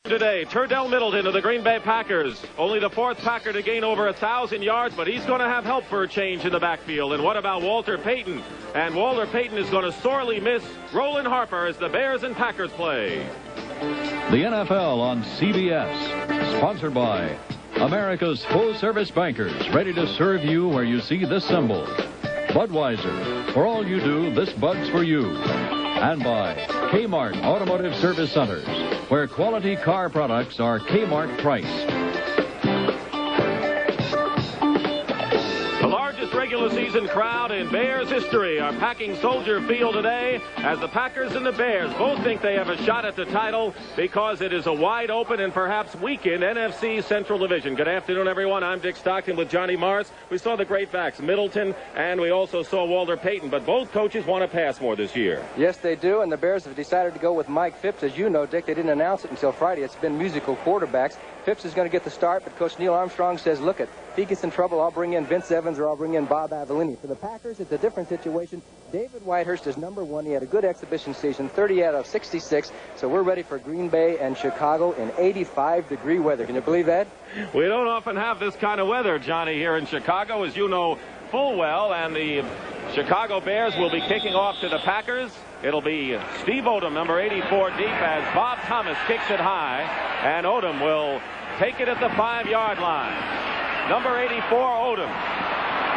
Today, Turdell Middleton of the Green Bay Packers. Only the fourth Packer to gain over 1,000 yards, but he's going to have help for a change in the backfield. And what about Walter Payton? And Walter Payton is going to sorely miss Roland Harper as the Bears and Packers play. The NFL on CBS, sponsored by America's full-service bankers, ready to serve you where you see this symbol. Budweiser, for all you do, this Bud's for you. And by Kmart Automotive Service Centers, where quality car products are Kmart priced. The largest regular season crowd in Bears history are packing Soldier Field today as the Packers and the Bears both think they have a shot at the title because it is a wide open and perhaps weakened NFC Central Division. Good afternoon, everyone. I'm Dick Stockton with Johnny Morris. We saw the great backs, Middleton, and we also saw Walter Payton, but both coaches want to pass more this year. Yes, they do, and the Bears have decided to go with Mike Phipps. As you know, Dick, they didn't announce it until Friday. It's been musical quarterbacks. Phipps is going to get the start, but Coach Neil Armstrong says, look, if he gets in trouble, I'll bring in Vince Evans or I'll bring in Bob Avellini. For the Packers, it's a different situation. David Whitehurst is #1. He had a good exhibition season, 30 out of 66. So we're ready for Green Bay and Chicago in 85-degree weather. Can you believe that? We don't often have this kind of weather, Johnny, here in Chicago, as you know full well. And the Chicago Bears will be kicking off to the Packers. It'll be Steve Odom, number 84, deep as Bob Thomas kicks it high. And Odom will take it at the 5-yard line. Number 84, Odom,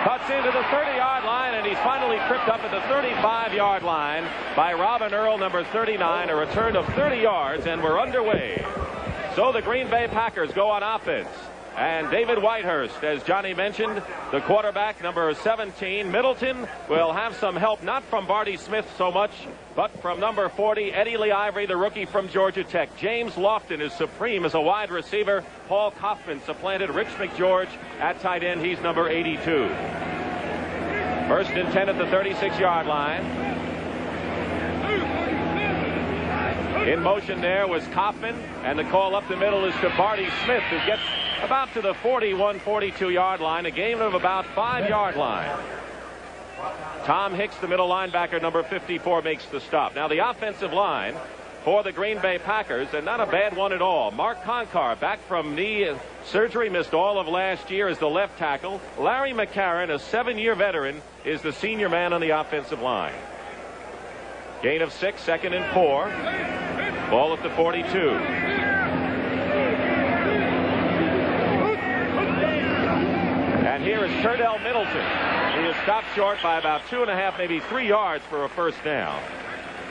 cuts into the 30-yard line, and he's finally tripped up at the 35-yard line by Robin Earl, number 39, a return of 30 yards, and we're underway. So the Green Bay Packers go on offense. And David Whitehurst, as Johnny mentioned, the quarterback, number 17. Middleton will have some help, not from Barty Smith so much, but from number 40, Eddie Lee Ivory, the rookie from Georgia Tech. James Lofton is supreme as a wide receiver. Paul Kaufman supplanted Rich McGeorge at tight end. He's number 82. First and 10 at the 36-yard line. In motion there was Kaufman, and the call up the middle is to Barty Smith, who gets about to the 41, 42-yard line, a gain of about 5-yard line. Tom Hicks, the middle linebacker, number 54, makes the stop. Now the offensive line for the Green Bay Packers, and not a bad one at all. Mark Concar, back from knee surgery, missed all of last year as the left tackle. Larry McCarron, a 7-year veteran, is the senior man on the offensive line. Gain of 6, second and 4. Ball at the 42. And here is Turdell Middleton. He is stopped short by about 2.5, maybe 3 yards for a first down.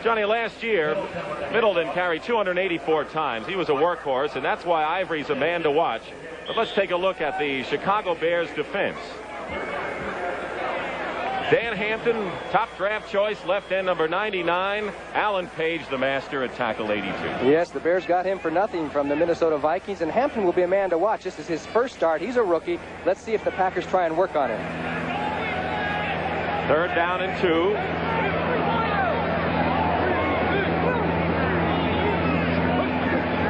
Johnny, last year, Middleton carried 284 times. He was a workhorse, and that's why Ivory's a man to watch. But let's take a look at the Chicago Bears defense. Dan Hampton, top draft choice, left end number 99. Alan Page, the master at tackle 82. Yes, the Bears got him for nothing from the Minnesota Vikings, and Hampton will be a man to watch. This is his first start. He's a rookie. Let's see if the Packers try and work on him. Third down and 2.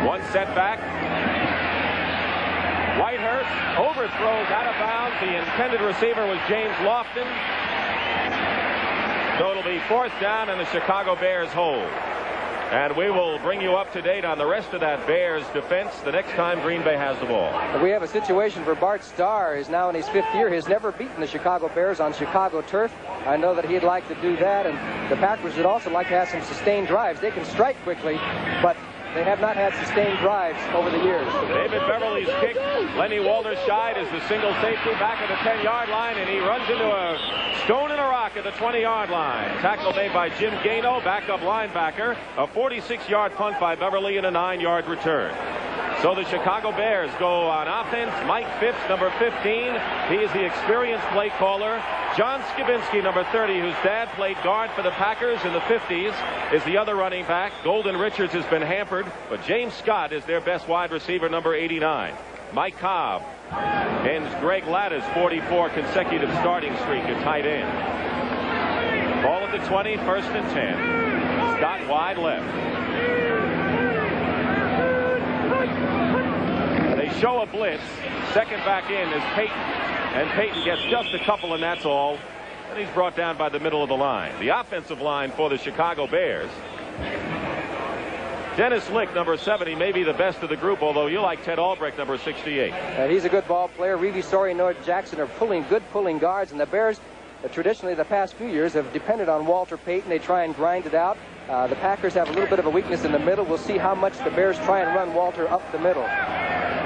One setback. Whitehurst overthrows out of bounds. The intended receiver was James Lofton. So it'll be fourth down, and the Chicago Bears hold. And we will bring you up to date on the rest of that Bears defense the next time Green Bay has the ball. We have a situation where Bart Starr is now in his 5th year. He has never beaten the Chicago Bears on Chicago turf. I know that he'd like to do that, and the Packers would also like to have some sustained drives. They can strike quickly, but they have not had sustained drives over the years. David Beverly's kick. Lenny Waldersheide is the single safety back at the 10-yard line, and he runs into a stone and a rock at the 20-yard line. Tackle made by Jim Gano, backup linebacker. A 46-yard punt by Beverly and a 9-yard return. So the Chicago Bears go on offense. Mike Phipps, number 15. He is the experienced play caller. John Skibinski, number 30, whose dad played guard for the Packers in the 50s, is the other running back. Golden Richards has been hampered, but James Scott is their best wide receiver, number 89. Mike Cobb ends Greg Latta's 44 consecutive starting streak at tight end. Ball at the 20, first and 10. Scott wide left. They show a blitz. Second back in is Payton. And Payton gets just a couple, and that's all. And he's brought down by the middle of the line. The offensive line for the Chicago Bears Dennis Lick, number 70, may be the best of the group, although you like Ted Albrecht, number 68. He's a good ball player. Reevy, Story, and Noah Jackson are good pulling guards, and the Bears, traditionally the past few years, have depended on Walter Payton. They try and grind it out. The Packers have a little bit of a weakness in the middle. We'll see how much the Bears try and run Walter up the middle.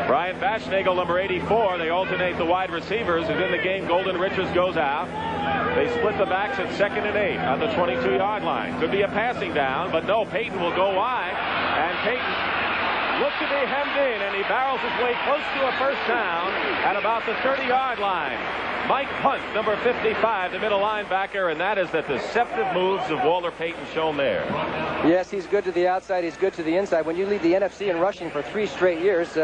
Brian Bashnagel, number 84. They alternate the wide receivers. Is in the game. Golden Richards goes out. They split the backs at 2nd and 8 on the 22-yard line. Could be a passing down, but no, Payton will go wide. And Payton looks to be hemmed in, and he barrels his way close to a first down at about the 30-yard line. Mike Hunt, number 55, the middle linebacker, and that is the deceptive moves of Walter Payton shown there. Yes, he's good to the outside. He's good to the inside. When you lead the NFC in rushing for 3 straight years,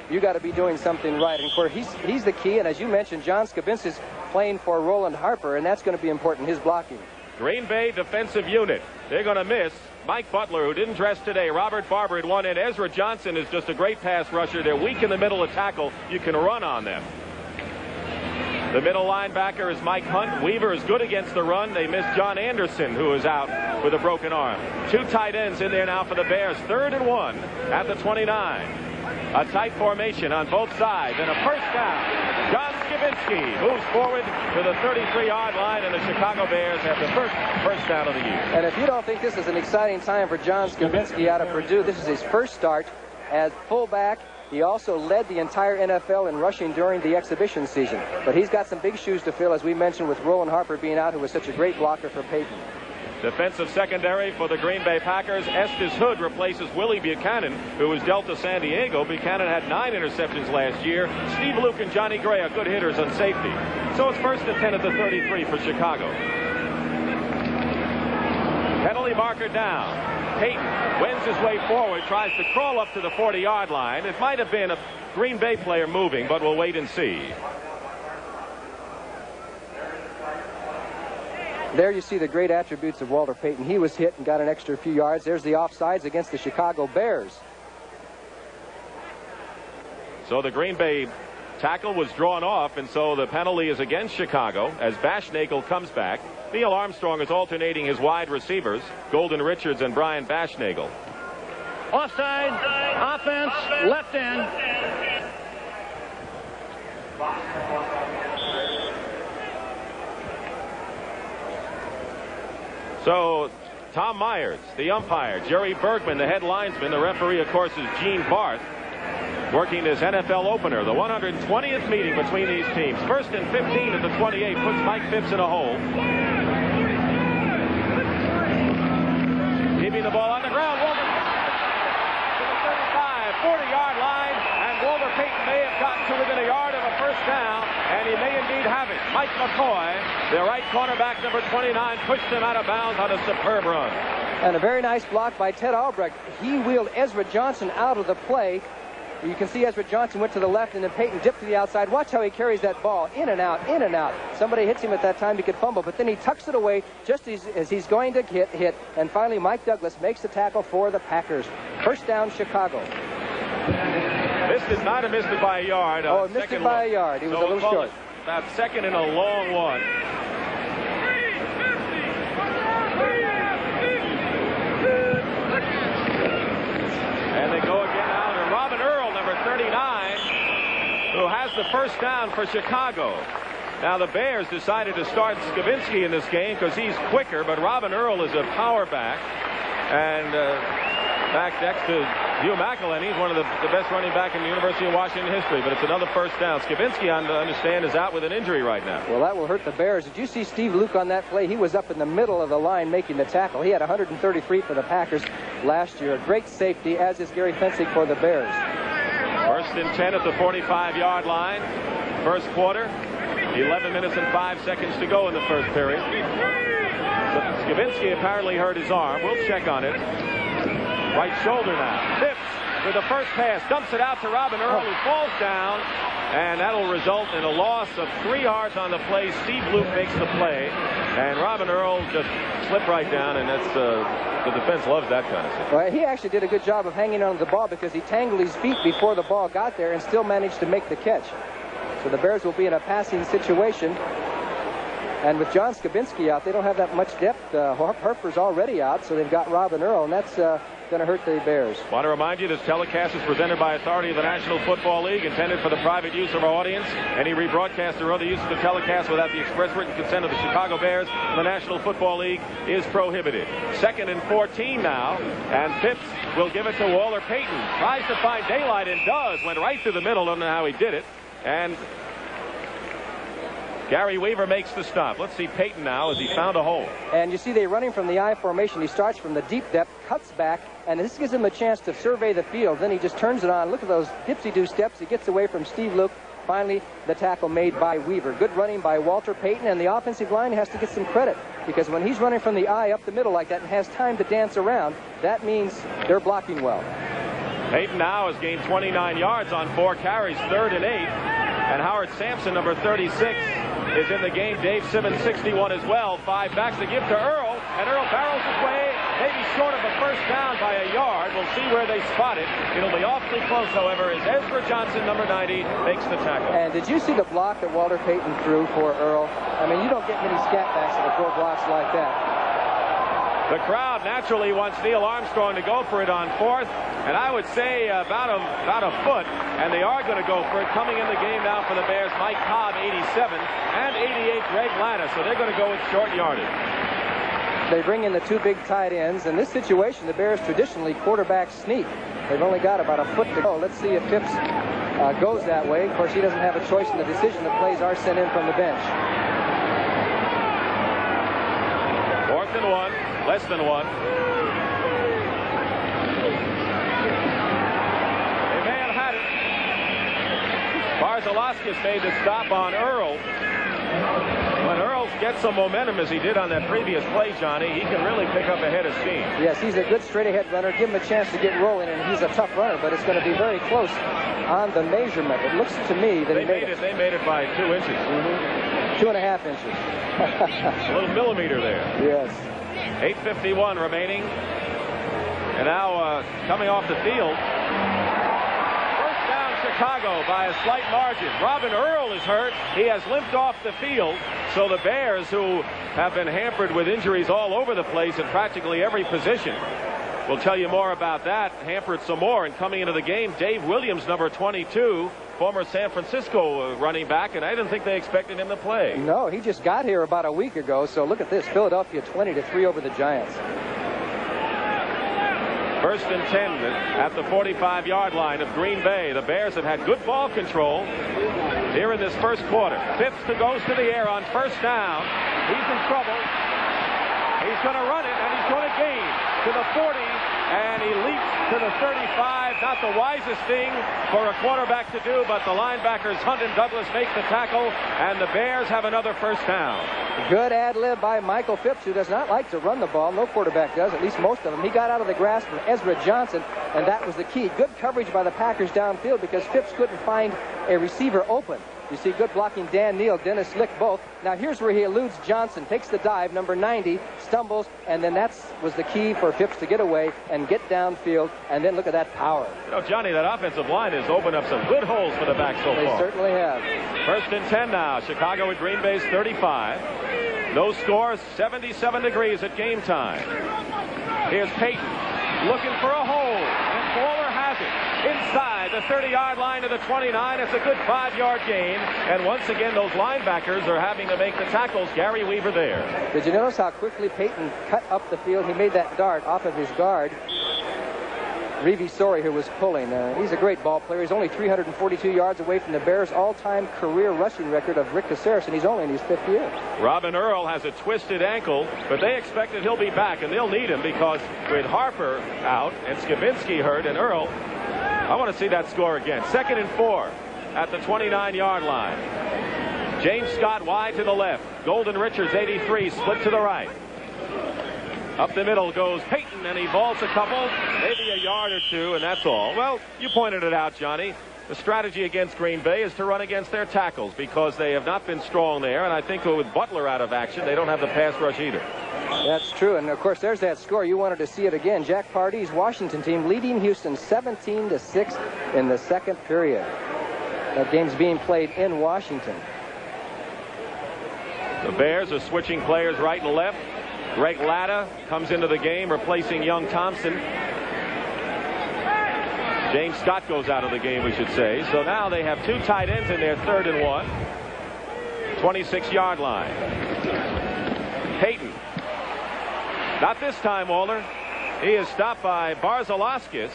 you got to be doing something right. And of course, he's the key. And as you mentioned, John Skabinski's playing for Roland Harper, and that's going to be important, his blocking. Green Bay defensive unit. They're going to miss Mike Butler, who didn't dress today. Robert Barber at one end. Ezra Johnson is just a great pass rusher. They're weak in the middle of tackle. You can run on them. The middle linebacker is Mike Hunt. Weaver is good against the run. They miss John Anderson, who is out with a broken arm. 2 tight ends in there now for the Bears. 3rd and 1 at the 29. A tight formation on both sides, and a first down. John Skabinski moves forward to the 33-yard line, and the Chicago Bears have the first down of the year. And if you don't think this is an exciting time for John Skabinski out of Purdue, this is his first start as fullback. He also led the entire NFL in rushing during the exhibition season. But he's got some big shoes to fill, as we mentioned, with Roland Harper being out, who was such a great blocker for Payton. Defensive secondary for the Green Bay Packers. Estes Hood replaces Willie Buchanan, who was dealt to San Diego. Buchanan had 9 interceptions last year. Steve Luke and Johnny Gray are good hitters on safety. So it's 1st and 10 at the 33 for Chicago. Penalty marker down. Payton wends his way forward, tries to crawl up to the 40-yard line. It might have been a Green Bay player moving, but we'll wait and see. There you see the great attributes of Walter Payton. He was hit and got an extra few yards. There's the offsides against the Chicago Bears. So the Green Bay tackle was drawn off, and so the penalty is against Chicago as Bashnagel comes back. Neil Armstrong is alternating his wide receivers, Golden Richards and Brian Bashnagel. Offside, offense, left end. So Tom Myers, the umpire, Jerry Bergman, the head linesman, the referee, of course, is Gene Barth, working this NFL opener, the 120th meeting between these teams. 1st and 15 at the 28 puts Mike Phipps in a hole. Keeping the ball on the ground. Walter to the 35, 40-yard line, and Walter Payton may have gotten to within a yard of a first down, and he may indeed have it. Mike McCoy, the right cornerback, number 29, pushed him out of bounds on a superb run. And a very nice block by Ted Albrecht. He wheeled Ezra Johnson out of the play. You can see Ezra Johnson went to the left, and then Payton dipped to the outside. Watch how he carries that ball in and out, in and out. Somebody hits him at that time, he could fumble, but then he tucks it away just as he's going to hit. And finally, Mike Douglas makes the tackle for the Packers. First down, Chicago. Missed it, might have missed it by a yard. Oh, missed it by a yard. He was a little short. About 2nd and a long one. And they go again out to Robin Earl, number 39, who has the first down for Chicago. Now the Bears decided to start Skabinski in this game because he's quicker, but Robin Earl is a power back. And back next to Hugh McElhenney, he's one of the best running back in the University of Washington history, but it's another first down. Skabinski, I understand, is out with an injury right now. Well, that will hurt the Bears. Did you see Steve Luke on that play? He was up in the middle of the line making the tackle. He had 133 for the Packers last year. A great safety, as is Gary Fencing for the Bears. 1st and 10 at the 45-yard line. First quarter. 11 minutes and 5 seconds to go in the first period. So Skabinski apparently hurt his arm. We'll check on it. Right shoulder now. Phipps with the first pass. Dumps it out to Robin Earl, who falls down. And that'll result in a loss of 3 yards on the play. Steve Luke makes the play. And Robin Earl just slipped right down, and that's the defense loves that kind of thing. Well, he actually did a good job of hanging on to the ball because he tangled his feet before the ball got there and still managed to make the catch. So the Bears will be in a passing situation. And with John Skabinski out, they don't have that much depth. Harper's already out, so they've got Robin Earl. And that's going to hurt the Bears. Want to remind you, this telecast is presented by authority of the National Football League, intended for the private use of our audience. Any rebroadcast or other use of the telecast without the express written consent of the Chicago Bears and the National Football League is prohibited. 2nd and 14 now, and Phipps will give it to Walter Payton. Tries to find daylight and does. Went right through the middle. Don't know how he did it. And Gary Weaver makes the stop. Let's see Payton now as he found a hole. And you see they're running from the I formation. He starts from the deep depth, cuts back, and this gives him a chance to survey the field. Then he just turns it on. Look at those dipsy-do steps. He gets away from Steve Luke. Finally, the tackle made by Weaver. Good running by Walter Payton, and the offensive line has to get some credit, because when he's running from the I up the middle like that and has time to dance around, that means they're blocking well. Payton now has gained 29 yards on 4 carries, 3rd and 8. And Howard Sampson, number 36, is in the game. Dave Simmons, 61 as well. 5 backs to give to Earl, and Earl barrels his way, maybe short of a first down by a yard. We'll see where they spot it. It'll be awfully close, however, as Ezra Johnson, number 90, makes the tackle. And did you see the block that Walter Payton threw for Earl? I mean, you don't get many scat backs that throw blocks like that. The crowd naturally wants Neil Armstrong to go for it on 4th, and I would say about a foot, and they are going to go for it. Coming in the game now for the Bears, Mike Cobb, 87, and 88, Greg Latta, so they're going to go with short yardage. They bring in the 2 big tight ends. In this situation, the Bears traditionally quarterback sneak. They've only got about a foot to go. Let's see if Phipps goes that way. Of course, he doesn't have a choice in the decision. The plays are sent in from the bench. 4th and 1. Less than 1. They may have had it. Barzalauskas made the stop on Earl. When Earl gets some momentum, as he did on that previous play, Johnny, he can really pick up a head of steam. Yes, he's a good straight-ahead runner. Give him a chance to get rolling, and he's a tough runner, but it's going to be very close on the measurement. It looks to me that they made it. They made it by 2 inches. 2.5 inches. A little millimeter there. Yes. 8:51 remaining. And now coming off the field. First down Chicago by a slight margin. Robin Earl is hurt. He has limped off the field. So the Bears, who have been hampered with injuries all over the place in practically every position, we'll tell you more about that. Hampered some more. And coming into the game, Dave Williams, number 22, former San Francisco running back, and I didn't think they expected him to play. No, he just got here about a week ago, so look at this. Philadelphia 20-3 over the Giants. 1st and 10 at the 45-yard line of Green Bay. The Bears have had good ball control here in this first quarter. Phipps goes to the air on 1st down. He's in trouble. He's going to run it, and he's going to gain to the 40, and he leaps to the 35. Not the wisest thing for a quarterback to do, but the linebackers Hunt and Douglas make the tackle, and the Bears have another first down. Good ad-lib by Michael Phipps, who does not like to run the ball. No quarterback does, at least most of them. He got out of the grasp of Ezra Johnson, and that was the key. Good coverage by the Packers downfield because Phipps couldn't find a receiver open. You see good blocking Dan Neal, Dennis Slick both. Now here's where he eludes Johnson, takes the dive, number 90, stumbles, and then that was the key for Phipps to get away and get downfield, and then look at that power. You know, Johnny, that offensive line has opened up some good holes for the back so far. They certainly have. 1st and 10 now. Chicago at Green Bay's 35. No score, 77 degrees at game time. Here's Payton looking for a hole, and Fowler has it. Inside the 30-yard line to the 29. It's a good 5-yard gain. And once again, those linebackers are having to make the tackles. Gary Weaver there. Did you notice how quickly Payton cut up the field? He made that dart off of his guard. Reeve Sorey, who was pulling. He's a great ball player. He's only 342 yards away from the Bears' all-time career rushing record of Rick Caceres, and he's only in his 5th year. Robin Earl has a twisted ankle, but they expect that he'll be back, and they'll need him because with Harper out and Skavinsky hurt and Earl, I want to see that score again. 2nd and 4 at the 29-yard line. James Scott wide to the left. Golden Richards, 83, split to the right. Up the middle goes Payton, and he vaults a couple, maybe a yard or two, and that's all. Well, you pointed it out, Johnny. The strategy against Green Bay is to run against their tackles because they have not been strong there, and I think with Butler out of action, they don't have the pass rush either. That's true, and of course there's that score. You wanted to see it again. Jack Pardee's Washington team leading Houston 17-6 in the 2nd period. That game's being played in Washington. The Bears are switching players right and left. Greg Latta comes into the game, replacing Young Thompson. James Scott goes out of the game, we should say. So now they have 2 tight ends in their 3rd and 1. 26-yard line. Payton. Not this time, Walter. He is stopped by Barzalaskis,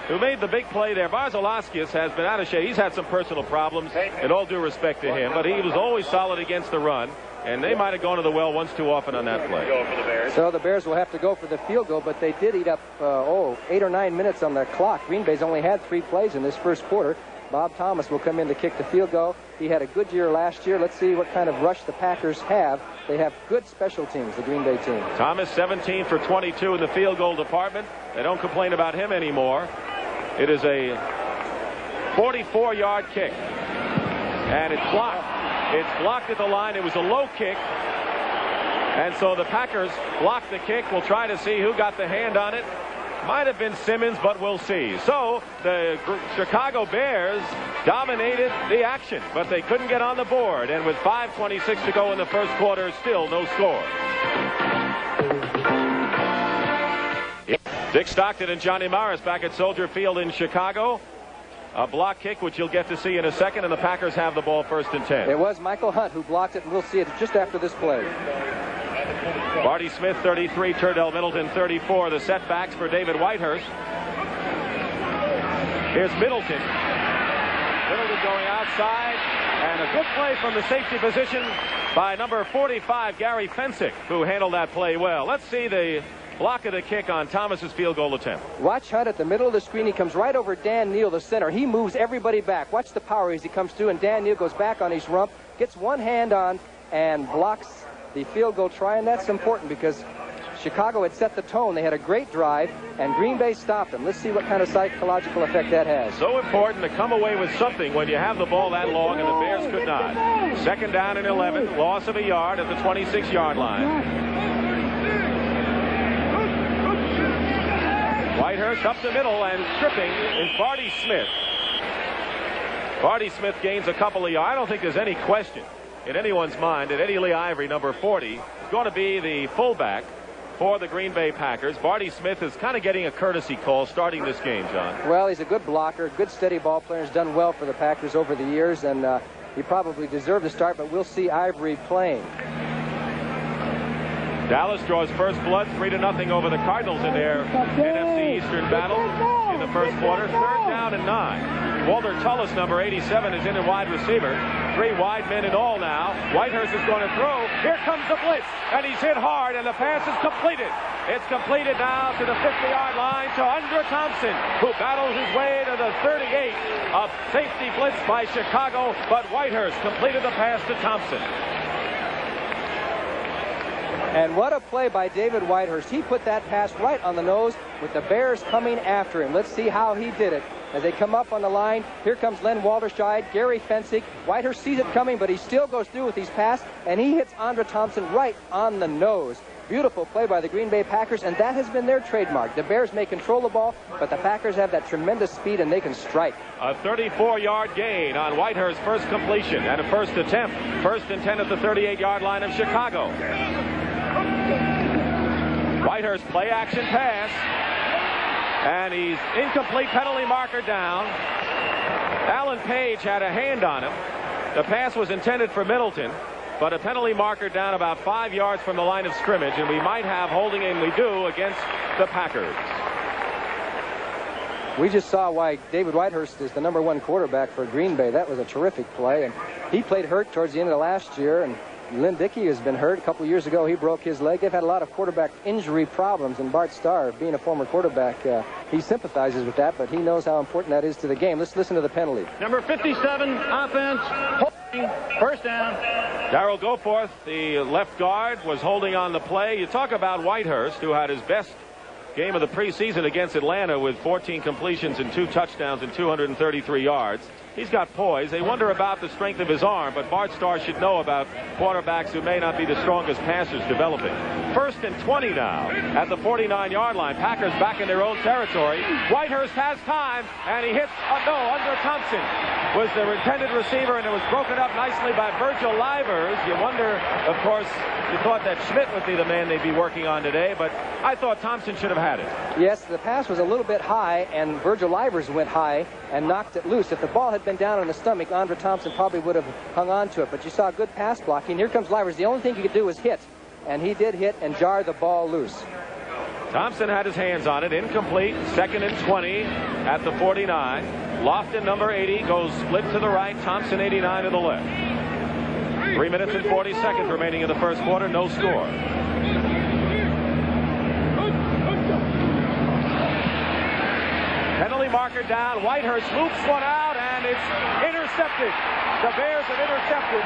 who made the big play there. Barzalaskis has been out of shape. He's had some personal problems, in all due respect to him, but he was always solid against the run. And they might have gone to the well once too often on that play. So the Bears will have to go for the field goal, but they did eat up 8 or 9 minutes on the clock. Green Bay's only had 3 plays in this first quarter. Bob Thomas will come in to kick the field goal. He had a good year last year. Let's see what kind of rush the Packers have. They have good special teams, the Green Bay team. Thomas 17 for 22 in the field goal department. They don't complain about him anymore. It is a 44-yard kick. And it's blocked. It's blocked at the line. It was a low kick. And so the Packers blocked the kick. We'll try to see who got the hand on it. Might have been Simmons, but we'll see. So the Chicago Bears dominated the action, but they couldn't get on the board. And with 5:26 to go in the first quarter, still no score. Dick Stockton and Johnny Morris back at Soldier Field in Chicago. A block kick, which you'll get to see in a second, and the Packers have the ball 1st and 10. It was Michael Hunt who blocked it, and we'll see it just after this play. Barty Smith 33, Turdell Middleton 34. The setbacks for David Whitehurst. Here's Middleton. Middleton going outside, and a good play from the safety position by number 45, Gary Fensick, who handled that play well. Let's see the block of the kick on Thomas's field goal attempt. Watch Hunt at the middle of the screen. He comes right over Dan Neal, the center. He moves everybody back. Watch the power as he comes through, and Dan Neal goes back on his rump, gets one hand on, and blocks the field goal try. And that's important because Chicago had set the tone. They had a great drive, and Green Bay stopped them. Let's see what kind of psychological effect that has. So important to come away with something when you have the ball that long, and the Bears could not. 2nd down and 11, loss of a yard at the 26-yard line. Whitehurst up the middle, and stripping is Barty Smith. Barty Smith gains a couple of yards. I don't think there's any question in anyone's mind that Eddie Lee Ivory, number 40, is going to be the fullback for the Green Bay Packers. Barty Smith is kind of getting a courtesy call starting this game, John. Well, he's a good blocker, good steady ball player. He's done well for the Packers over the years, and he probably deserved to start, but we'll see Ivory playing. Dallas draws first blood 3-0 over the Cardinals in their NFC Eastern battle in the first quarter. 3rd down and 9. Walter Tullis, number 87, is in at wide receiver. 3 wide men in all now. Whitehurst is going to throw. Here comes the blitz, and he's hit hard, and the pass is completed. It's completed now to the 50-yard line to Andra Thompson, who battles his way to the 38. A safety blitz by Chicago, but Whitehurst completed the pass to Thompson. And what a play by David Whitehurst. He put that pass right on the nose with the Bears coming after him. Let's see how he did it. As they come up on the line, here comes Len Walderscheid, Gary Fensick. Whitehurst sees it coming, but he still goes through with his pass, and he hits Andra Thompson right on the nose. Beautiful play by the Green Bay Packers, and that has been their trademark. The Bears may control the ball, but the Packers have that tremendous speed, and they can strike. A 34-yard gain on Whitehurst's first completion and a first attempt. 1st and 10 at the 38-yard line of Chicago. Whitehurst play action pass, and he's incomplete, penalty marker down. Alan Page had a hand on him. The pass was intended for Middleton, but a penalty marker down about 5 yards from the line of scrimmage, and we might have holding, and we do, against the Packers. We just saw why David Whitehurst is the #1 quarterback for Green Bay. That was a terrific play, and he played hurt towards the end of last year, and Lynn Dickey has been hurt. A couple years ago, he broke his leg. They've had a lot of quarterback injury problems, and Bart Starr, being a former quarterback, he sympathizes with that, but he knows how important that is to the game. Let's listen to the penalty. Number 57, offense, holding, 1st down. Darrell Goforth, the left guard, was holding on the play. You talk about Whitehurst, who had his best game of the preseason against Atlanta with 14 completions and 2 touchdowns and 233 yards. He's got poise. They wonder about the strength of his arm, but Bart Starr should know about quarterbacks who may not be the strongest passers developing. 1st and 20 now at the 49-yard line. Packers back in their own territory. Whitehurst has time, and he hits, Andra Thompson was the intended receiver, and it was broken up nicely by Virgil Livers. You wonder, of course, you thought that Schmidt would be the man they'd be working on today, but I thought Thompson should have had it. Yes, the pass was a little bit high, and Virgil Livers went high and knocked it loose. If the ball had been down on the stomach, Andre Thompson probably would have hung on to it. But you saw good pass blocking. Here comes Livers. The only thing he could do was hit, and he did hit and jar the ball loose. Thompson had his hands on it. Incomplete. 2nd and 20 at the 49. Lofton, number 80, goes split to the right. Thompson, 89, to the left. 3 minutes and 40 seconds remaining in the first quarter. No score. Penalty marker down. Whitehurst loops one out, and it's intercepted. The Bears have intercepted.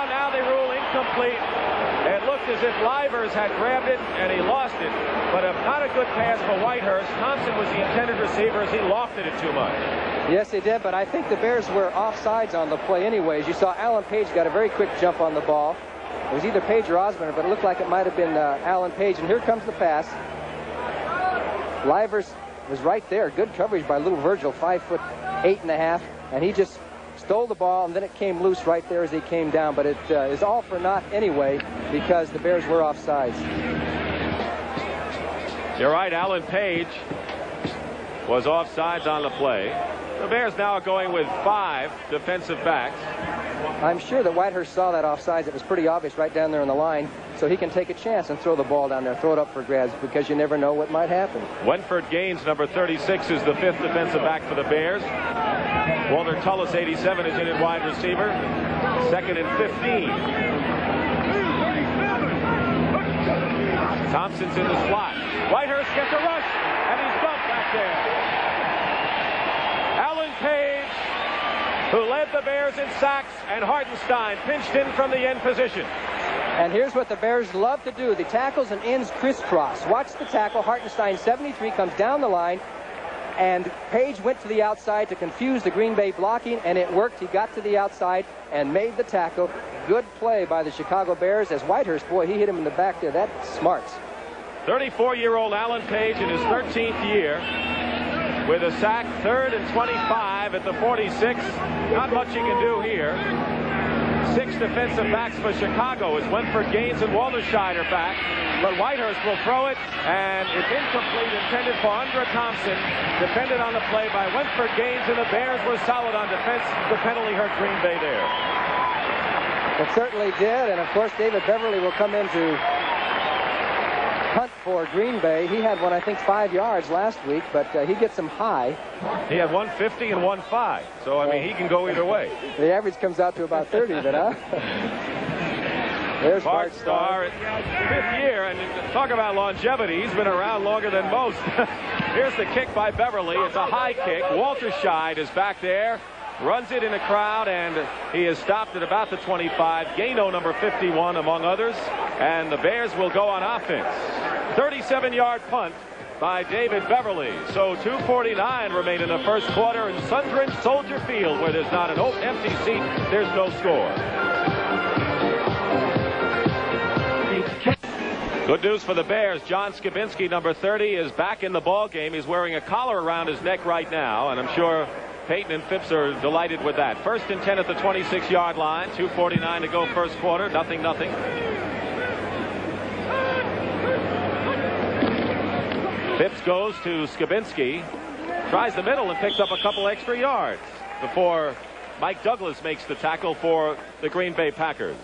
Now they rule incomplete. It looked as if Livers had grabbed it, and he lost it. But not a good pass for Whitehurst. Thompson was the intended receiver as he lofted it too much. Yes, he did, but I think the Bears were offsides on the play anyways. You saw Alan Page got a very quick jump on the ball. It was either Page or Osborne, but it looked like it might have been Alan Page. And here comes the pass. Livers was right there. Good coverage by little Virgil, 5'8½", and he just stole the ball, and then it came loose right there as he came down. But it is all for naught anyway because the Bears were offsides. You're right, Alan Page was offsides on the play. The Bears now are going with 5 defensive backs. I'm sure that Whitehurst saw that offsides. It was pretty obvious right down there on the line, so he can take a chance and throw the ball down there, throw it up for grabs, because you never know what might happen. Wenford Gaines, number 36, is the 5th defensive back for the Bears. Walter Tullis, 87, is in at wide receiver. 2nd and 15. Thompson's in the slot. Whitehurst gets a rush, and he's bumped back there. Alan Page, who led the Bears in sacks, and Hartenstein pinched in from the end position. And here's what the Bears love to do. The tackles and ends crisscross. Watch the tackle. Hartenstein, 73, comes down the line, and Page went to the outside to confuse the Green Bay blocking, and it worked. He got to the outside and made the tackle. Good play by the Chicago Bears as Whitehurst, boy, he hit him in the back there. That's smarts. 34-year-old Alan Page in his 13th year with a sack, 3rd and 25 at the 46. Not much he can do here. 6 defensive backs for Chicago as Wenford Gaines and Walterscheid are back. But Whitehurst will throw it, and it's incomplete, intended for Andre Thompson. Defended on the play by Wenford Gaines, and the Bears were solid on defense. The penalty hurt Green Bay there. It certainly did, and of course David Beverly will come in to punt for Green Bay. He had one, I think, 5 yards last week, but he gets them high. He had 150 and 1.5, so I mean he can go either way. The average comes out to about 30, but there's Bart Starr, 5th year, and talk about longevity. He's been around longer than most. Here's the kick by Beverly. It's a high kick. Walterscheid is back there. Runs it in a crowd, and he is stopped at about the 25. Gaino, number 51, among others. And the Bears will go on offense. 37-yard punt by David Beverly. So 2:49 remain in the first quarter in sun-drenched Soldier Field, where there's not an empty seat. There's no score. Good news for the Bears. John Skibinski, number 30, is back in the ball game. He's wearing a collar around his neck right now, and I'm sure Peyton and Phipps are delighted with that. 1st and 10 at the 26-yard line. 2:49 to go first quarter. Nothing. Phipps goes to Skibinski. Tries the middle and picks up a couple extra yards before Mike Douglas makes the tackle for the Green Bay Packers.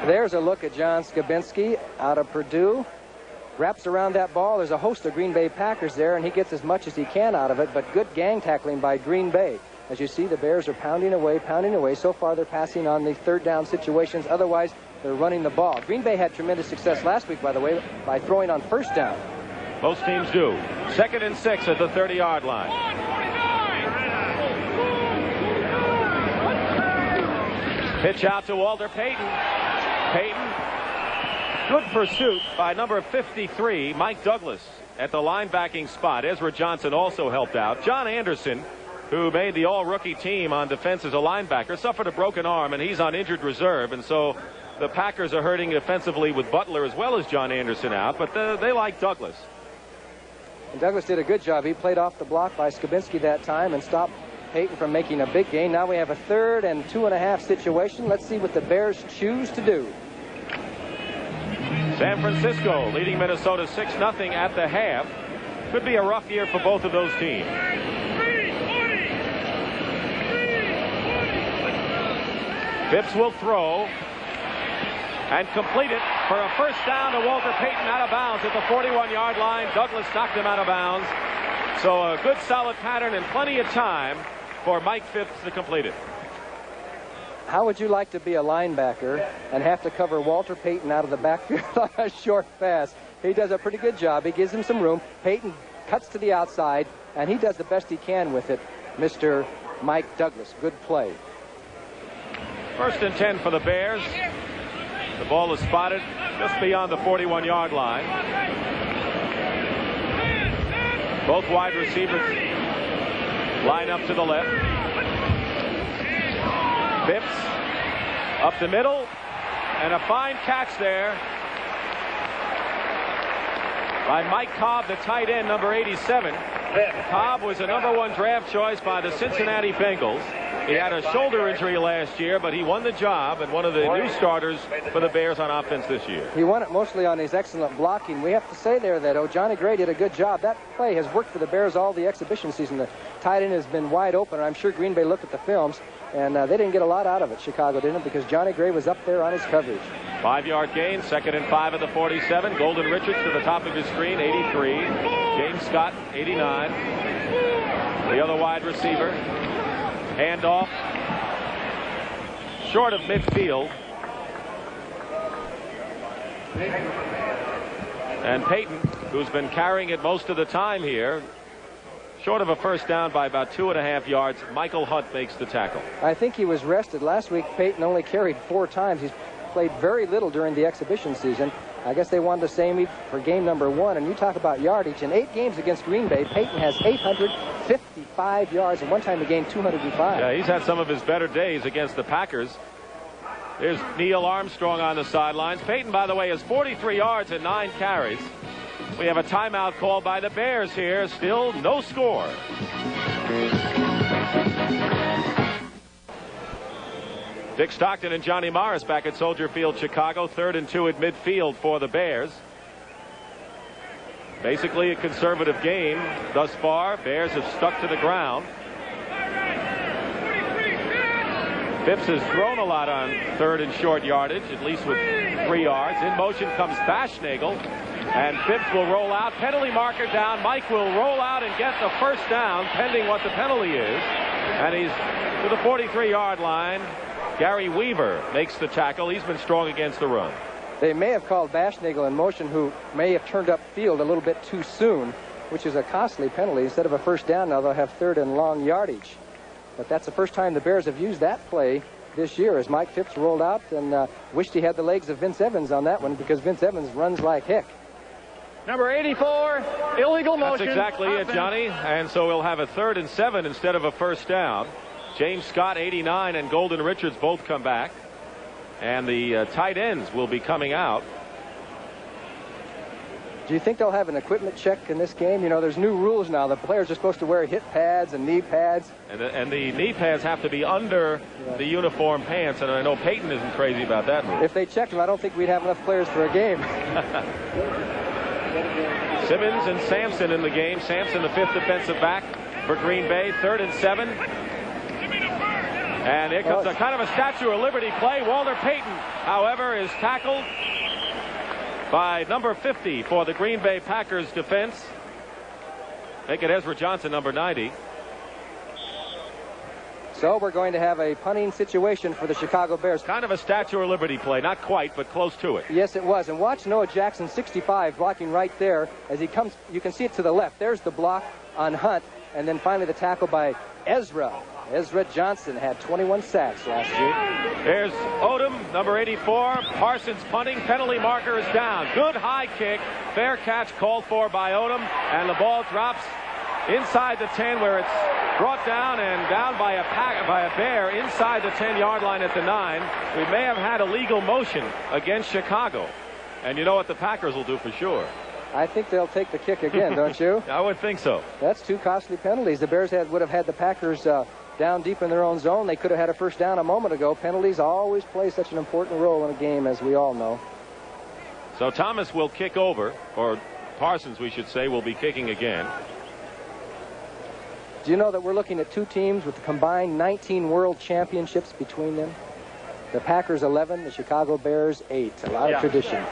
There's a look at John Skibinski out of Purdue. Wraps around that ball. There's a host of Green Bay Packers there, and he gets as much as he can out of it, but good gang tackling by Green Bay. As you see, the Bears are pounding away. So far, they're passing on the 3rd down situations. Otherwise, they're running the ball. Green Bay had tremendous success last week, by the way, by throwing on 1st down. Most teams do. 2nd and 6 at the 30-yard line. Pitch out to Walter Payton. Good pursuit by number 53, Mike Douglas, at the linebacking spot. Ezra Johnson also helped out. John Anderson, who made the all-rookie team on defense as a linebacker, suffered a broken arm, and he's on injured reserve. And so the Packers are hurting defensively with Butler as well as John Anderson out, but they like Douglas. And Douglas did a good job. He played off the block by Skibinski that time and stopped Payton from making a big gain. Now we have a 3rd and 2.5 situation. Let's see what the Bears choose to do. San Francisco leading Minnesota 6-0 at the half. Could be a rough year for both of those teams. Phipps will throw and complete it for a first down to Walter Payton out of bounds at the 41-yard line. Douglas knocked him out of bounds. So a good solid pattern and plenty of time for Mike Phipps to complete it. How would you like to be a linebacker and have to cover Walter Payton out of the backfield on a short pass? He does a pretty good job. He gives him some room. Payton cuts to the outside, and he does the best he can with it. Mr. Mike Douglas, good play. 1st and 10 for the Bears. The ball is spotted just beyond the 41-yard line. Both wide receivers line up to the left. Phipps up the middle, and a fine catch there by Mike Cobb, the tight end, number 87. Cobb was a number 1 draft choice by the Cincinnati Bengals. He had a shoulder injury last year, but he won the job and one of the new starters for the Bears on offense this year. He won it mostly on his excellent blocking. We have to say there that Johnny Gray did a good job. That play has worked for the Bears all the exhibition season. The tight end has been wide open. I'm sure Green Bay looked at the films, and they didn't get a lot out of it, Chicago didn't, because Johnny Gray was up there on his coverage. 5-yard gain, 2nd and 5 at the 47. Golden Richards to the top of his screen, 83. James Scott, 89. The other wide receiver. Handoff. Short of midfield. And Payton, who's been carrying it most of the time here, short of a first down by about 2.5 yards. Michael Hunt makes the tackle. I think he was rested. Last week, Payton only carried 4 times. He's played very little during the exhibition season. I guess they wanted to save him for game number 1. And you talk about yardage. In 8 games against Green Bay, Payton has 855 yards, and one time he gained 205. Yeah, he's had some of his better days against the Packers. There's Neil Armstrong on the sidelines. Payton, by the way, has 43 yards and 9 carries. We have a timeout called by the Bears here. Still no score. Dick Stockton and Johnny Morris back at Soldier Field, Chicago. 3rd and 2 at midfield for the Bears. Basically a conservative game thus far. Bears have stuck to the ground. Phipps has thrown a lot on 3rd and short yardage, at least with 3 yards. In motion comes Bashnagel, and Phipps will roll out. Penalty marker down. Mike will roll out and get the first down, pending what the penalty is. And he's to the 43-yard line. Gary Weaver makes the tackle. He's been strong against the run. They may have called Bashnagel in motion, who may have turned up field a little bit too soon, which is a costly penalty. Instead of a first down, now they'll have 3rd and long yardage. But that's the first time the Bears have used that play this year, as Mike Phipps rolled out, and wished he had the legs of Vince Evans on that one, because Vince Evans runs like heck. Number 84, illegal motion. That's exactly it, Johnny. And so we'll have a 3rd and 7 instead of a first down. James Scott, 89, and Golden Richards both come back. And the tight ends will be coming out. Do you think they'll have an equipment check in this game? You know, there's new rules now. The players are supposed to wear hip pads and knee pads. And the knee pads have to be under the uniform pants. And I know Payton isn't crazy about that rule. If they checked them, I don't think we'd have enough players for a game. Simmons and Sampson in the game. Sampson, the 5th defensive back for Green Bay. 3rd and 7. And here comes a kind of a Statue of Liberty play. Walter Payton, however, is tackled by number 50 for the Green Bay Packers defense. Make it Ezra Johnson, number 90. So we're going to have a punting situation for the Chicago Bears. Kind of a Statue of Liberty play. Not quite, but close to it. Yes, it was. And watch Noah Jackson, 65, blocking right there. As he comes, you can see it to the left. There's the block on Hunt. And then finally the tackle by Ezra. Ezra Johnson had 21 sacks last year. There's Odom, number 84. Parsons punting. Penalty marker is down. Good high kick. Fair catch called for by Odom. And the ball drops inside the 10, where it's brought down and down by a Bear inside the 10-yard line at the 9. We may have had a legal motion against Chicago. And you know what the Packers will do for sure. I think they'll take the kick again, don't you? I would think so. That's 2 costly penalties. The Bears would have had the Packers down deep in their own zone. They could have had a first down a moment ago. Penalties always play such an important role in a game, as we all know. So Thomas will kick over, or Parsons, we should say, will be kicking again. Do you know that we're looking at two teams with combined 19 world championships between them? The Packers 11, the Chicago Bears 8. A lot of tradition.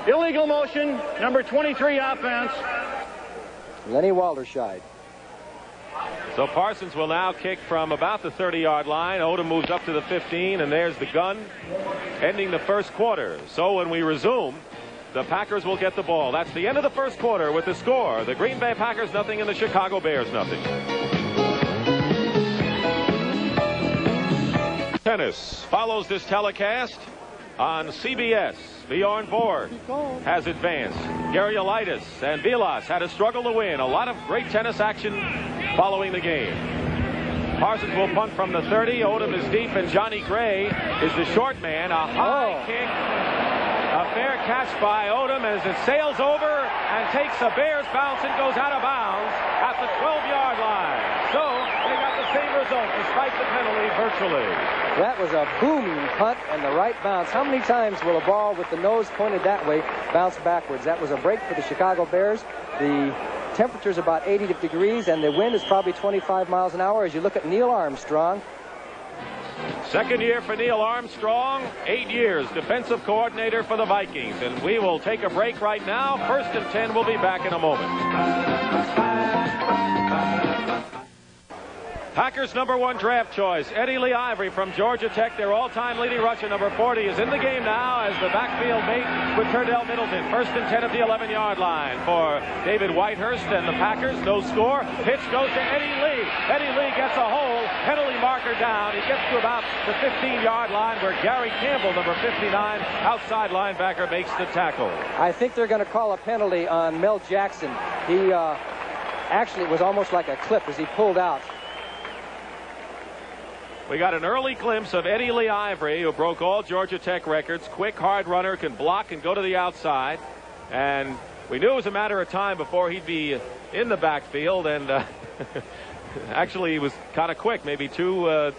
Illegal motion, number 23 offense. Lenny Walderscheid. So Parsons will now kick from about the 30-yard line. Odom moves up to the 15, and there's the gun, ending the first quarter. So when we resume, the Packers will get the ball. That's the end of the first quarter with the score. The Green Bay Packers nothing and the Chicago Bears nothing. Tennis follows this telecast on CBS. Bjorn Borg has advanced. Gary Elitis and Vilas had a struggle to win. A lot of great tennis action following the game. Parsons will punt from the 30. Odom is deep, and Johnny Gray is the short man. A high kick. A fair catch by Odom as it sails over and takes a Bears bounce and goes out of bounds at the 12-yard line. So they got the same result despite the penalty virtually. That was a booming punt and the right bounce. How many times will a ball with the nose pointed that way bounce backwards? That was a break for the Chicago Bears. The temperature's about 80 degrees and the wind is probably 25 miles an hour. As you look at Neil Armstrong. Second year for Neil Armstrong, 8 years defensive coordinator for the Vikings. And we will take a break right now. 1st and 10. We'll be back in a moment. Packers #1 draft choice, Eddie Lee Ivory from Georgia Tech. Their all-time leading rusher, number 40, is in the game now as the backfield mate with Turdell Middleton. 1st and 10 at the 11-yard line for David Whitehurst and the Packers. No score. Pitch goes to Eddie Lee. Eddie Lee gets a hole. Penalty marker down. He gets to about the 15-yard line where Gary Campbell, number 59, outside linebacker, makes the tackle. I think they're going to call a penalty on Mel Jackson. He actually, it was almost like a clip as he pulled out. We got an early glimpse of Eddie Lee Ivory, who broke all Georgia Tech records. Quick, hard runner, can block and go to the outside. And we knew it was a matter of time before he'd be in the backfield. And actually, he was kind of quick. Maybe three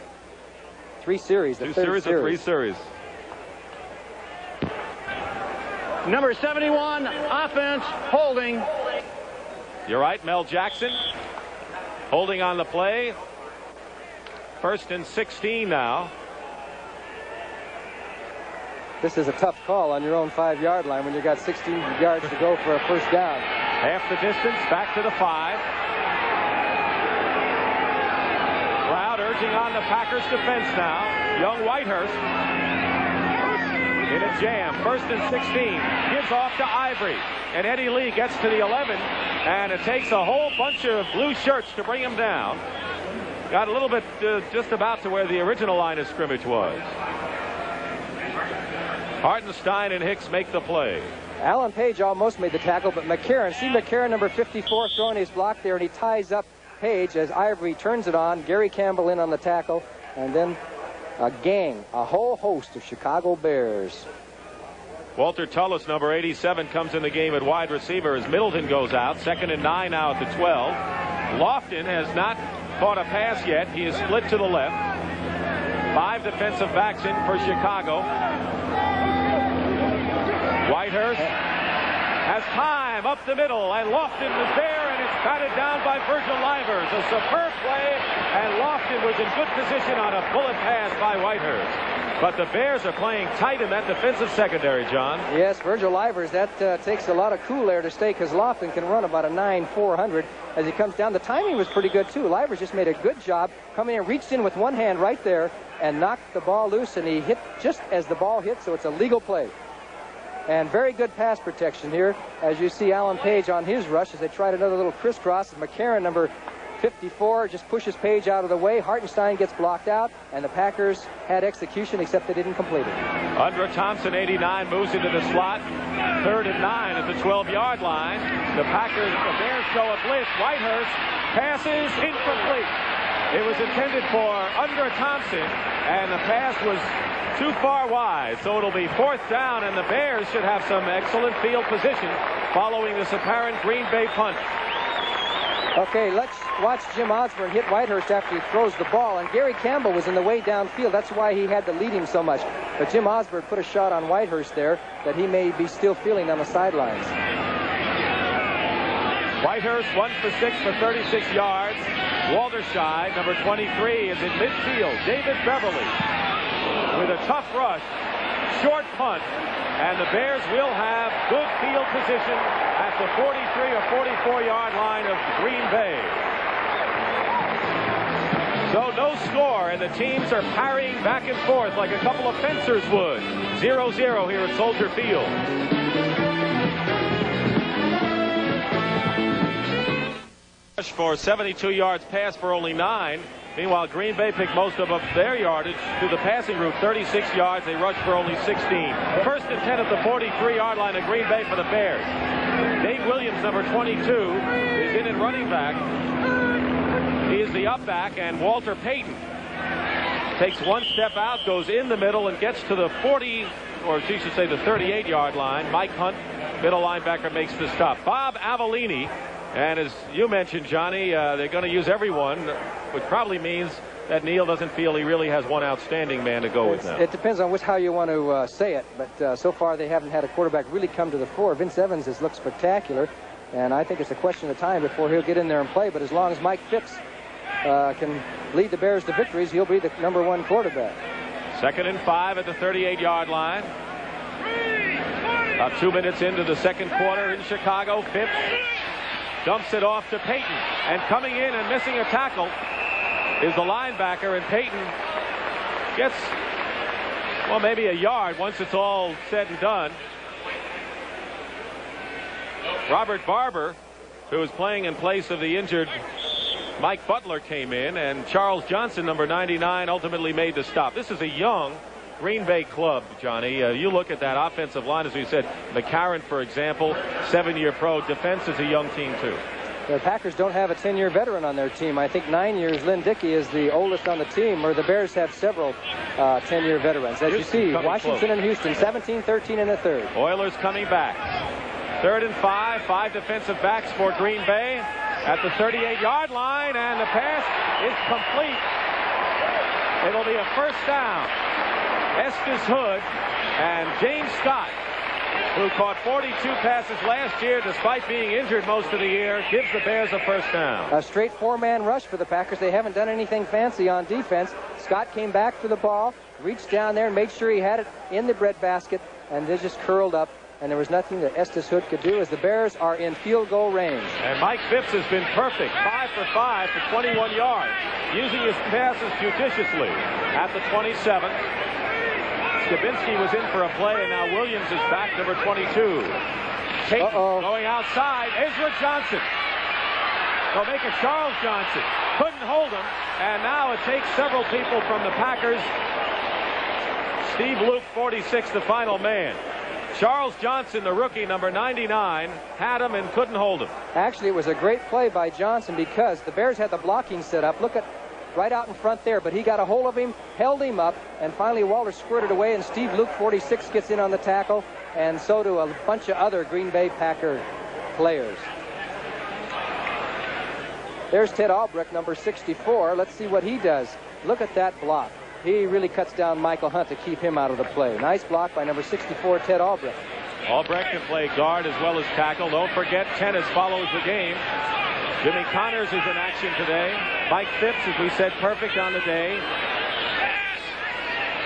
series. Two series or three series. Number 71, offense, holding. You're right, Mel Jackson holding on the play. 1st and 16 now. This is a tough call on your own 5-yard line when you got 16 yards to go for a first down. Half the distance, back to the 5. Crowd urging on the Packers defense now. Young Whitehurst in a jam. 1st and 16. Gives off to Ivory. And Eddie Lee gets to the 11. And it takes a whole bunch of blue shirts to bring him down. Got a little bit just about to where the original line of scrimmage was. Hartenstein and Hicks make the play. Alan Page almost made the tackle, but McCarron, see McCarron, number 54, throwing his block there, and he ties up Page as Ivory turns it on. Gary Campbell in on the tackle, and then a whole host of Chicago Bears. Walter Tullis, number 87, comes in the game at wide receiver as Middleton goes out. 2nd and 9 now at the 12. Lofton has not caught a pass yet. He is split to the left. 5 defensive backs in for Chicago. Whitehurst has time up the middle, and Lofton was there, and it's batted down by Virgil Livers. A superb play, and Lofton was in good position on a bullet pass by Whitehurst. But the Bears are playing tight in that defensive secondary, John. Yes, Virgil Livers, that takes a lot of cool air to stay, because Lofton can run about a 9.400 as he comes down. The timing was pretty good, too. Livers just made a good job coming in, reached in with one hand right there and knocked the ball loose, and he hit just as the ball hit, so it's a legal play. And very good pass protection here, as you see Alan Page on his rush as they tried another little crisscross. McCarron, number 54, just pushes Page out of the way. Hartenstein gets blocked out, and the Packers had execution, except they didn't complete it. Undra Thompson, 89, moves into the slot. 3rd and 9 at the 12-yard line. The Bears show a blitz. Whitehurst passes incomplete. It was intended for Undra Thompson, and the pass was too far wide, so it'll be 4th down, and the Bears should have some excellent field position following this apparent Green Bay punt. Okay, let's watch Jim Osborne hit Whitehurst after he throws the ball. And Gary Campbell was in the way downfield. That's why he had to lead him so much. But Jim Osborne put a shot on Whitehurst there that he may be still feeling on the sidelines. Whitehurst 1 for 6 for 36 yards. Walterscheid, number 23, is in midfield. David Beverly with a tough rush. Short punt. And the Bears will have good field position at the 43 or 44-yard line of Green Bay. So no score, and the teams are parrying back and forth like a couple of fencers would. 0-0 here at Soldier Field. Rush for 72 yards, pass for only 9. Meanwhile, Green Bay picked most of their yardage to the passing route, 36 yards. They rushed for only 16. First and 10 at the 43-yard line of Green Bay for the Bears. Dave Williams, number 22, is in at running back. He is the up back, and Walter Payton takes one step out, goes in the middle, and gets to the 40, or she should say the 38-yard line. Mike Hunt, middle linebacker, makes the stop. Bob Avellini. And as you mentioned, Johnny, they're going to use everyone, which probably means that Neil doesn't feel he really has one outstanding man to go with now. It depends on how you want to say it, but so far they haven't had a quarterback really come to the fore. Vince Evans has looked spectacular, and I think it's a question of time before he'll get in there and play. But as long as Mike Phipps can lead the Bears to victories, he'll be the #1 quarterback. 2nd and 5 at the 38-yard line. About 2 minutes into the second quarter in Chicago. Phipps dumps it off to Payton, and coming in and missing a tackle is the linebacker, and Payton gets, well, maybe a yard once it's all said and done. Robert Barber, who was playing in place of the injured Mike Butler, came in, and Charles Johnson, number 99, ultimately made the stop. This is a young Green Bay club, Johnny. You look at that offensive line, as we said, McCarron, for example, 7-year pro. Defense is a young team, too. The Packers don't have a 10-year veteran on their team. I think 9 years. Lynn Dickey is the oldest on the team, where the Bears have several 10-year veterans. As you see, Washington and Houston, 17-13 in the third. Oilers coming back. 3rd and 5, 5 defensive backs for Green Bay at the 38-yard line, and the pass is complete. It'll be a first down. Estes Hood and James Scott, who caught 42 passes last year despite being injured most of the year, gives the Bears a first down. A straight 4-man rush for the Packers. They haven't done anything fancy on defense. Scott came back for the ball, reached down there and made sure he had it in the breadbasket, and they just curled up, and there was nothing that Estes Hood could do as the Bears are in field goal range. And Mike Phipps has been perfect, 5 for 5 for 21 yards, using his passes judiciously at the 27. Skabinski was in for a play, and now Williams is back, number 22. Payton going outside. Ezra Johnson. They'll make it Charles Johnson. Couldn't hold him, and now it takes several people from the Packers. Steve Luke, 46, the final man. Charles Johnson, the rookie, number 99, had him and couldn't hold him. Actually, it was a great play by Johnson because the Bears had the blocking set up. Look at right out in front there, but he got a hold of him, held him up, and finally Walter squirted away, and Steve Luke, 46, gets in on the tackle, and so do a bunch of other Green Bay Packer players. There's Ted Albrecht, number 64. Let's see what he does. Look at that block. He really cuts down Michael Hunt to keep him out of the play. Nice block by number 64, Ted Albrecht. Albrecht can play guard as well as tackle. Don't forget, tennis follows the game. Jimmy Connors is in action today. Mike Phipps, as we said, perfect on the day.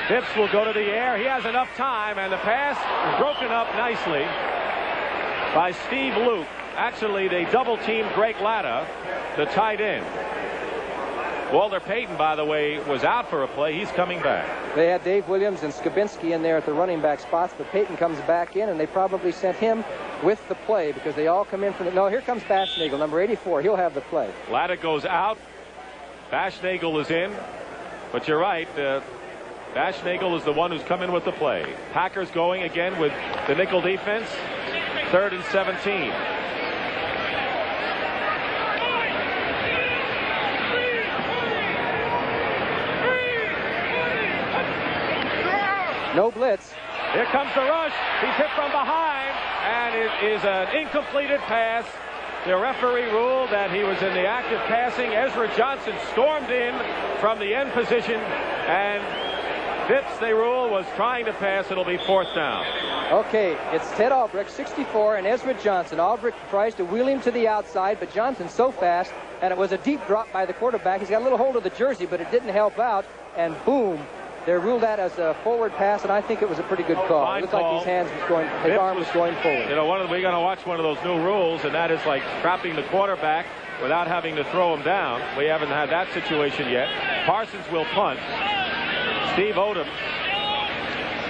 Phipps will go to the air. He has enough time, and the pass is broken up nicely by Steve Luke. Actually, they double-teamed Greg Latta, the tight end. Walter Payton, by the way, was out for a play. He's coming back. They had Dave Williams and Skabinski in there at the running back spots, but Payton comes back in, and they probably sent him with the play because they all come in from the... No, here comes Bashnagel, number 84. He'll have the play. Latta goes out. Bashnagel is in. But you're right. Bashnagel is the one who's come in with the play. Packers going again with the nickel defense. 3rd and 17. No blitz. Here comes the rush. He's hit from behind, and it is an incompleted pass The referee ruled that he was in the act of passing. Ezra Johnson stormed in from the end position, and Phipps, they rule, was trying to pass. It'll be 4th down. Okay, it's Ted Albrecht, 64, and Ezra Johnson. Albrecht tries to wheel him to the outside, but Johnson's so fast, and it was a deep drop by the quarterback. He's got a little hold of the jersey, but it didn't help out, and boom, they ruled that as a forward pass, and I think it was a pretty good call. Fine It looked call. like his arm was going forward. You know, we're going to watch one of those new rules, and that is like trapping the quarterback without having to throw him down. We haven't had that situation yet. Parsons will punt. Steve Odom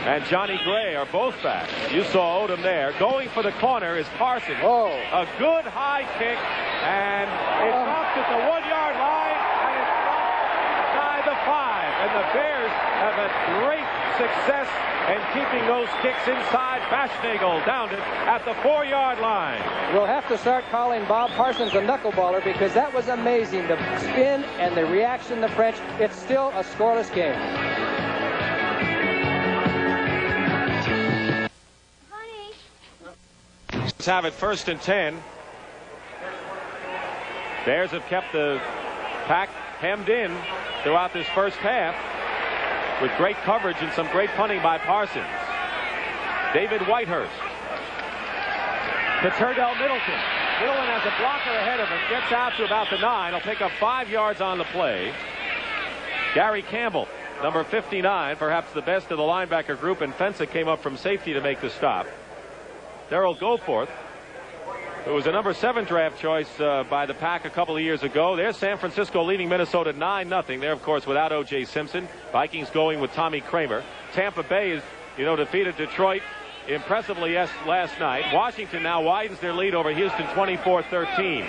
and Johnny Gray are both back. You saw Odom there. Going for the corner is Parsons. Oh. A good high kick, and it drops at the 1-yard line, and it's dropped inside the 5. And the Bears have had great success in keeping those kicks inside. Bashnagel downed it at the 4-yard line. We'll have to start calling Bob Parsons a knuckleballer because that was amazing. The spin and the reaction, the French. It's still a scoreless game. Let's have it 1st and 10. Bears have kept the pack hemmed in throughout this first half with great coverage and some great punting by Parsons. David Whitehurst to Turdell Middleton. Middleton has a blocker ahead of him, gets out to about the 9. He'll pick up 5 yards on the play. Gary Campbell, number 59, perhaps the best of the linebacker group, and Fensick came up from safety to make the stop. Darrell Goforth, who was a number 7 draft choice by the Pack a couple of years ago. There's San Francisco leading Minnesota 9-0. They're, of course, without O.J. Simpson. Vikings going with Tommy Kramer. Tampa Bay is, defeated Detroit impressively last night. Washington now widens their lead over Houston 24-13.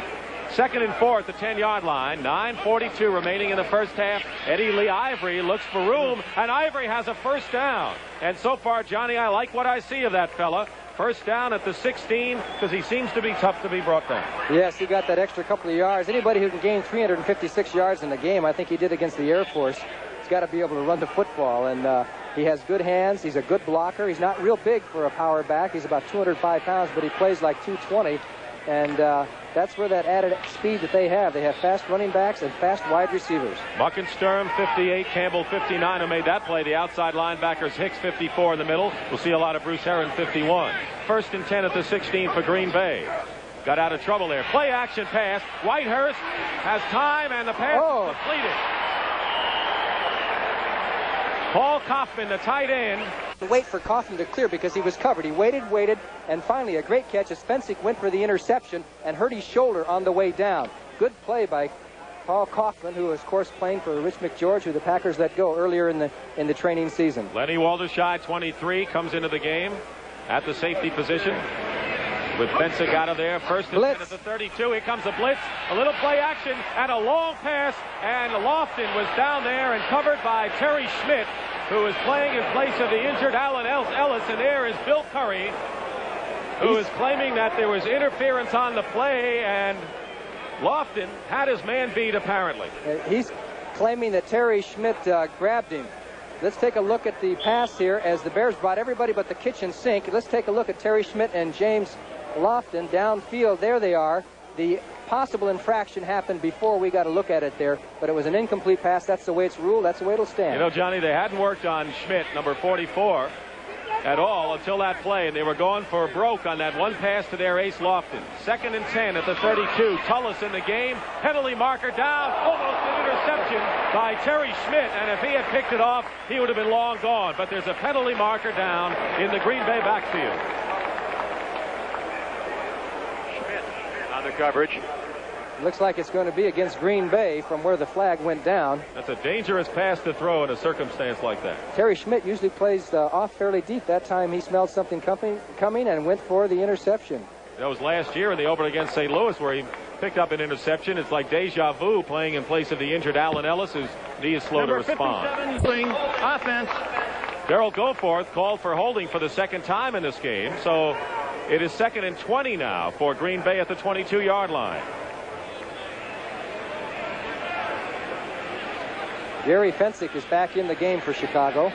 2nd and 4 at the 10-yard line. 9:42 remaining in the first half. Eddie Lee Ivory looks for room, and Ivory has a first down. And so far, Johnny, I like what I see of that fella. First down at the 16 because he seems to be tough to be brought down. Yes, he got that extra couple of yards. Anybody who can gain 356 yards in the game, I think he did against the Air Force. He's got to be able to run the football, and he has good hands. He's a good blocker. He's not real big for a power back. He's about 205 pounds, but he plays like 220, and that's where that added speed that they have. They have fast running backs and fast wide receivers. Buckensturm 58, Campbell 59 who made that play. The outside linebackers Hicks 54 in the middle. We'll see a lot of Bruce Herron 51. 1st and 10 at the 16 for Green Bay. Got out of trouble there. Play action pass. Whitehurst has time, and the pass is completed. Paul Kaufman, the tight end. Wait for Kaufman to clear because he was covered. He waited, and finally a great catch as Fensick went for the interception and hurt his shoulder on the way down. Good play by Paul Kaufman, who was, of course, playing for Rich McGeorge, who the Packers let go earlier in the training season. Lenny Walderscheid, 23, comes into the game at the safety position with Fensick out of there. 1st and 10 at the 32. Here comes a blitz, a little play action, and a long pass, and Lofton was down there and covered by Terry Schmidt, who is playing in place of the injured Allen Ellis, and there is Bill Curry, who is claiming that there was interference on the play, and Lofton had his man beat, apparently. He's claiming that Terry Schmidt grabbed him. Let's take a look at the pass here as the Bears brought everybody but the kitchen sink. Let's take a look at Terry Schmidt and James Lofton downfield. There they are. The possible infraction happened before we got a look at it there, but it was an incomplete pass. That's the way it's ruled. That's the way it'll stand. You know, Johnny, they hadn't worked on Schmidt, number 44, at all until that play, and they were going for a broke on that one pass to their ace Lofton. 2nd and 10 at the 32. Tullis in the game. Penalty marker down. Almost an interception by Terry Schmidt, and if he had picked it off, he would have been long gone. But there's a penalty marker down in the Green Bay backfield. On the coverage. Looks like it's going to be against Green Bay from where the flag went down. That's a dangerous pass to throw in a circumstance like that. Terry Schmidt usually plays off fairly deep. That time he smelled something coming and went for the interception. That was last year in the opener against St. Louis where he picked up an interception. It's like deja vu playing in place of the injured Allen Ellis, whose knee is slow to respond. 57, offense. Darrell Goforth called for holding for the 2nd time in this game. So it is 2nd and 20 now for Green Bay at the 22-yard line. Gary Fensick is back in the game for Chicago.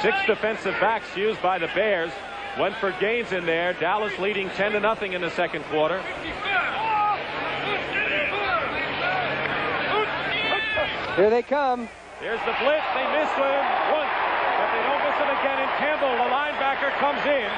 6 defensive backs used by the Bears. Went for gains in there. Dallas leading 10-0 in the second quarter. Here they come. Here's the blitz. They missed him once, but they don't miss him again. And Campbell, the linebacker, comes in.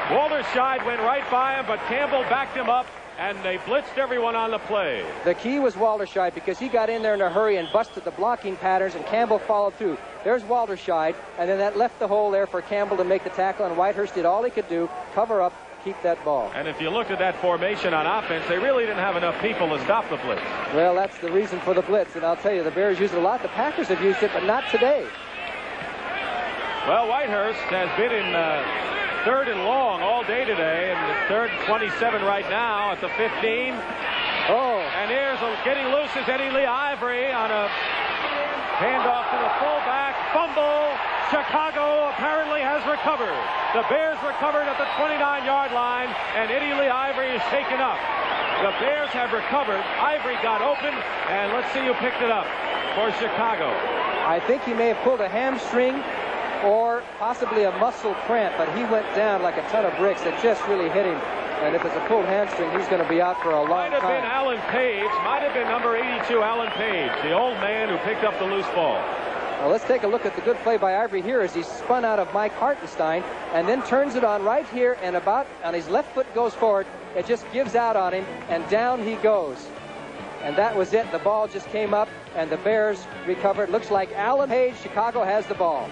Walderscheid went right by him, but Campbell backed him up, and they blitzed everyone on the play. The key was Walderscheid because he got in there in a hurry and busted the blocking patterns, and Campbell followed through. There's Walderscheid, and then that left the hole there for Campbell to make the tackle, and Whitehurst did all he could do, cover up, keep that ball. And if you looked at that formation on offense, they really didn't have enough people to stop the blitz. Well, that's the reason for the blitz, and I'll tell you, the Bears use it a lot. The Packers have used it, but not today. Well, Whitehurst has been in third and long all day today, and it's third and 27 right now at the 15. Oh. And here's getting loose is Eddie Lee Ivory on a handoff to the fullback. Fumble. Chicago apparently has recovered. The Bears recovered at the 29-yard line, and Eddie Lee Ivory is taken up. The Bears have recovered. Ivory got open, and let's see who picked it up for Chicago. I think he may have pulled a hamstring or possibly a muscle cramp, but he went down like a ton of bricks. It just really hit him. And if it's a pulled hamstring, he's going to be out for a long time. Might have been Alan Page. Might have been number 82, Alan Page, the old man who picked up the loose ball. Well, let's take a look at the good play by Ivory here as he spun out of Mike Hartenstein and then turns it on right here, and about on his left foot goes forward. It just gives out on him, and down he goes. And that was it. The ball just came up, and the Bears recovered. Looks like Alan Page, Chicago has the ball.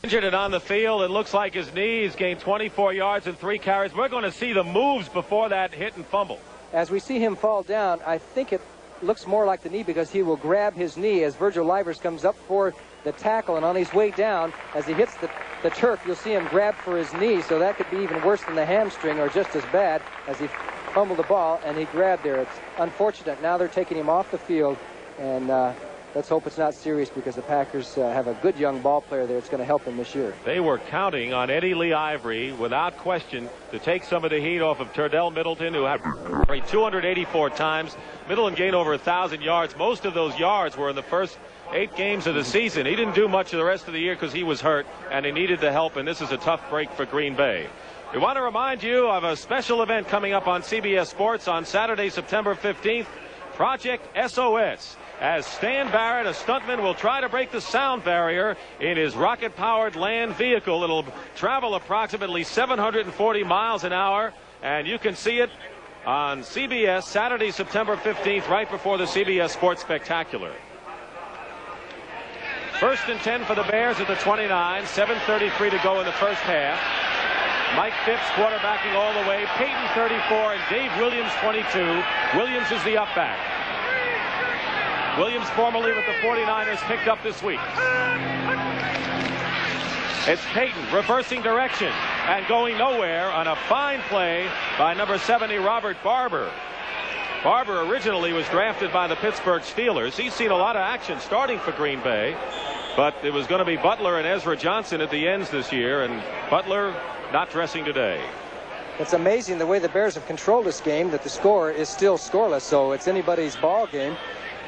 Injured it on the field. It looks like his knees gained 24 yards and 3 carries. We're going to see the moves before that hit and fumble. As we see him fall down, I think it looks more like the knee because he will grab his knee as Virgil Livers comes up for the tackle, and on his way down, as he hits the turf, you'll see him grab for his knee, so that could be even worse than the hamstring, or just as bad, as he fumbled the ball and he grabbed there. It's unfortunate. Now they're taking him off the field, and let's hope it's not serious because the Packers have a good young ball player there. It's going to help him this year. They were counting on Eddie Lee Ivory, without question, to take some of the heat off of Turdell Middleton, who had 284 times. Middleton gained over 1,000 yards. Most of those yards were in the first 8 games of the season. He didn't do much of the rest of the year because he was hurt, and he needed the help, and this is a tough break for Green Bay. We want to remind you of a special event coming up on CBS Sports on Saturday, September 15th, Project SOS. As Stan Barrett, a stuntman, will try to break the sound barrier in his rocket-powered land vehicle. It'll travel approximately 740 miles an hour, and you can see it on CBS Saturday, September 15th, right before the CBS Sports Spectacular. 1st and 10 for the Bears at the 29, 7:33 to go in the first half. Mike Phipps quarterbacking all the way, Peyton 34, and Dave Williams 22. Williams is the up back. Williams, formerly with the 49ers, picked up this week. It's Peyton reversing direction and going nowhere on a fine play by number 70, Robert Barber. Barber originally was drafted by the Pittsburgh Steelers. He's seen a lot of action starting for Green Bay, but it was going to be Butler and Ezra Johnson at the ends this year, and Butler not dressing today. It's amazing the way the Bears have controlled this game that the score is still scoreless, so it's anybody's ball game.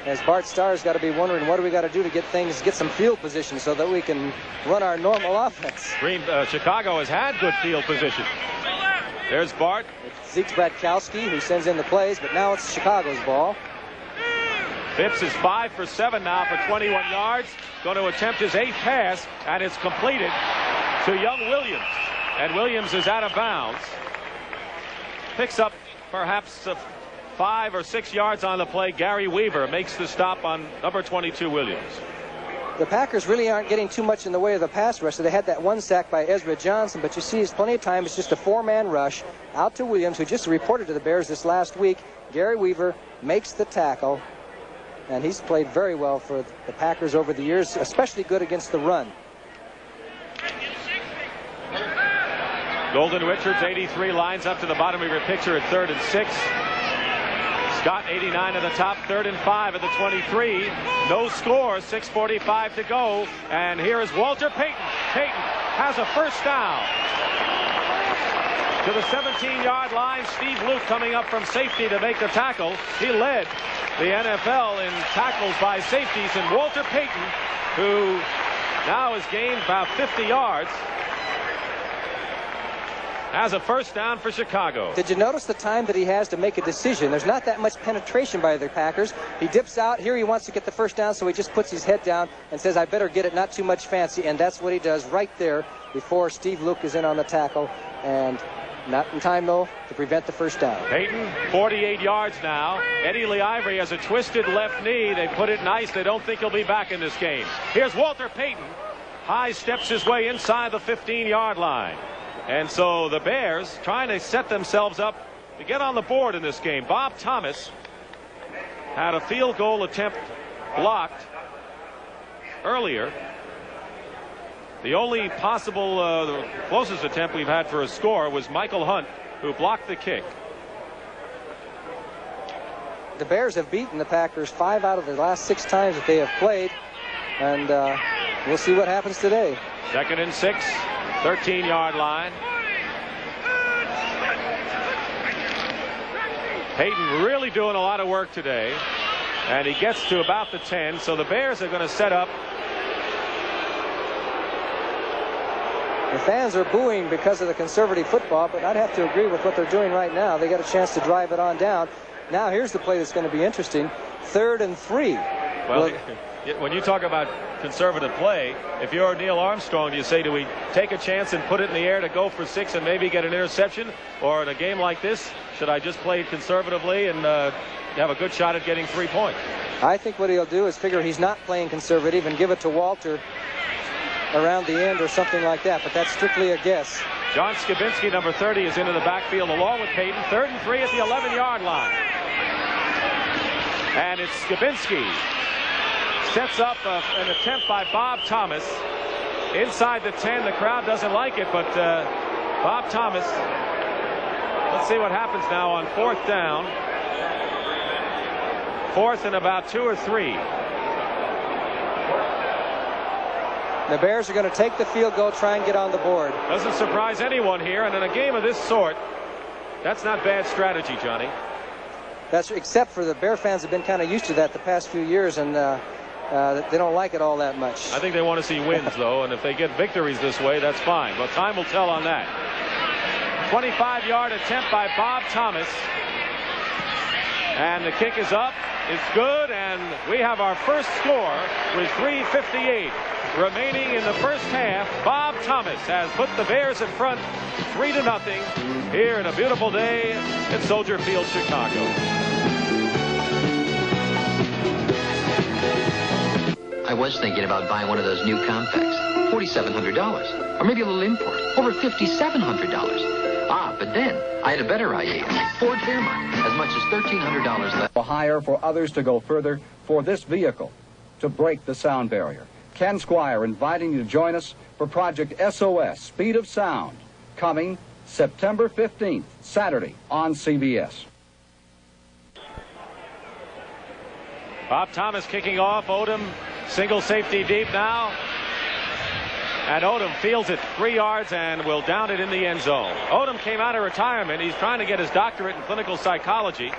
As Bart Starr's got to be wondering, what do we got to do to get some field position so that we can run our normal offense? Chicago has had good field position. There's Bart. It's Zeke Bratkowski who sends in the plays, but now it's Chicago's ball. Phipps is 5 for 7 now for 21 yards. Going to attempt his 8th pass, and it's completed to young Williams. And Williams is out of bounds. Picks up perhaps 5 or 6 yards on the play. Gary Weaver makes the stop on number 22, Williams. The Packers really aren't getting too much in the way of the pass rush. So they had that one sack by Ezra Johnson, but you see it's plenty of time. It's just a 4-man rush out to Williams, who just reported to the Bears this last week. Gary Weaver makes the tackle, and he's played very well for the Packers over the years, especially good against the run. Golden Richards, 83, lines up to the bottom of your picture at 3rd and 6. Scott, 89 at the top, 3rd and 5 at the 23. No score, 6:45 to go. And here is Walter Payton. Payton has a first down. To the 17-yard line, Steve Luke coming up from safety to make the tackle. He led the NFL in tackles by safeties. And Walter Payton, who now has gained about 50 yards, has a first down for Chicago. Did you notice the time that he has to make a decision? There's not that much penetration by the Packers. He dips out. Here he wants to get the first down, so he just puts his head down and says, I better get it, not too much fancy. And that's what he does right there before Steve Luke is in on the tackle. And not in time, though, to prevent the first down. Payton, 48 yards now. Eddie Lee Ivory has a twisted left knee. They put it nice. They don't think he'll be back in this game. Here's Walter Payton. High steps his way inside the 15-yard line. And so the Bears trying to set themselves up to get on the board in this game. Bob Thomas had a field goal attempt blocked earlier. The only possible the closest attempt we've had for a score was Michael Hunt, who blocked the kick. The Bears have beaten the Packers 5 out of the last 6 times that they have played. And we'll see what happens today. 2nd and 6, 13-yard line. Payton really doing a lot of work today. And he gets to about the 10. So the Bears are going to set up. The fans are booing because of the conservative football, but I'd have to agree with what they're doing right now. They got a chance to drive it on down. Now here's the play that's going to be interesting. 3rd and 3. Well, when you talk about conservative play, if you're Neil Armstrong, do you say, do we take a chance and put it in the air to go for 6 and maybe get an interception? Or in a game like this, should I just play it conservatively and have a good shot at getting 3 points? I think what he'll do is figure he's not playing conservative and give it to Walter around the end or something like that, but that's strictly a guess. John Skibinski, number 30, is into the backfield along with Payton. 3rd and 3 at the 11-yard line. And it's Skibinski. Sets up an attempt by Bob Thomas. Inside the 10, the crowd doesn't like it, but Bob Thomas, let's see what happens now on 4th down. 4th and about 2 or 3. The Bears are going to take the field goal, try and get on the board. Doesn't surprise anyone here, and in a game of this sort, that's not bad strategy, Johnny. That's except for the Bear fans have been kind of used to that the past few years, and they don't like it all that much. I think they want to see wins, though, and if they get victories this way, that's fine. But time will tell on that. 25-yard attempt by Bob Thomas. And the kick is up. It's good, and we have our first score with 3:58 remaining in the first half. Bob Thomas has put the Bears in front 3-0 here in a beautiful day at Soldier Field, Chicago. I was thinking about buying one of those new compacts. $4,700. Or maybe a little import. Over $5,700. But then I had a better idea. Ford Fairmont. As much as $1,300 left. Higher for others to go further for this vehicle to break the sound barrier. Ken Squire inviting you to join us for Project SOS, Speed of Sound, coming September 15th, Saturday on CBS. Bob Thomas kicking off. Odom single safety deep now. And Odom fields it 3 yards and will down it in the end zone. Odom came out of retirement. He's trying to get his doctorate in clinical psychology.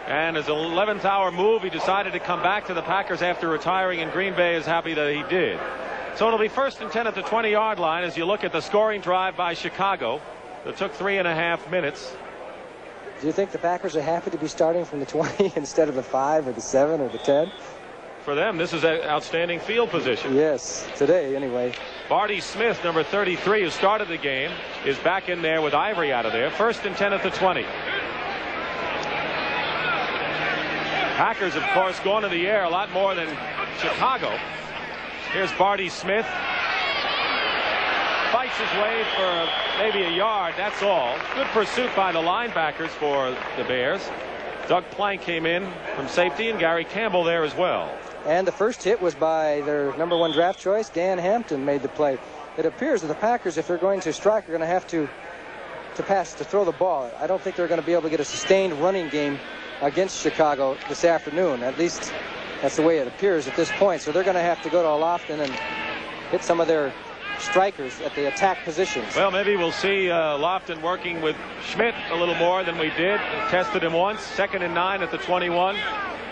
And his 11th hour move, he decided to come back to the Packers after retiring, and Green Bay is happy that he did. So it'll be 1st and 10 at the 20-yard line as you look at the scoring drive by Chicago that took 3.5 minutes. Do you think the Packers are happy to be starting from the 20 instead of the 5 or the 7 or the 10? For them, this is an outstanding field position. Yes, today anyway. Barty Smith, number 33, who started the game, is back in there with Ivory out of there. 1st and 10 at the 20. Packers, of course, going to the air a lot more than Chicago. Here's Barty Smith. Fights his way for maybe a yard, that's all. Good pursuit by the linebackers for the Bears. Doug Plank came in from safety, and Gary Campbell there as well. And the first hit was by their #1 draft choice. Dan Hampton made the play. It appears that the Packers, if they're going to strike, are going to have to throw the ball. I don't think they're going to be able to get a sustained running game against Chicago this afternoon. At least that's the way it appears at this point. So they're going to have to go to Lofton and hit some of their strikers at the attack positions. Well, maybe we'll see Lofton working with Schmidt a little more than we did. Tested him once. 2nd and 9 at the 21.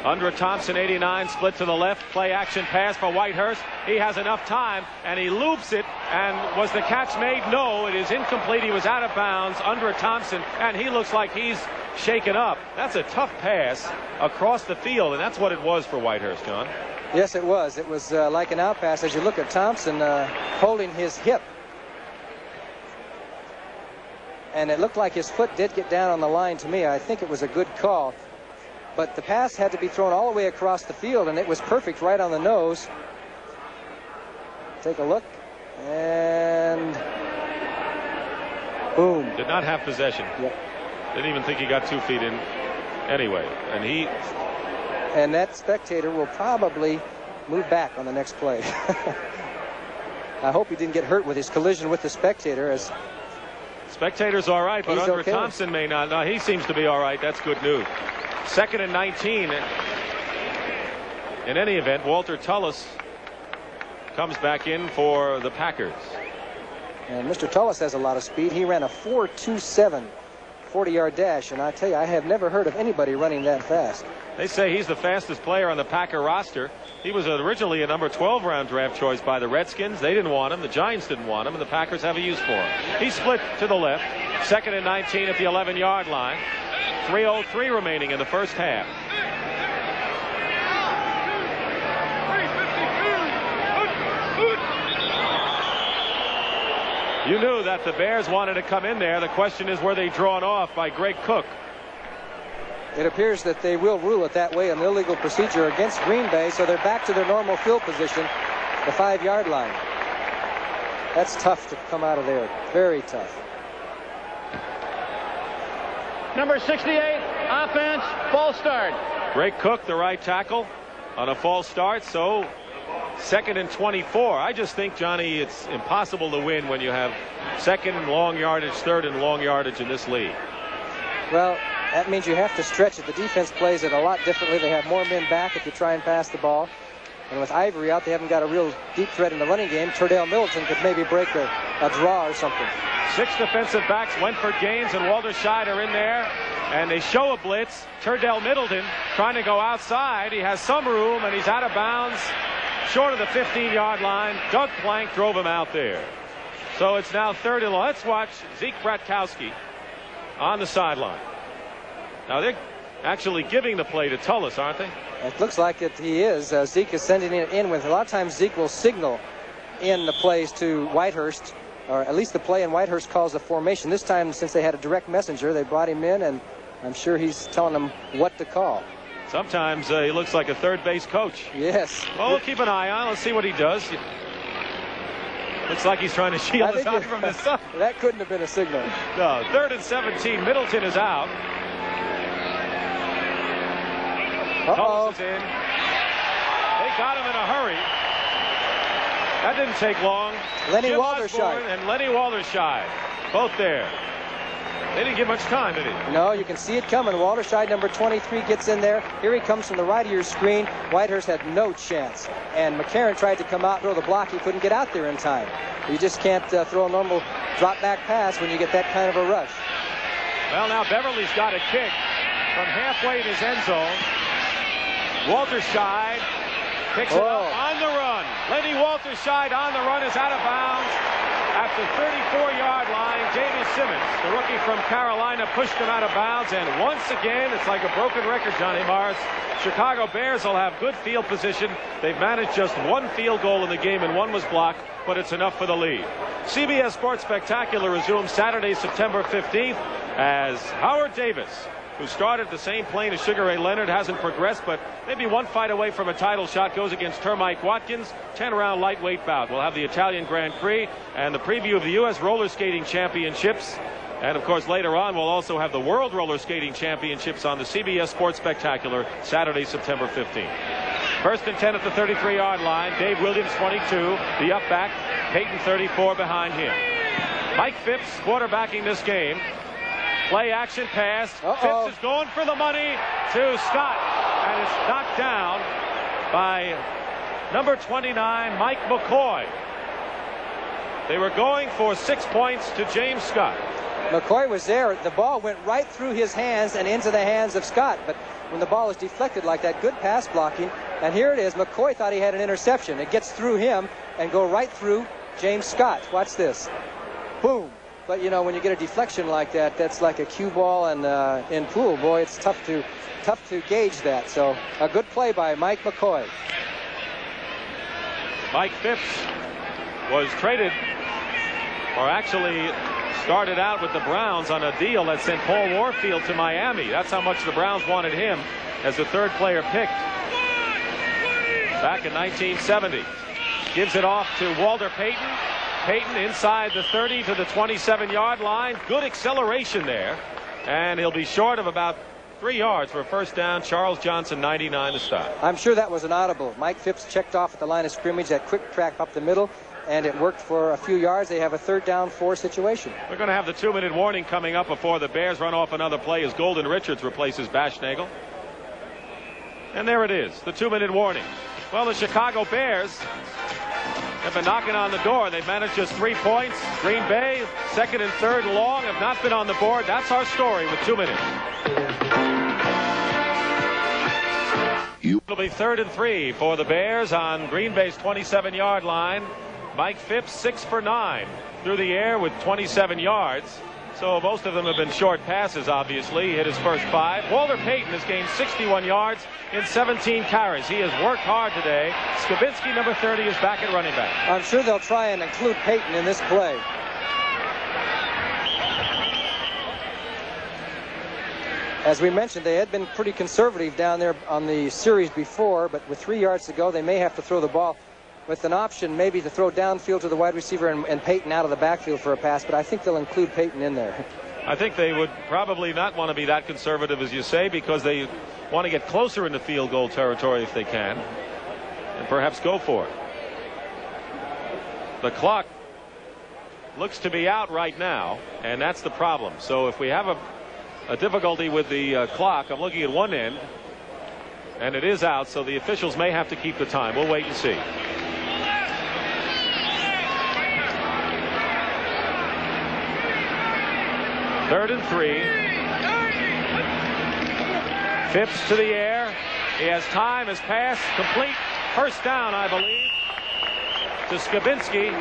Under Thompson, 89, split to the left, play action pass for Whitehurst. He has enough time, and he loops it. And was the catch made? No, it is incomplete. He was out of bounds. Under Thompson, and he looks like he's shaken up. That's a tough pass across the field, and that's what it was for Whitehurst, John. Yes, it was. It was like an out pass. As you look at Thompson holding his hip. And it looked like his foot did get down on the line to me. I think it was a good call. But the pass had to be thrown all the way across the field, and it was perfect right on the nose. Take a look. And boom. Did not have possession. Yep. Didn't even think he got 2 feet in anyway. And that spectator will probably move back on the next play. I hope he didn't get hurt with his collision with the spectator. As spectator's all right, but Under okay. Thompson may not. No, he seems to be all right. That's good news. 2nd and 19. In any event, Walter Tullis comes back in for the Packers. And Mr. Tullis has a lot of speed. He ran a 4.27 40-yard dash, and I tell you, I have never heard of anybody running that fast. They say he's the fastest player on the Packer roster. He was originally a number 12 round draft choice by the Redskins. They didn't want him. The Giants didn't want him, and the Packers have a use for him. He split to the left. 2nd and 19 at the 11-yard line. 3:03 remaining in the first half. You knew that the Bears wanted to come in there. The question is, were they drawn off by Greg Cook? It appears that they will rule it that way, an illegal procedure against Green Bay, so they're back to their normal field position, the 5-yard line. That's tough to come out of there. Very tough. Number 68, offense, false start. Greg Cook, the right tackle, on a false start, so 2nd and 24. I just think, Johnny, it's impossible to win when you have 2nd and long yardage, 3rd and long yardage in this league. Well, that means you have to stretch it. The defense plays it a lot differently. They have more men back if you try and pass the ball. And with Ivory out, they haven't got a real deep threat in the running game. Turdell Middleton could maybe break a draw or something. 6 defensive backs, Wentford Gaines and Walter Scheid are in there. And they show a blitz. Turdell Middleton trying to go outside. He has some room, and he's out of bounds. Short of the 15-yard line. Doug Plank drove him out there. So it's now 3rd and long. Let's watch Zeke Bratkowski on the sideline. Now they're actually giving the play to Tullis, aren't they? It looks like it. He is. Zeke is sending it in with. A lot of times Zeke will signal in the plays to Whitehurst, or at least the play, and Whitehurst calls the formation. This time, since they had a direct messenger, they brought him in, and I'm sure he's telling them what to call. Sometimes he looks like a third base coach. Yes. Well, we'll keep an eye on. Let's see what he does. Looks like he's trying to shield us out from the sun. That couldn't have been a signal. No. 3rd and 17. Middleton is out. Tullis is in. They got him in a hurry. That didn't take long. Lenny Jim Walderscheid. Osborne and Lenny Walderscheid, both there. They didn't give much time, did he? No, you can see it coming. Walderscheid, number 23, gets in there. Here he comes from the right of your screen. Whitehurst had no chance. And McCarron tried to come out, throw the block. He couldn't get out there in time. You just can't throw a normal drop-back pass when you get that kind of a rush. Well, now Beverly's got a kick from halfway in his end zone. Walderscheid picks it up on the run. Lenny Walderscheid on the run is out of bounds. At the 34-yard line, Davis Simmons, the rookie from Carolina, pushed him out of bounds. And once again, it's like a broken record, Johnny Morris. Chicago Bears will have good field position. They've managed just 1 field goal in the game, and 1 was blocked, but it's enough for the lead. CBS Sports Spectacular resumes Saturday, September 15th, as Howard Davis, who started the same plane as Sugar Ray Leonard, hasn't progressed, but maybe 1 fight away from a title shot, goes against Termite Watkins. 10-round lightweight bout. We'll have the Italian Grand Prix and the preview of the U.S. Roller Skating Championships. And, of course, later on, we'll also have the World Roller Skating Championships on the CBS Sports Spectacular, Saturday, September 15th. 1st and 10 at the 33-yard line. Dave Williams, 22. The up back. Peyton, 34 behind him. Mike Phipps quarterbacking this game. Play action pass. Phipps is going for the money to Scott. And it's knocked down by number 29, Mike McCoy. They were going for 6 points to James Scott. McCoy was there. The ball went right through his hands and into the hands of Scott. But when the ball is deflected like that, good pass blocking. And here it is. McCoy thought he had an interception. It gets through him and go right through James Scott. Watch this. Boom. But, you know, when you get a deflection like that, that's like a cue ball. And in pool, boy, it's tough to gauge that. So a good play by Mike McCoy. Mike Phipps was traded, or actually started out with the Browns on a deal that sent Paul Warfield to Miami. That's how much the Browns wanted him as the third player picked back in 1970. Gives it off to Walter Payton. Payton inside the 30 to the 27-yard line. Good acceleration there. And he'll be short of about 3 yards for a first down. Charles Johnson, 99 to stop. I'm sure that was an audible. Mike Phipps checked off at the line of scrimmage, that quick track up the middle, and it worked for a few yards. They have a 3rd down 4 situation. We're going to have the 2-minute warning coming up before the Bears run off another play as Golden Richards replaces Bashnagel. And there it is, the 2-minute warning. Well, the Chicago Bears have been knocking on the door. They've managed just 3 points. Green Bay, 2nd and 3rd long, have not been on the board. That's our story with 2 minutes. It'll be 3rd and 3 for the Bears on Green Bay's 27-yard line. Mike Phipps 6 for 9 through the air with 27 yards. So most of them have been short passes, obviously. He hit his first 5. Walter Payton has gained 61 yards in 17 carries. He has worked hard today. Skibinski, number 30, is back at running back. I'm sure they'll try and include Payton in this play. As we mentioned, they had been pretty conservative down there on the series before, but with 3 yards to go, they may have to throw the ball with an option maybe to throw downfield to the wide receiver and Payton out of the backfield for a pass, but I think they'll include Payton in there. I think they would probably not want to be that conservative, as you say, because they want to get closer into field goal territory if they can, and perhaps go for it. The clock looks to be out right now, and that's the problem. So if we have a difficulty with the clock, I'm looking at one end, and it is out, so the officials may have to keep the time. We'll wait and see. Third and 3. Phipps to the air. He has time. His pass complete. First down, I believe, to Skibinski.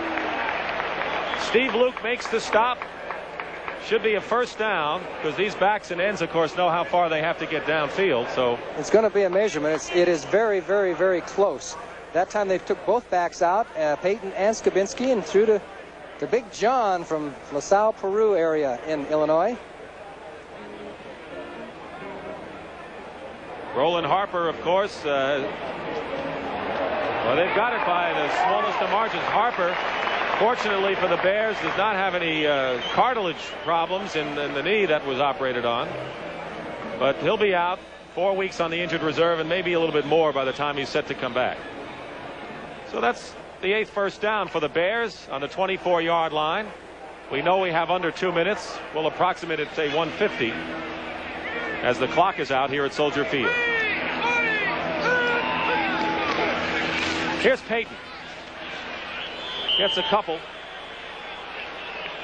Steve Luke makes the stop. Should be a first down because these backs and ends, of course, know how far they have to get downfield. So it's going to be a measurement. It is very, very, very close. That time they took both backs out, Payton and Skibinski, and threw to Big John from LaSalle, Peru area in Illinois. Roland Harper, of course, well, they've got it by the smallest of margins. Harper, fortunately for the Bears, does not have any cartilage problems in the knee that was operated on. But he'll be out 4 weeks on the injured reserve and maybe a little bit more by the time he's set to come back. So that's the 8th first down for the Bears on the 24-yard line. We know we have under 2 minutes. We'll approximate it, say, 1:50 as the clock is out here at Soldier Field. Here's Payton. Gets a couple.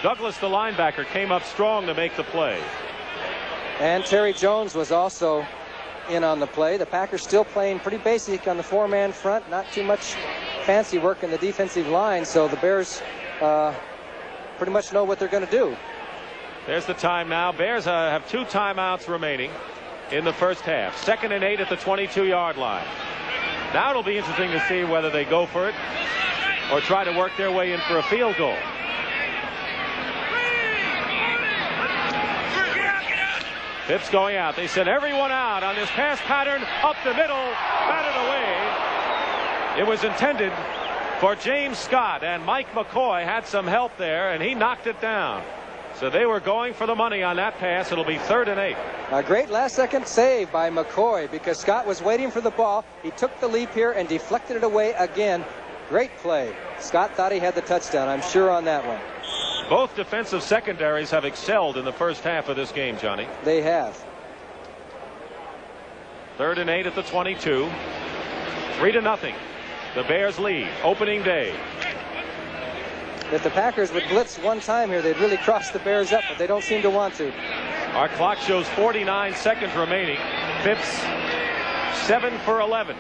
Douglas, the linebacker, came up strong to make the play. And Terry Jones was also in on the play. The Packers still playing pretty basic on the 4-man front. Not too much fancy work in the defensive line, so the Bears pretty much know what they're going to do. There's the time now. Bears have 2 timeouts remaining in the first half. 2nd and 8 at the 22-yard line. Now it'll be interesting to see whether they go for it or try to work their way in for a field goal. Phipps going out. They sent everyone out on this pass pattern up the middle, batted away. It was intended for James Scott, and Mike McCoy had some help there, and he knocked it down. So they were going for the money on that pass. It'll be 3rd and 8. A great last-second save by McCoy because Scott was waiting for the ball. He took the leap here and deflected it away again. Great play. Scott thought he had the touchdown, I'm sure, on that one. Both defensive secondaries have excelled in the first half of this game, Johnny. They have. 3rd and 8 at the 22. 3-0. The Bears lead. Opening day. if the Packers would blitz one time here, they'd really cross the Bears up, but they don't seem to want to. Our clock shows 49 seconds remaining. Phipps 7 for 11.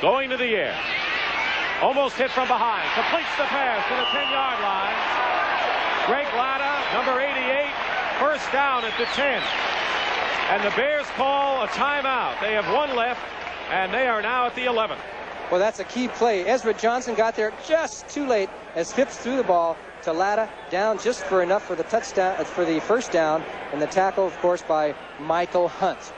Going to the air. Almost hit from behind. Completes the pass to the 10-yard line. Greg Latta, number 88, first down at the 10. And the Bears call a timeout. They have one left, and they are now at the 11. Well, that's a key play. Ezra Johnson got there just too late as Phipps threw the ball to Latta, down just for enough for the touchdown, for the first down, and the tackle, of course, by Michael Hunt.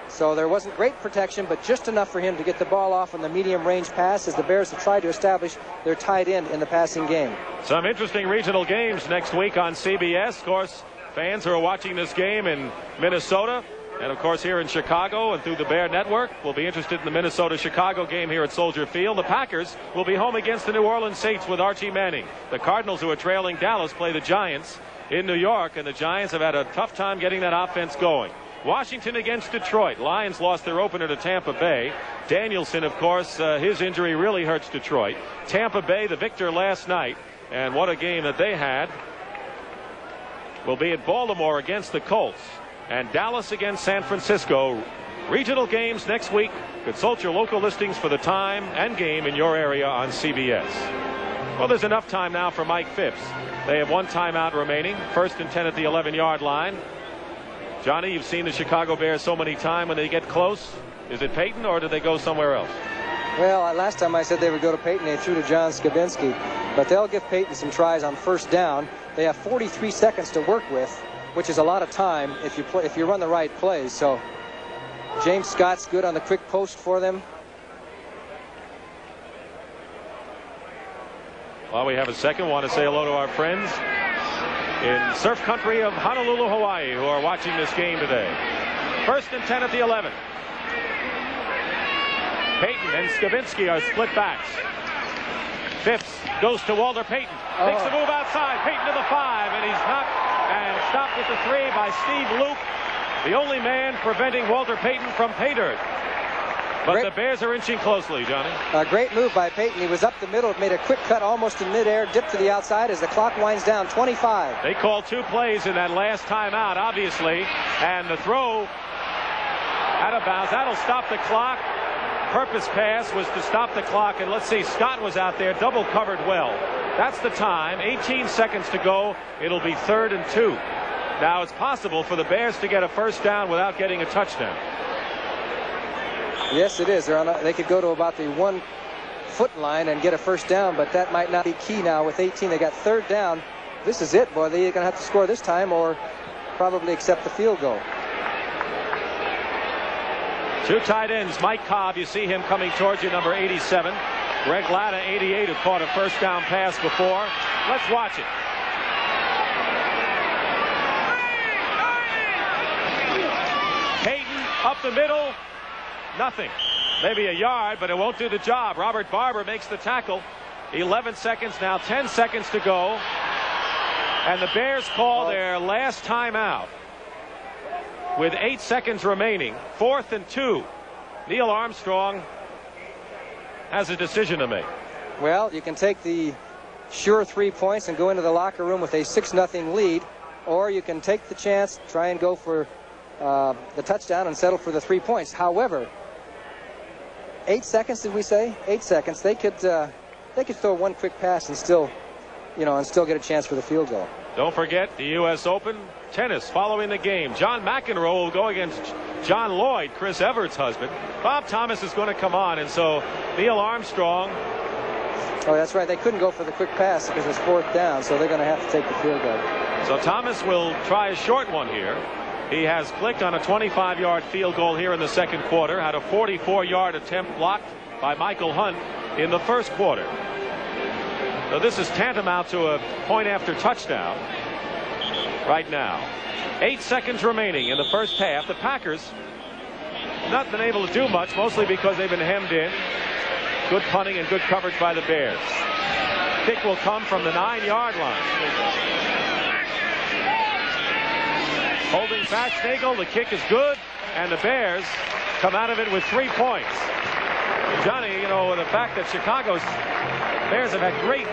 So there wasn't great protection, but just enough for him to get the ball off on the medium-range pass as the Bears have tried to establish their tight end in the passing game. Some interesting regional games next week on CBS. Of course, fans who are watching this game in Minnesota and, of course, here in Chicago and through the Bear Network will be interested in the Minnesota-Chicago game here at Soldier Field. The Packers will be home against the New Orleans Saints with Archie Manning. The Cardinals, who are trailing Dallas, play the Giants in New York, and the Giants have had a tough time getting that offense going. Washington against Detroit. Lions lost their opener to Tampa Bay. Danielson, of course, his injury really hurts Detroit. Tampa Bay, the victor last night, and what a game that they had, will be at Baltimore against the Colts. And Dallas against San Francisco. Regional games next week. Consult your local listings for the time and game in your area on CBS. Well, there's enough time now for Mike Phipps. They have one timeout remaining. 1st and 10 at the 11-yard line. Johnny, you've seen the Chicago Bears so many times when they get close. Is it Peyton, or do they go somewhere else? Well, last time I said they would go to Peyton, they threw to John Skabinski. But they'll give Peyton some tries on first down. They have 43 seconds to work with, which is a lot of time if you run the right plays. So James Scott's good on the quick post for them. While we have a second, want to say hello to our friends in surf country of Honolulu, Hawaii, who are watching this game today. 1st and 10 at the 11. Peyton and Skabinski are split backs. Phipps goes to Walter Payton. Makes the move outside. Payton to the 5, and he's knocked and stopped at the 3 by Steve Luke, the only man preventing Walter Payton from pay dirt. But the Bears are inching closely, Johnny. A great move by Payton. He was up the middle, made a quick cut almost in midair, dipped to the outside as the clock winds down. 25. They called 2 plays in that last timeout, obviously, and the throw out of bounds. That'll stop the clock. Purpose pass was to stop the clock, and let's see, Scott was out there, double covered well. That's the time. 18 seconds to go. It'll be 3rd and 2. Now it's possible for the Bears to get a first down without getting a touchdown. Yes, it is. They could go to about the 1-foot line and get a first down, but that might not be key now with 18. They got 3rd down. This is it, boy. They're going to have to score this time or probably accept the field goal. 2 tight ends. Mike Cobb, you see him coming towards you, number 87. Greg Latta, 88, who caught a first down pass before. Let's watch it. Payton up the middle. Nothing. Maybe a yard, but it won't do the job. Robert Barber makes the tackle. 11 seconds now, 10 seconds to go. And the Bears call their last timeout with 8 seconds remaining. 4th and 2. Neil Armstrong has a decision to make. Well, you can take the sure 3 points and go into the locker room with a 6-0 lead, or you can take the chance, try and go for the touchdown and settle for the 3 points. However, 8 seconds, did we say? 8 seconds. They could throw one quick pass and still get a chance for the field goal. Don't forget the U.S. Open tennis following the game. John McEnroe will go against John Lloyd, Chris Everett's husband. Bob Thomas is going to come on, and so Neil Armstrong. Oh, that's right. They couldn't go for the quick pass because it was 4th down, so they're going to have to take the field goal. So Thomas will try a short one here. He has clicked on a 25-yard field goal here in the 2nd quarter. Had a 44-yard attempt blocked by Michael Hunt in the 1st quarter. So this is tantamount to a point after touchdown right now. 8 seconds remaining in the first half. The Packers not been able to do much, mostly because they've been hemmed in. Good punting and good coverage by the Bears. Kick will come from the 9-yard line. Holding fast Nagel, the kick is good, and the Bears come out of it with 3 points. Johnny, you know, the fact that Chicago's Bears have had great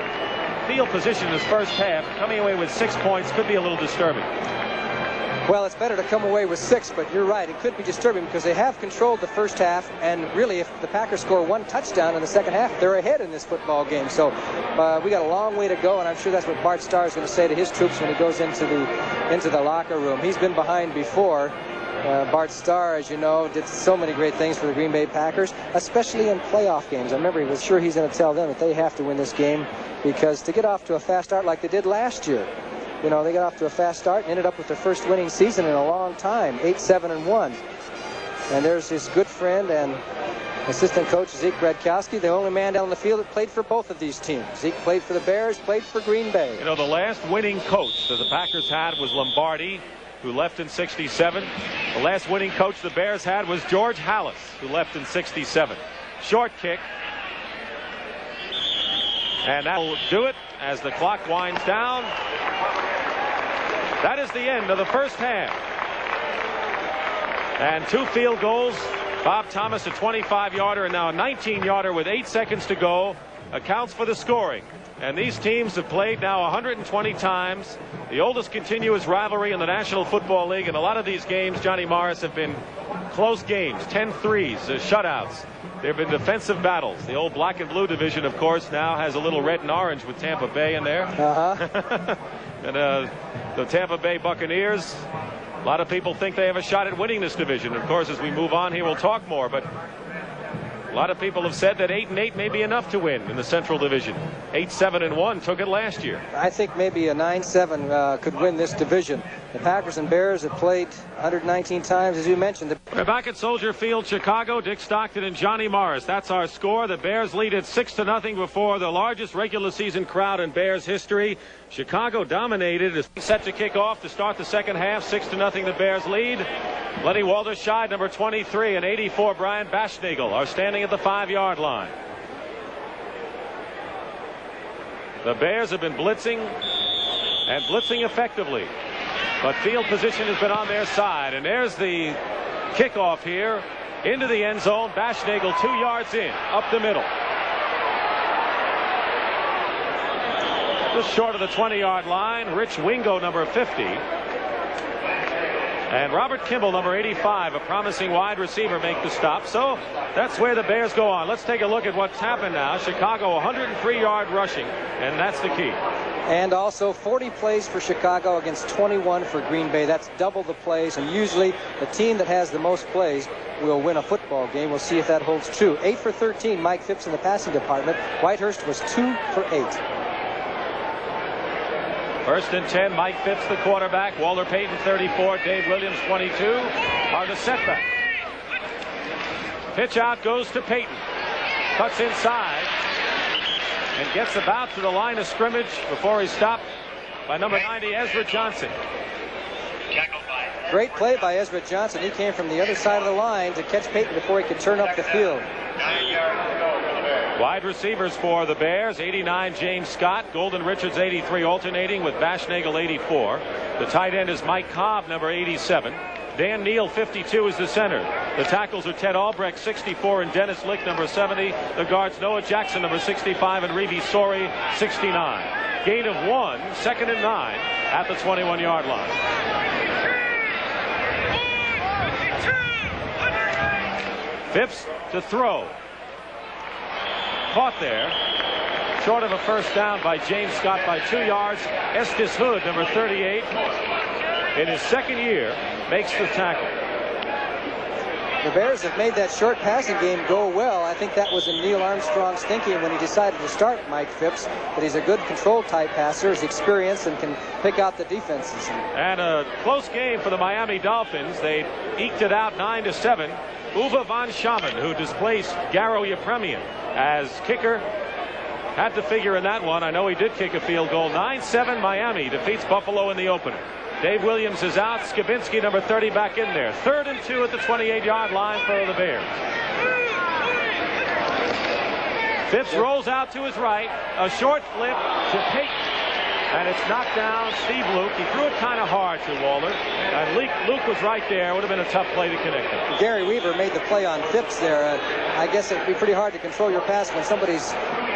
field position in this first half, coming away with 6 points could be a little disturbing. Well, it's better to come away with 6, but you're right. It could be disturbing because they have controlled the first half, and really, if the Packers score 1 touchdown in the second half, they're ahead in this football game. So we got a long way to go, and I'm sure that's what Bart Starr is going to say to his troops when he goes into the locker room. He's been behind before. Bart Starr, as you know, did so many great things for the Green Bay Packers, especially in playoff games. I remember he was sure he's going to tell them that they have to win this game, because to get off to a fast start like they did last year, you know, they got off to a fast start and ended up with their first winning season in a long time, 8-7-1. And there's his good friend and assistant coach Zeke Bradkowski, the only man down the field that played for both of these teams. Zeke played for the Bears, played for Green Bay. You know, the last winning coach that the Packers had was Lombardi, who left in '67. The last winning coach the Bears had was George Halas, who left in '67. Short kick. And that will do it as the clock winds down. That is the end of the first half. And 2 field goals. Bob Thomas, a 25-yarder, and now a 19-yarder with 8 seconds to go, accounts for the scoring. And these teams have played now 120 times. The oldest continuous rivalry in the National Football League. And a lot of these games, Johnny Morris, have been close games, 10-3s, shutouts. There have been defensive battles. The old black and blue division, of course, now has a little red and orange with Tampa Bay in there. And the Tampa Bay Buccaneers, a lot of people think they have a shot at winning this division. Of course, as we move on here, we'll talk more. But a lot of people have said that 8-8 may be enough to win in the Central Division. 8-7-1 took it last year. I think maybe a 9-7 could win this division. The Packers and Bears have played 119 times, as you mentioned. We're back at Soldier Field, Chicago. Dick Stockton and Johnny Morris. That's our score. The Bears lead at 6-0 before the largest regular season crowd in Bears history. Chicago dominated. Is set to kick off to start the second half. 6-0 the Bears lead. Lenny Walter-Scheid, number 23, and 84 Brian Baschnagel are standing at the 5-yard line. The Bears have been blitzing, and blitzing effectively. But field position has been on their side. And there's the kickoff here into the end zone. Baschnagel 2 yards in, up the middle. Just short of the 20-yard line, Rich Wingo, number 50. And Robert Kimball, number 85, a promising wide receiver, make the stop. So that's where the Bears go on. Let's take a look at what's happened now. Chicago 103-yard rushing, and that's the key. And also 40 plays for Chicago against 21 for Green Bay. That's double the plays, and usually the team that has the most plays will win a football game. We'll see if that holds true. 8 for 13, Mike Phipps in the passing department. Whitehurst was 2 for 8. First and 10, Mike Phipps, the quarterback. Walter Payton, 34. Dave Williams, 22, are the setback. Pitch out goes to Payton. Cuts inside and gets about to the line of scrimmage before he's stopped by number 90, Ezra Johnson. Great play by Ezra Johnson. He came from the other side of the line to catch Payton before he could turn up the field. Wide receivers for the Bears, 89 James Scott, Golden Richards 83, alternating with Baschnagel 84. The tight end is Mike Cobb, number 87. Dan Neal, 52, is the center. The tackles are Ted Albrecht, 64, and Dennis Lick, number 70. The guards Noah Jackson, number 65, and Reeve Sori, 69. Gain of 1, 2nd and 9 at the 21-yard line. Phipps to throw. Caught there, short of a first down by James Scott by 2 yards. Estes Hood, number 38, in his second year, makes the tackle. The Bears have made that short passing game go well. I think that was in Neil Armstrong's thinking when he decided to start Mike Phipps, that he's a good control type passer, is experienced, and can pick out the defenses. And a close game for the Miami Dolphins. They eked it out 9-7. Uwe von Schaman, who displaced Garo Yepremian as kicker, had to figure in that one. I know he did kick a field goal. 9-7 Miami defeats Buffalo in the opener. Dave Williams is out. Skibinski, number 30, back in there. 3rd and 2 at the 28-yard line for the Bears. Phipps rolls out to his right. A short flip to Payton. and it's knocked down Steve Luke. He threw it kind of hard to Walter, and Luke was right there. It would have been a tough play to connect it. Gary Weaver made the play on Phipps there. I guess it would be pretty hard to control your pass when somebody's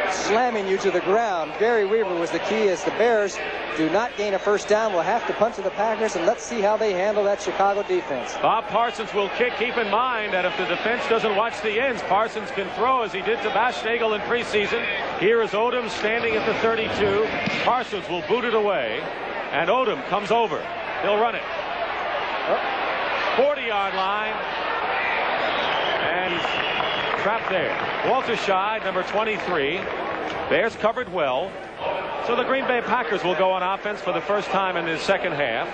slamming you to the ground. Gary Weaver was the key as the Bears do not gain a first down. We'll have to punt to the Packers, and let's see how they handle that Chicago defense. Bob Parsons will kick. Keep in mind that if the defense doesn't watch the ends, Parsons can throw as he did to Baschnagel in preseason. Here is Odom standing at the 32. Parsons will boot it away, and Odom comes over. He'll run it. 40-yard line, and he's trapped there. Walter Scheid, number 23. Bears covered well. So the Green Bay Packers will go on offense for the first time in the second half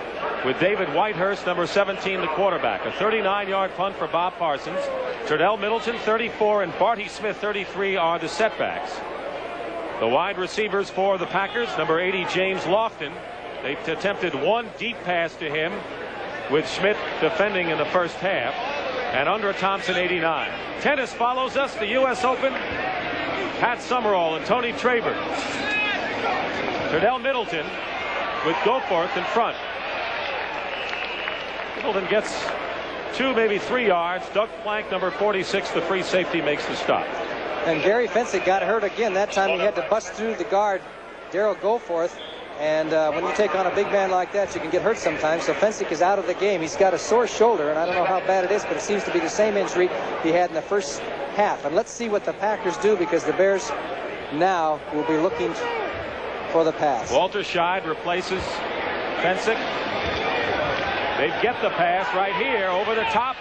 with David Whitehurst, number 17, the quarterback. A 39-yard punt for Bob Parsons. Terdell Middleton, 34, and Barty Smith, 33, are the setbacks. The wide receivers for the Packers, number 80, James Lofton. They attempted one deep pass to him with Schmidt defending in the first half. And Undra Thompson, 89. Tennis follows us, the U.S. Open. Pat Summerall and Tony Traber. Terdell Middleton with Goforth in front. Middleton gets 2, maybe 3 yards. Doug Plank, number 46, the free safety, makes the stop. And Gary Fensick got hurt again. That time he had to bust through the guard, Darrell Goforth. And when you take on a big man like that, you can get hurt sometimes. So Fensick is out of the game. He's got a sore shoulder, and I don't know how bad it is, but it seems to be the same injury he had in the first half. And let's see what the Packers do, because the Bears now will be looking for the pass. Walter Scheid replaces Fensick. They get the pass right here over the top.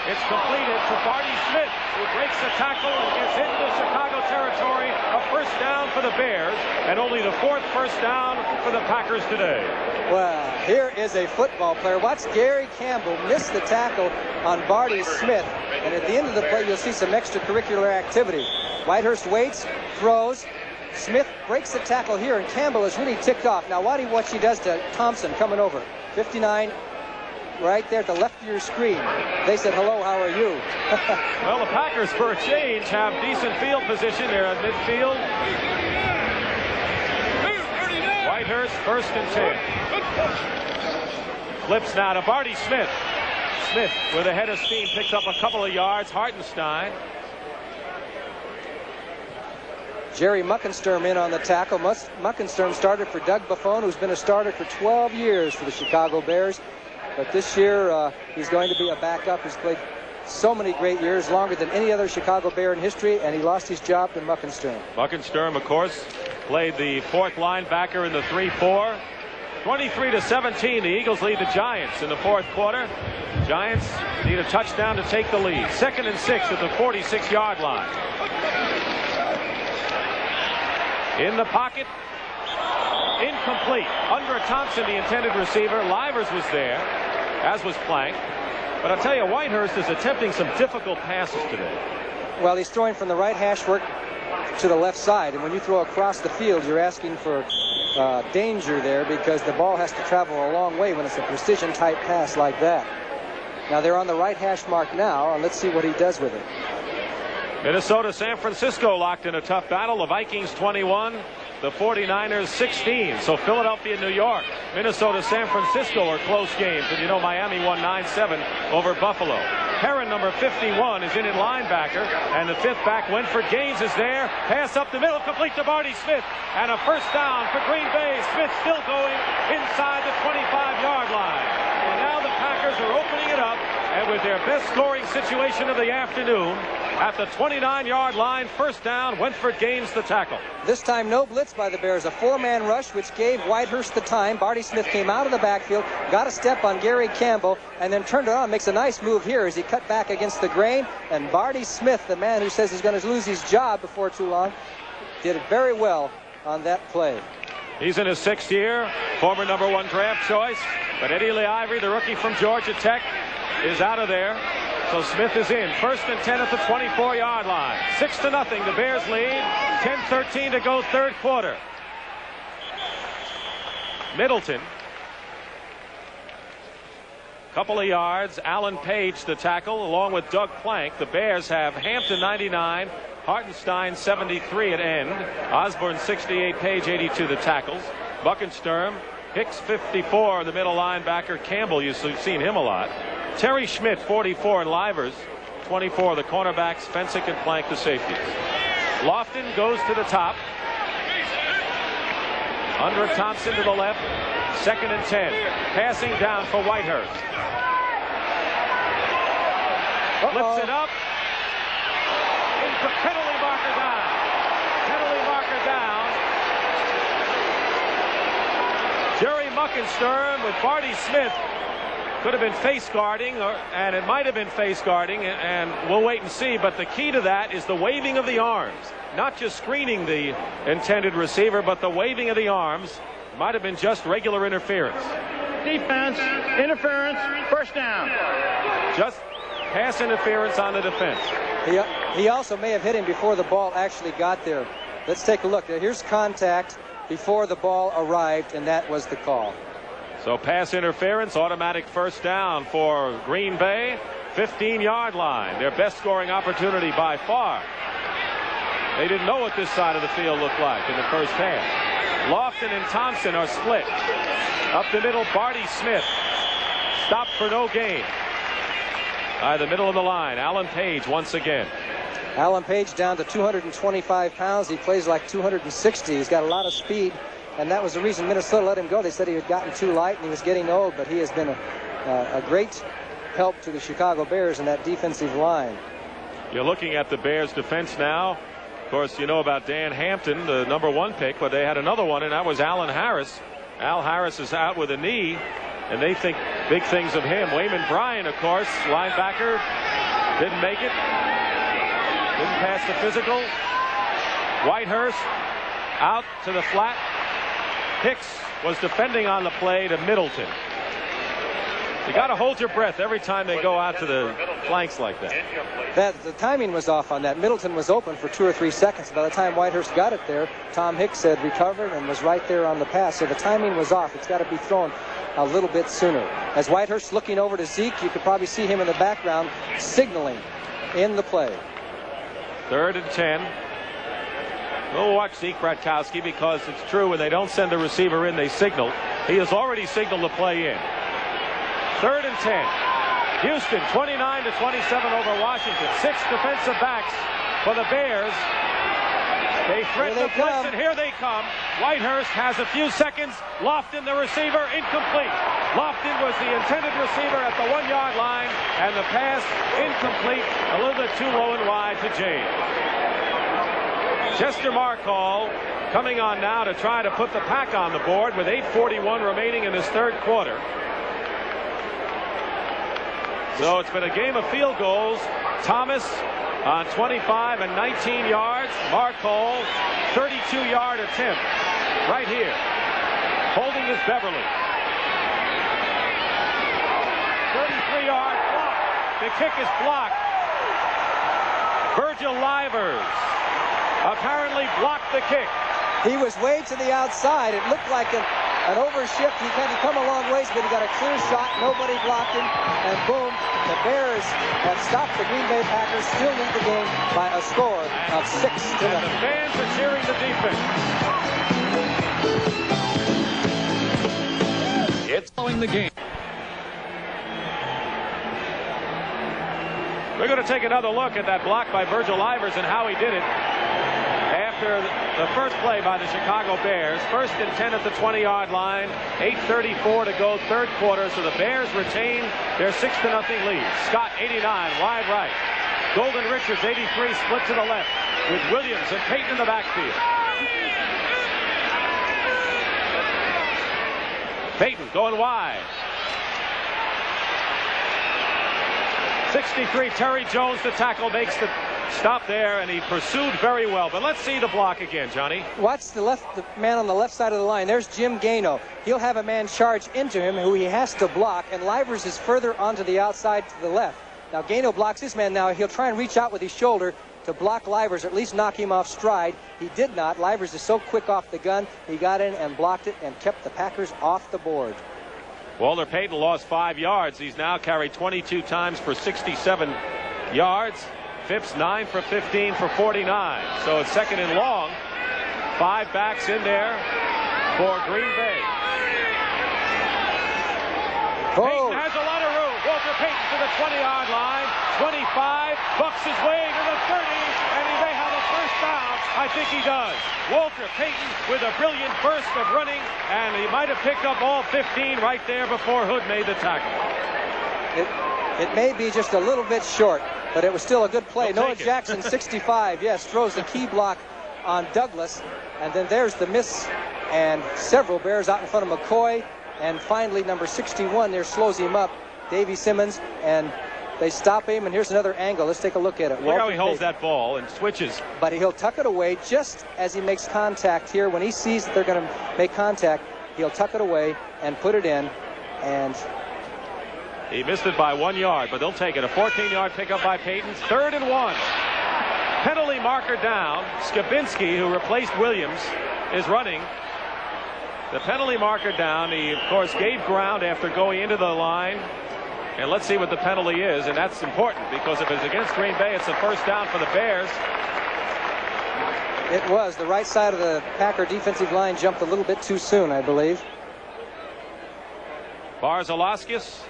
It's completed to Barty Smith, who breaks the tackle and gets into Chicago territory. A first down for the Bears, and only the 4th first down for the Packers today. Well, here is a football player. Watch Gary Campbell miss the tackle on Barty Smith, and at the end of the play, you'll see some extracurricular activity. Whitehurst waits, throws. Smith breaks the tackle here, and Campbell is really ticked off. Now, watch what she does to Thompson coming over. 59, right there at the left of your screen. They said, hello, how are you? Well, the Packers, for a change, have decent field position. They're at midfield. Whitehurst, 1st and 10. Flips now to Barty Smith. Smith, with a head of steam, picks up a couple of yards. Hartenstein. Jerry Muckensturm in on the tackle. Muckensturm started for Doug Buffone, who's been a starter for 12 years for the Chicago Bears. But this year, he's going to be a backup. He's played so many great years, longer than any other Chicago Bear in history, and he lost his job to Muckensturm. Muckensturm, of course, played the 4th linebacker in the 3-4. 23-17, the Eagles lead the Giants in the 4th quarter. Giants need a touchdown to take the lead. 2nd and 6 at the 46-yard line. In the pocket, incomplete. Undra Thompson, the intended receiver. Livers was there, as was Plank. But I'll tell you, Whitehurst is attempting some difficult passes today. Well, he's throwing from the right hash work to the left side, and when you throw across the field, you're asking for danger there, because the ball has to travel a long way when it's a precision type pass like that. Now they're on the right hash mark now, and let's see what he does with it. Minnesota, San Francisco locked in a tough battle. The Vikings 21, the 49ers 16. So Philadelphia, New York, Minnesota, San Francisco are close games. And you know Miami won 9-7 over Buffalo. Heron, number 51, is in linebacker. And the 5th back, Winford Gaines, is there. Pass up the middle, complete to Barty Smith. And a first down for Green Bay. Smith still going inside the 25-yard line. And now the Packers are opening it up. And with their best scoring situation of the afternoon, at the 29-yard line, first down, Winford Gaines the tackle. This time no blitz by the Bears, a 4-man rush, which gave Whitehurst the time. Barty Smith came out of the backfield, got a step on Gary Campbell, and then turned it on. Makes a nice move here as he cut back against the grain. And Barty Smith, the man who says he's going to lose his job before too long, did it very well on that play. He's in his 6th year, former number 1 draft choice. But Eddie Lee Ivory, the rookie from Georgia Tech, is out of there. So Smith is in. 1st and 10 at the 24-yard line. 6-0. The Bears lead. 10-13 to go, 3rd quarter. Middleton. Couple of yards. Alan Page, the tackle, along with Doug Plank. The Bears have Hampton 99, Hartenstein 73 at end. Osborne 68, Page 82 the tackles. Buckensturm. Hicks 54, the middle linebacker. Campbell, you've seen him a lot. Terry Schmidt 44, and Livers 24, the cornerbacks. Fensick and Plank, the safeties. Lofton goes to the top. Under Thompson to the left. 2nd and 10. Passing down for Whitehurst. Flips it up. Penalty marker down. Penalty marker down. Jerry Buckensturm with Barty Smith. Could have been face guarding, and it might have been face guarding, and we'll wait and see. But the key to that is the waving of the arms. Not just screening the intended receiver, but the waving of the arms. Might have been just regular interference. Defense, interference, first down. Just pass interference on the defense. He also may have hit him before the ball actually got there. Let's take a look. Here's contact before the ball arrived, and that was the call. So pass interference, automatic first down for Green Bay. 15-yard line, their best scoring opportunity by far. They didn't know what this side of the field looked like in the first half. Lofton and Thompson are split. Up the middle, Barty Smith. Stopped for no gain. By the middle of the line, Alan Page once again. Alan Page down to 225 pounds. He plays like 260. He's got a lot of speed, and that was the reason Minnesota let him go. They said he had gotten too light and he was getting old, but he has been a great help to the Chicago Bears in that defensive line. You're looking at the Bears defense now. Of course, you know about Dan Hampton, the #1 pick, but they had another one, and that was Alan Harris. Al Harris is out with a knee, and they think big things of him. Wayman Bryan, of course, linebacker, didn't make it. Didn't pass the physical. Whitehurst out to the flat. Hicks was defending on the play to Middleton. You got to hold your breath every time they go out to the flanks like that. The timing was off on that. Middleton was open for 2 or 3 seconds. By the time Whitehurst got it there, Tom Hicks had recovered and was right there on the pass. So the timing was off. It's got to be thrown a little bit sooner. As Whitehurst looking over to Zeke, you could probably see him in the background signaling in the play. 3rd and 10. We'll watch Zeke Bratkowski, because it's true when they don't send a receiver in, they signal. He has already signaled the play in. 3rd and 10. Houston 29-27 over Washington. 6 defensive backs for the Bears. They threaten the blitz, and here they come. Whitehurst has a few seconds. Lofton, the receiver, incomplete. Lofton was the intended receiver at the 1-yard line, and the pass incomplete, a little bit too low and wide to James. Chester Marcall coming on now to try to put the Pack on the board with 8:41 remaining in this 3rd quarter. So it's been a game of field goals. Thomas on 25 and 19 yards. Marcall, 32-yard attempt right here. Holding is Beverly. 33-yard block. The kick is blocked. Virgil Livers apparently blocked the kick. He was way to the outside. It looked like an overshift. He had to come a long ways, but he got a clear shot. Nobody blocked him. And boom, the Bears have stopped the Green Bay Packers. Still lead the game by a score of 6-0. And the fans are cheering the defense. It's following the game. We're going to take another look at that block by Virgil Livers and how he did it. After the first play by the Chicago Bears, 1st and 10 at the 20-yard line, 8:34 to go, 3rd quarter, so the Bears retain their 6-0 lead. Scott, 89, wide right. Golden Richards, 83, split to the left, with Williams and Payton in the backfield. Payton going wide. 63, Terry Jones, the tackle, makes the stop there, and he pursued very well. But let's see the block again, Johnny. Watch the man on the left side of the line. There's Jim Gano. He'll have a man charge into him who he has to block, and Livers is further onto the outside to the left. Now Gano blocks his man. Now he'll try and reach out with his shoulder to block Livers, or at least knock him off stride. He did not. Livers is so quick off the gun. He got in and blocked it and kept the Packers off the board. Walter Payton lost 5 yards. He's now carried 22 times for 67 yards. Phipps 9 for 15 for 49. So it's 2nd and long. 5 backs in there. for Green Bay. Payton has a lot of room. Walter Payton to the 20-yard line. 25, bucks his way to the 30, and he may have a first down. I think he does. Walter Payton with a brilliant burst of running, and he might have picked up all 15 right there before Hood made the tackle. It may be just a little bit short, but it was still a good play. Noah Jackson, 65, yes, throws the key block on Douglas, and then there's the miss, and several Bears out in front of McCoy, and finally number 61 there slows him up, Davy Simmons, and they stop him, and here's another angle. Let's take a look at it. Look how he holds that ball and switches. But he'll tuck it away just as he makes contact here. When he sees that they're going to make contact, he'll tuck it away and put it in, and he missed it by 1 yard, but they'll take it. A 14-yard pickup by Payton. 3rd and 1. Penalty marker down. Skabinski, who replaced Williams, is running. The penalty marker down. He, of course, gave ground after going into the line. And let's see what the penalty is. And that's important because if it's against Green Bay, it's a first down for the Bears. It was. The right side of the Packer defensive line jumped a little bit too soon, I believe. Barzalaskis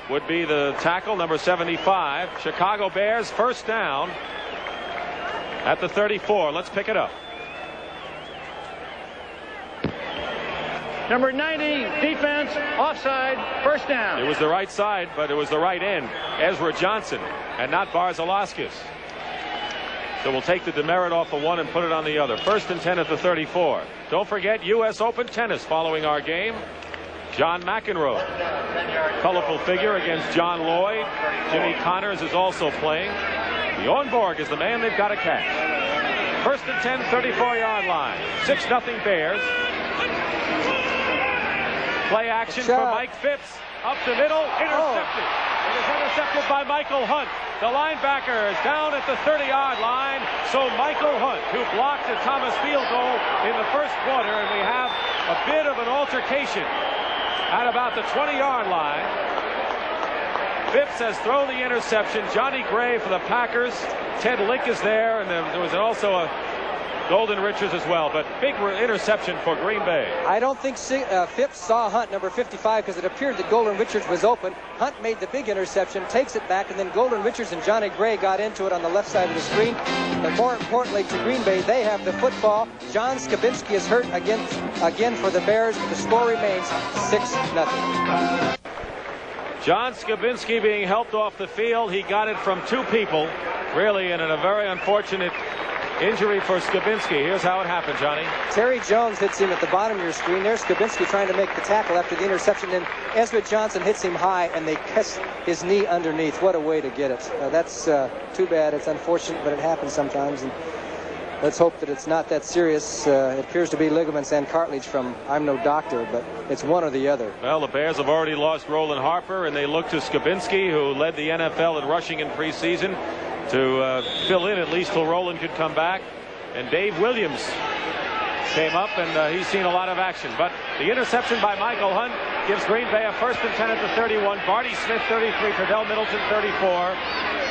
would be the tackle, number 75. Chicago Bears first down at the 34. Let's pick it up. Number 90, defense, offside, first down. It was the right side, but it was the right end. Ezra Johnson, and not Barzalaskis. So we'll take the demerit off the one and put it on the other. 1st and 10 at the 34. Don't forget U.S. Open tennis following our game. John McEnroe, colorful figure against John Lloyd. Jimmy Connors is also playing. Bjorn Borg is the man they've got to catch. 1st and 10, 34-yard line. 6-0 Bears. Play action for Mike Phipps. Up the middle, intercepted. It is intercepted by Michael Hunt. The linebacker is down at the 30-yard line. So Michael Hunt, who blocked the Thomas field goal in the first quarter, and we have a bit of an altercation at about the 20-yard line. Phipps has thrown the interception. Johnny Gray for the Packers. Ted Lick is there, and there was also a Golden Richards as well, but big interception for Green Bay. I don't think Phipps saw Hunt, number 55, because it appeared that Golden Richards was open. Hunt made the big interception, takes it back, and then Golden Richards and Johnny Gray got into it on the left side of the screen. But more importantly to Green Bay, they have the football. John Skabinski is hurt again for the Bears, but the score remains 6-0. John Skabinski being helped off the field. He got it from 2 people, really, and in a very unfortunate injury for Skabinski. Here's how it happened, Johnny. Terry Jones hits him at the bottom of your screen. There's Skabinski trying to make the tackle after the interception. And Ezra Johnson hits him high, and they kiss his knee underneath. What a way to get it. That's too bad. It's unfortunate, but it happens sometimes. And let's hope that it's not that serious. It appears to be ligaments and cartilage from, I'm no doctor, but it's one or the other. Well, the Bears have already lost Roland Harper, and they look to Skabinski, who led the NFL in rushing in preseason, to fill in at least till Roland could come back. And Dave Williams came up, and he's seen a lot of action. But the interception by Michael Hunt gives Green Bay a 1st and 10 at the 31. Barty Smith, 33. Tredell Middleton, 34,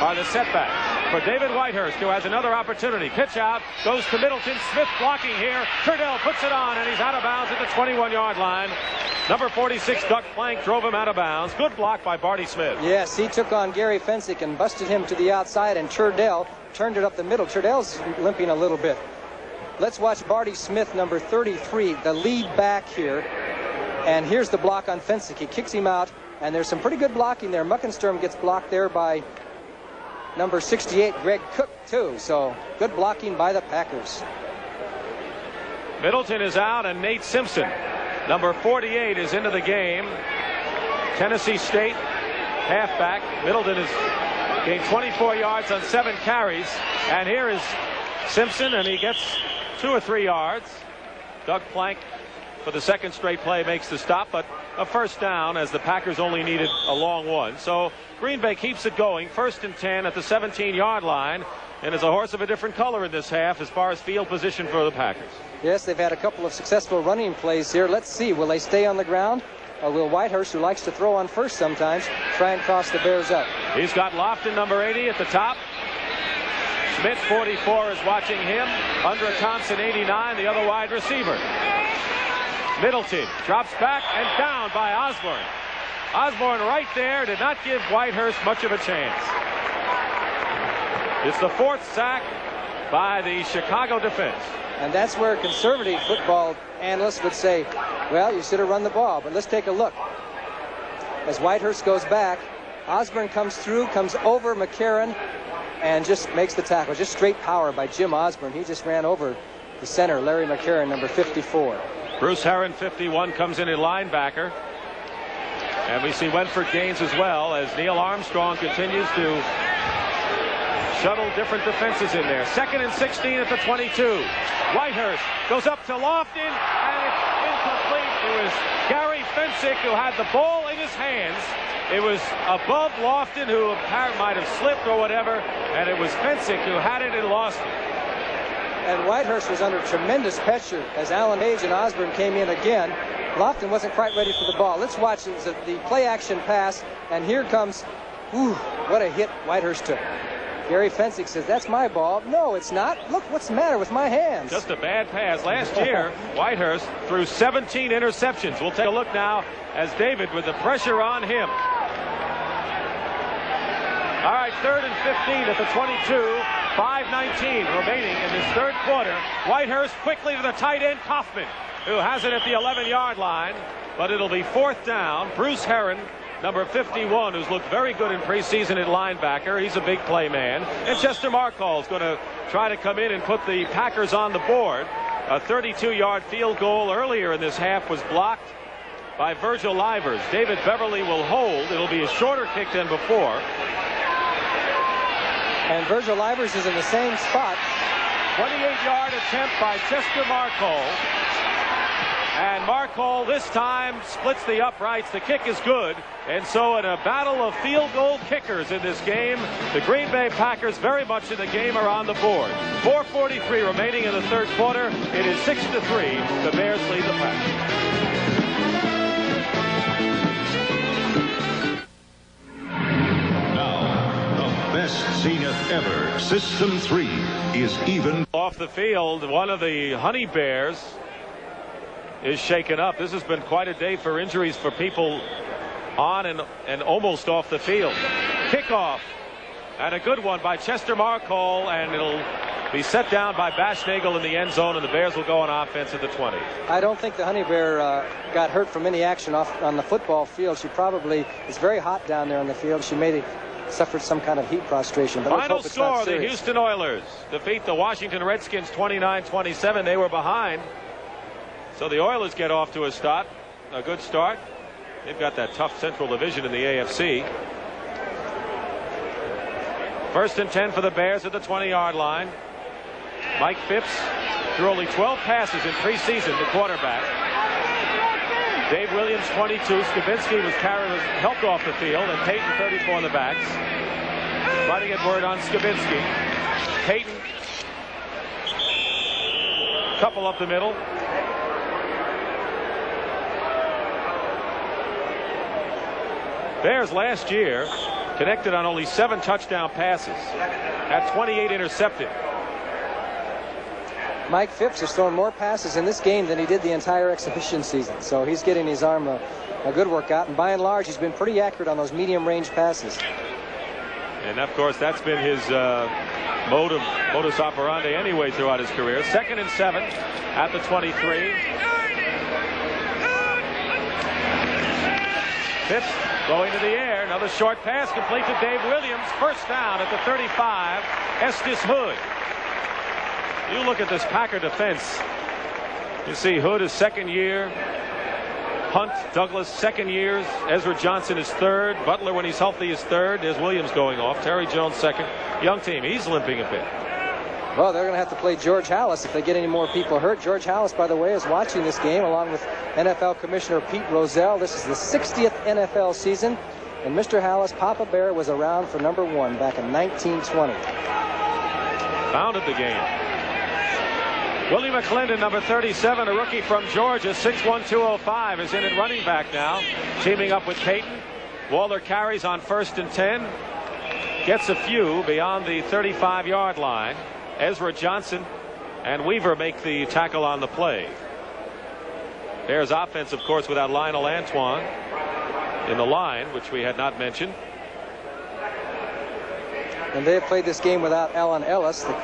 are the setbacks. For David Whitehurst, who has another opportunity. Pitch out, goes to Middleton. Smith blocking here. Tredell puts it on, and he's out of bounds at the 21-yard line. Number 46, Doug Plank, drove him out of bounds. Good block by Barty Smith. Yes, he took on Gary Fensick and busted him to the outside, and Tredell turned it up the middle. Tredell's limping a little bit. Let's watch Barty Smith, number 33, the lead back here. And here's the block on Fensick. He kicks him out, and there's some pretty good blocking there. Muckensturm gets blocked there by number 68, Greg Cook, too. So good blocking by the Packers. Middleton is out, and Nate Simpson, number 48, is into the game. Tennessee State halfback. Middleton has gained 24 yards on 7 carries. And here is Simpson, and he gets 2 or 3 yards. Doug Plank, for the second straight play, makes the stop, but a first down as the Packers only needed a long one. So Green Bay keeps it going. 1st and 10 at the 17-yard line. And it's a horse of a different color in this half as far as field position for the Packers. Yes, they've had a couple of successful running plays here. Let's see, will they stay on the ground? Or will Whitehurst, who likes to throw on first sometimes, try and cross the Bears up? He's got Lofton, number 80, at the top. Smith, 44, is watching him. Undra Thompson, 89, the other wide receiver. Middleton drops back and down by Osborne. Osborne right there did not give Whitehurst much of a chance. It's the 4th sack by the Chicago defense. And that's where conservative football analysts would say, well, you should have run the ball. But let's take a look. As Whitehurst goes back, Osborne comes through, comes over McCarron, and just makes the tackle. Just straight power by Jim Osborne. He just ran over the center, Larry McCarron, number 54. Bruce Herron, 51, comes in at linebacker. And we see Wentford Gaines as well as Neil Armstrong continues to shuttle different defenses in there. 2nd and 16 at the 22. Whitehurst goes up to Lofton, and it's incomplete. It was Gary Fensick who had the ball in his hands. It was above Lofton, who apparently might have slipped or whatever, and it was Fensick who had it and lost it. And Whitehurst was under tremendous pressure as Allen Page and Osborne came in again. Lofton wasn't quite ready for the ball. Let's watch the play-action pass, and here comes, what a hit Whitehurst took. Gary Fensick says, that's my ball. No, it's not. Look, what's the matter with my hands? Just a bad pass. Last year, Whitehurst threw 17 interceptions. We'll take a look now as David with the pressure on him. All right, 3rd and 15 at the 22. 5:19 remaining in this 3rd quarter. Whitehurst quickly to the tight end, Kaufman, who has it at the 11-yard line, but it'll be 4th down. Bruce Herron, number 51, who's looked very good in preseason at linebacker. He's a big play man. And Chester Markall is going to try to come in and put the Packers on the board. A 32-yard field goal earlier in this half was blocked by Virgil Livers. David Beverly will hold. It'll be a shorter kick than before. And Virgil Livers is in the same spot. 28-yard attempt by Chester Markall. And Markall this time splits the uprights. The kick is good. And so in a battle of field goal kickers in this game, the Green Bay Packers very much in the game are on the board. 4:43 remaining in the 3rd quarter. It is 6-3. The Bears lead the Packers. Best zenith ever. System 3 is even. Off the field, one of the Honey Bears is shaken up. This has been quite a day for injuries for people on and almost off the field. Kickoff, and a good one by Chester Markall, and it'll be set down by Bashnagel in the end zone, and the Bears will go on offense at the 20. I don't think the Honey Bear got hurt from any action off on the football field. She probably is very hot down there on the field. She may have suffered some kind of heat prostration. But final score, the Houston Oilers defeat the Washington Redskins 29-27. They were behind. So the Oilers get off to a good start. They've got that tough Central Division in the AFC. 1st and 10 for the Bears at the 20-yard line. Mike Phipps threw only 12 passes in preseason, the quarterback. Dave Williams, 22. Skavinsky was helped off the field, and Peyton, 34 in the backs. Trying to get word on Skavinsky. Peyton, couple up the middle. Bears last year connected on only 7 touchdown passes, had 28 intercepted. Mike Phipps has thrown more passes in this game than he did the entire exhibition season. So he's getting his arm a good workout. And by and large, he's been pretty accurate on those medium-range passes. And, of course, that's been his modus operandi anyway throughout his career. 2nd and 7 at the 23. Phipps going to the air. Another short pass complete to Dave Williams. 1st down at the 35. Estes Hood. You look at this Packer defense. You see Hood is 2nd year. Hunt, Douglas, 2nd years. Ezra Johnson is 3rd. Butler, when he's healthy, is 3rd. There's Williams going off. Terry Jones 2nd. Young team. He's limping a bit. Well, they're going to have to play George Hallis if they get any more people hurt. George Hallis, by the way, is watching this game along with NFL Commissioner Pete Rozelle. This is the 60th NFL season. And Mr. Hallis, Papa Bear, was around for number 1 back in 1920. Founded the game. Willie McClendon, number 37, a rookie from Georgia, 6'1", 205, is in at running back now, teaming up with Peyton. Waller carries on 1st and 10. Gets a few beyond the 35-yard line. Ezra Johnson and Weaver make the tackle on the play. Bears offense, of course, without Lionel Antoine in the line, which we had not mentioned. And they have played this game without Allen Ellis, the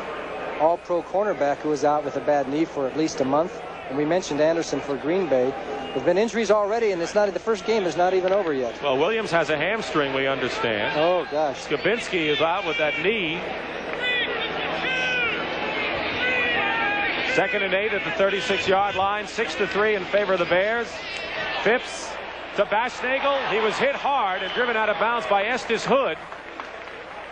all-pro cornerback who was out with a bad knee for at least a month. And we mentioned Anderson for Green Bay. There've been injuries already, and the first game is not even over yet. Well, Williams has a hamstring, we understand. Oh, gosh. Skabinski is out with that knee. 2nd and 8 at the 36-yard line. 6-3 in favor of the Bears. Phipps to Baschnagel. He was hit hard and driven out of bounds by Estes Hood.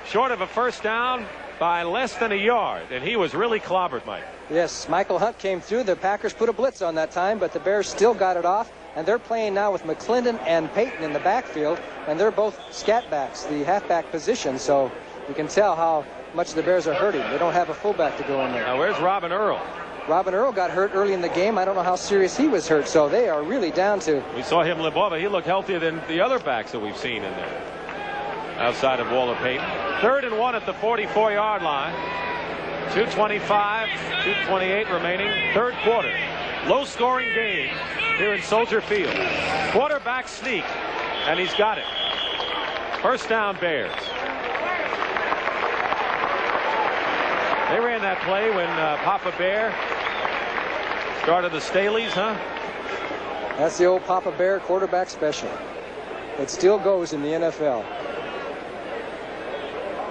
Short of a first down by less than a yard, and he was really clobbered, Mike. Yes, Michael Hunt came through. The Packers put a blitz on that time, but the Bears still got it off, and they're playing now with McClendon and Payton in the backfield, and they're both scat backs, the halfback position, so you can tell how much the Bears are hurting. They don't have a fullback to go in there. Now, where's Robin Earl? Robin Earl got hurt early in the game. I don't know how serious he was hurt, so they are really down to... We saw him limp off, but he looked healthier than the other backs that we've seen in there, outside of Walter Payton. 3rd and 1 at the 44-yard line. 2:25, 2:28 remaining. Third quarter. Low-scoring game here in Soldier Field. Quarterback sneak, and he's got it. First down, Bears. They ran that play when Papa Bear started the Staleys, huh? That's the old Papa Bear quarterback special. It still goes in the NFL.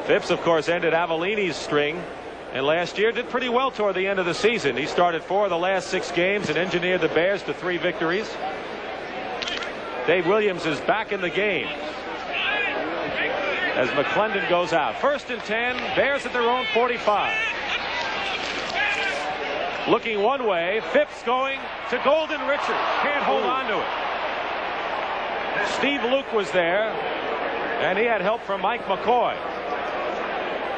Phipps, of course, ended Avellini's string, and last year did pretty well toward the end of the season. He started 4 of the last 6 games and engineered the Bears to 3 victories. Dave Williams is back in the game as McClendon goes out. 1st and 10, Bears at their own 45. Looking one way, Phipps going to Golden Richard. Can't hold on to it. Steve Luke was there, and he had help from Mike McCoy.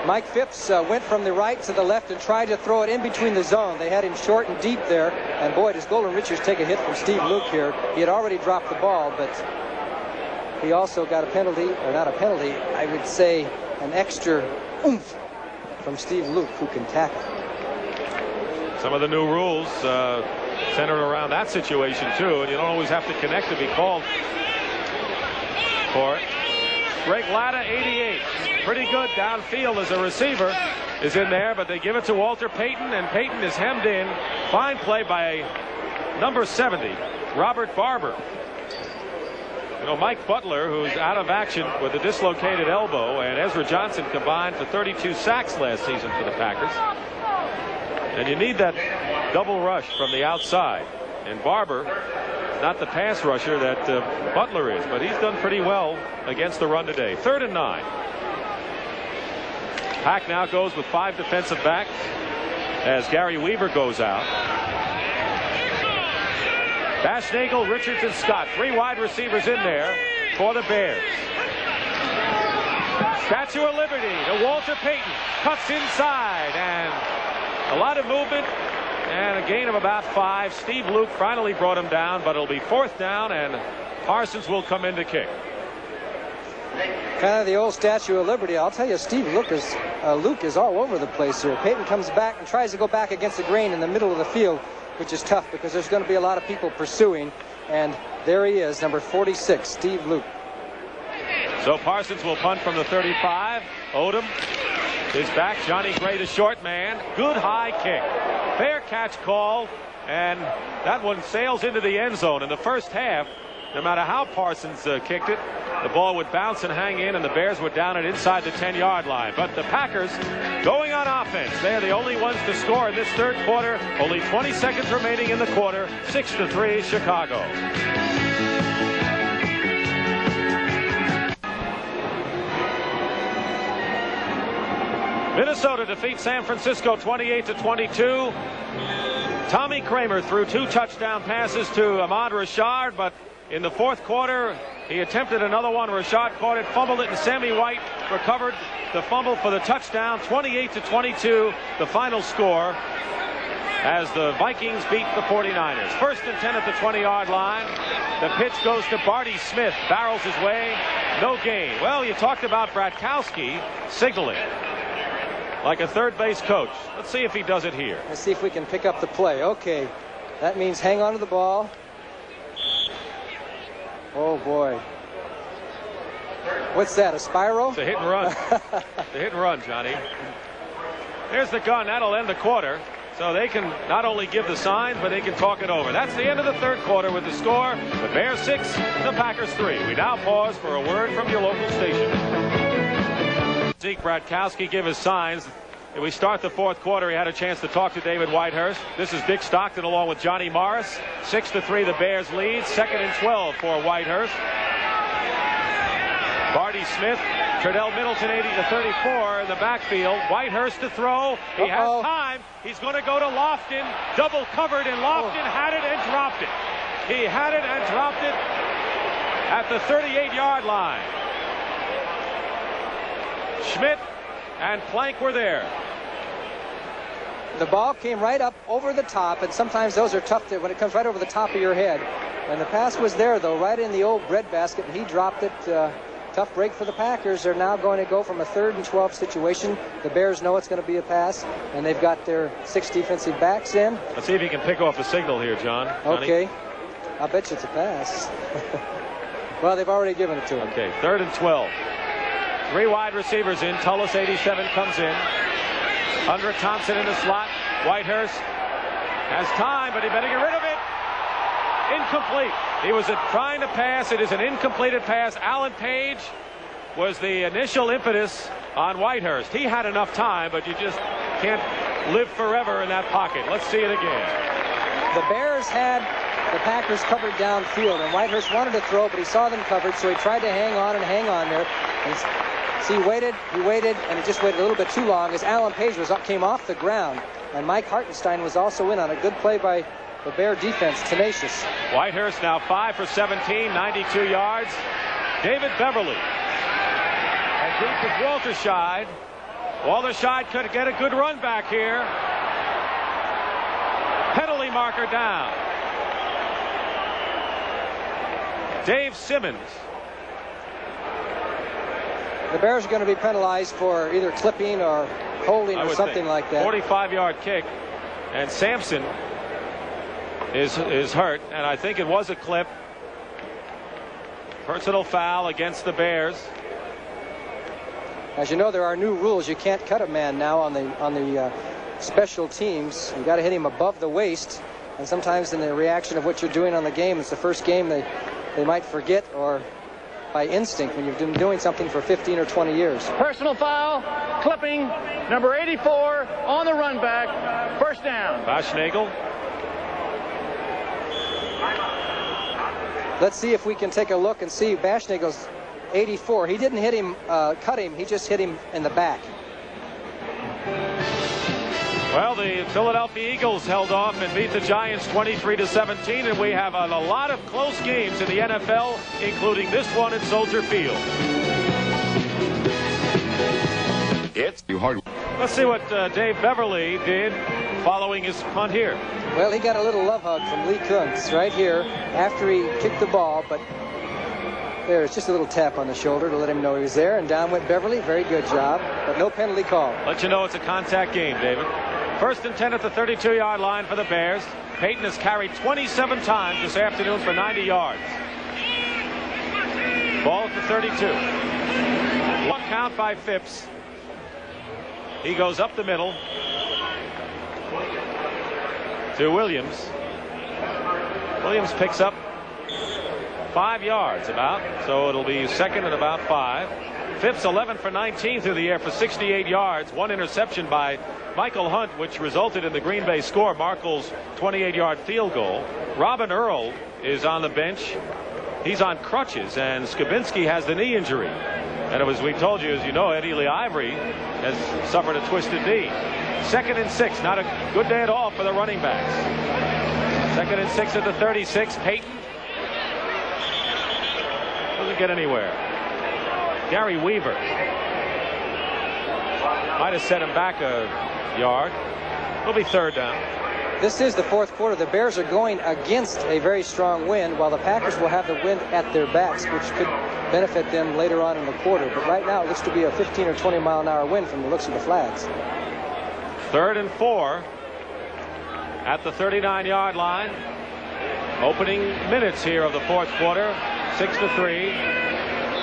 Mike Phipps went from the right to the left and tried to throw it in between the zone. They had him short and deep there, and boy, does Golden Richards take a hit from Steve Luke here. He had already dropped the ball, but he also got a penalty, or not a penalty, I would say an extra oomph from Steve Luke, who can tackle. Some of the new rules centered around that situation, too, and you don't always have to connect to be called for it. Greg Latta, 88. Pretty good downfield as a receiver is in there, but they give it to Walter Payton, and Payton is hemmed in. Fine play by number 70, Robert Barber. You know, Mike Butler, who's out of action with a dislocated elbow, and Ezra Johnson combined for 32 sacks last season for the Packers. And you need that double rush from the outside. And Barber, not the pass rusher that Butler is, but he's done pretty well against the run today. 3rd and 9. Pack now goes with 5 defensive backs as Gary Weaver goes out. Baschnagel, Richards, and Scott. 3 wide receivers in there for the Bears. Statue of Liberty to Walter Payton. Cuts inside, and a lot of movement and a gain of about 5. Steve Luke finally brought him down, but it'll be 4th down, and Parsons will come in to kick. Kind of the old Statue of Liberty. I'll tell you, Steve Luke is all over the place here. Payton comes back and tries to go back against the grain in the middle of the field, which is tough because there's going to be a lot of people pursuing. And there he is, number 46, Steve Luke. So Parsons will punt from the 35. Odom is back. Johnny Gray, the short man. Good high kick. Fair catch call, and that one sails into the end zone. In the first half, no matter how Parsons kicked it, the ball would bounce and hang in, and the Bears were down it inside the 10-yard line. But the Packers going on offense. They're the only ones to score in this third quarter. Only 20 seconds remaining in the quarter. 6-3 Chicago. Minnesota defeats San Francisco 28-22. Tommy Kramer threw 2 touchdown passes to Ahmad Rashad, but in the fourth quarter, he attempted another one. Rashad caught it, fumbled it, and Sammy White recovered the fumble for the touchdown. 28-22, the final score, as the Vikings beat the 49ers. 1st and 10 at the 20-yard line. The pitch goes to Barty Smith. Barrels his way. No gain. Well, you talked about Bratkowski signaling like a third base coach. Let's see if he does it here. Let's see if we can pick up the play. Okay, that means hang on to the ball. boy. What's that, a Spyro? It's a hit and run. It's a hit and run, Johnny. There's the gun. That'll end the quarter. So they can not only give the signs, but they can talk it over. That's the end of the third quarter with the score. The Bears 6, the Packers 3. We now pause for a word from your local station. Zeke Bratkowski give his signs. If we start the fourth quarter, he had a chance to talk to David Whitehurst. This is Dick Stockton along with Johnny Morris. 6-3 the Bears lead. 2nd and 12 for Whitehurst. Barty Smith, Tredell Middleton 80-34 in the backfield. Whitehurst to throw. He has time. He's going to go to Lofton. Double covered, and Lofton had it and dropped it. He had it and dropped it at the 38-yard line. Schmidt and Plank were there. The ball came right up over the top, and sometimes those are tough when it comes right over the top of your head. And the pass was there, though, right in the old breadbasket, and he dropped it. Tough break for the Packers. They're now going to go from a 3rd and 12 situation. The Bears know it's going to be a pass, and they've got their 6 defensive backs in. Let's see if he can pick off a signal here, John. Okay. I'll bet you it's a pass. Well, they've already given it to him. Okay, 3rd and 12. 3 wide receivers in. Tullis, 87, comes in. Under Thompson in the slot. Whitehurst has time, but he better get rid of it. Incomplete. He was trying to pass. It is an incompleted pass. Alan Page was the initial impetus on Whitehurst. He had enough time, but you just can't live forever in that pocket. Let's see it again. The Bears had the Packers covered downfield, and Whitehurst wanted to throw, but he saw them covered, so he tried to hang on there. And so he waited, and he just waited a little bit too long as Alan Page came off the ground. And Mike Hartenstein was also in on a good play by the Bear defense, tenacious. Whitehurst now 5 for 17, 92 yards. David Beverly. And deep is Walter Scheid. Walter Scheid could get a good run back here. Penalty marker down. Dave Simmons. The Bears are going to be penalized for either clipping or holding or something like that. 45-yard kick, and Sampson is hurt, and I think it was a clip. Personal foul against the Bears. As you know, there are new rules. You can't cut a man now on the special teams. You got to hit him above the waist, and sometimes in the reaction of what you're doing on the game, it's the first game they might forget, or by instinct when you've been doing something for 15 or 20 years. Personal foul, clipping, number 84 on the run back, first down. Baschnagel. Let's see if we can take a look and see Baschnagel's 84. He didn't hit him, cut him, he just hit him in the back. Well, the Philadelphia Eagles held off and beat the Giants 23-17, and we have a lot of close games in the NFL, including this one at Soldier Field. Let's see what Dave Beverly did following his punt here. Well, he got a little love hug from Lee Kuntz right here after he kicked the ball, but there's just a little tap on the shoulder to let him know he was there, and down went Beverly. Very good job, but no penalty call. Let you know it's a contact game, David. 1st and 10 at the 32-yard line for the Bears. Peyton has carried 27 times this afternoon for 90 yards. Ball at the 32. One count by Phipps. He goes up the middle to Williams. Williams picks up 5 yards about, so it'll be 2nd and about 5. Phipps 11 for 19 through the air for 68 yards. One interception by Michael Hunt, which resulted in the Green Bay score. Markle's 28-yard field goal. Robin Earl is on the bench. He's on crutches, and Skabinski has the knee injury. And as we told you, as you know, Eddie Lee Ivory has suffered a twisted knee. 2nd and 6. Not a good day at all for the running backs. 2nd and 6 at the 36. Peyton doesn't get anywhere. Gary Weaver might have set him back a yard. It'll be 3rd down. This is the fourth quarter. The Bears are going against a very strong wind, while the Packers will have the wind at their backs, which could benefit them later on in the quarter. But right now it looks to be a 15 or 20 mile an hour wind from the looks of the flags. 3rd and 4 at the 39-yard line. Opening minutes here of the fourth quarter. 6-3.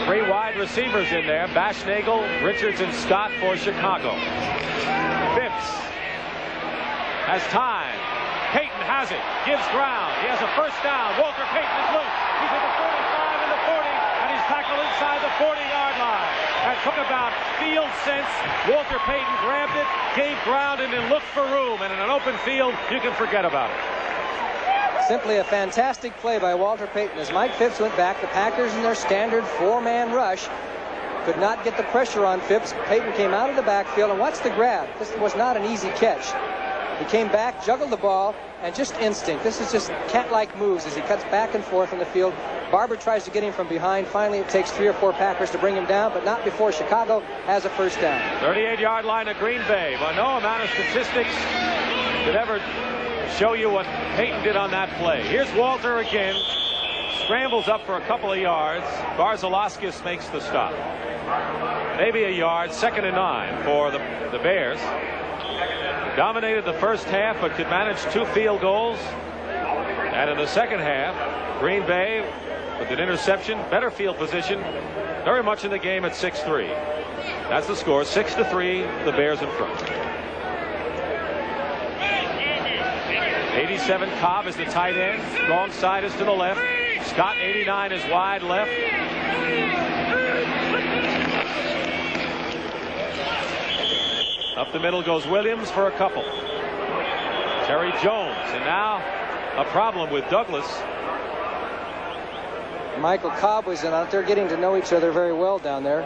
3 wide receivers in there. Bashnagel, Richards, and Scott for Chicago. Phipps has time. Payton has it. Gives ground. He has a first down. Walter Payton is loose. He's at the 35 and the 40, and he's tackled inside the 40-yard line. And talk about field sense. Walter Payton grabbed it, gave ground, and then looked for room. And in an open field, you can forget about it. Simply a fantastic play by Walter Payton. As Mike Phipps went back, the Packers in their standard 4-man rush could not get the pressure on Phipps. Payton came out of the backfield, and watch the grab. This was not an easy catch. He came back, juggled the ball, and just instinct. This is just cat-like moves as he cuts back and forth in the field. Barber tries to get him from behind. Finally, it takes 3 or 4 Packers to bring him down, but not before Chicago has a first down. 38-yard line of Green Bay, but no amount of statistics could ever show you what Payton did on that play. Here's Walter again. Scrambles up for a couple of yards. Barzalaskis makes the stop. Maybe a yard. 2nd and 9 for the Bears. Dominated the first half, but could manage 2 field goals. And in the second half, Green Bay with an interception, better field position, very much in the game at 6-3. That's the score. 6-3. The Bears in front. 87 Cobb is the tight end. Wrong side is to the left. Scott 89 is wide left. Up the middle goes Williams for a couple. Terry Jones, and now a problem with Douglas. Michael Cobb was in out there getting to know each other very well down there.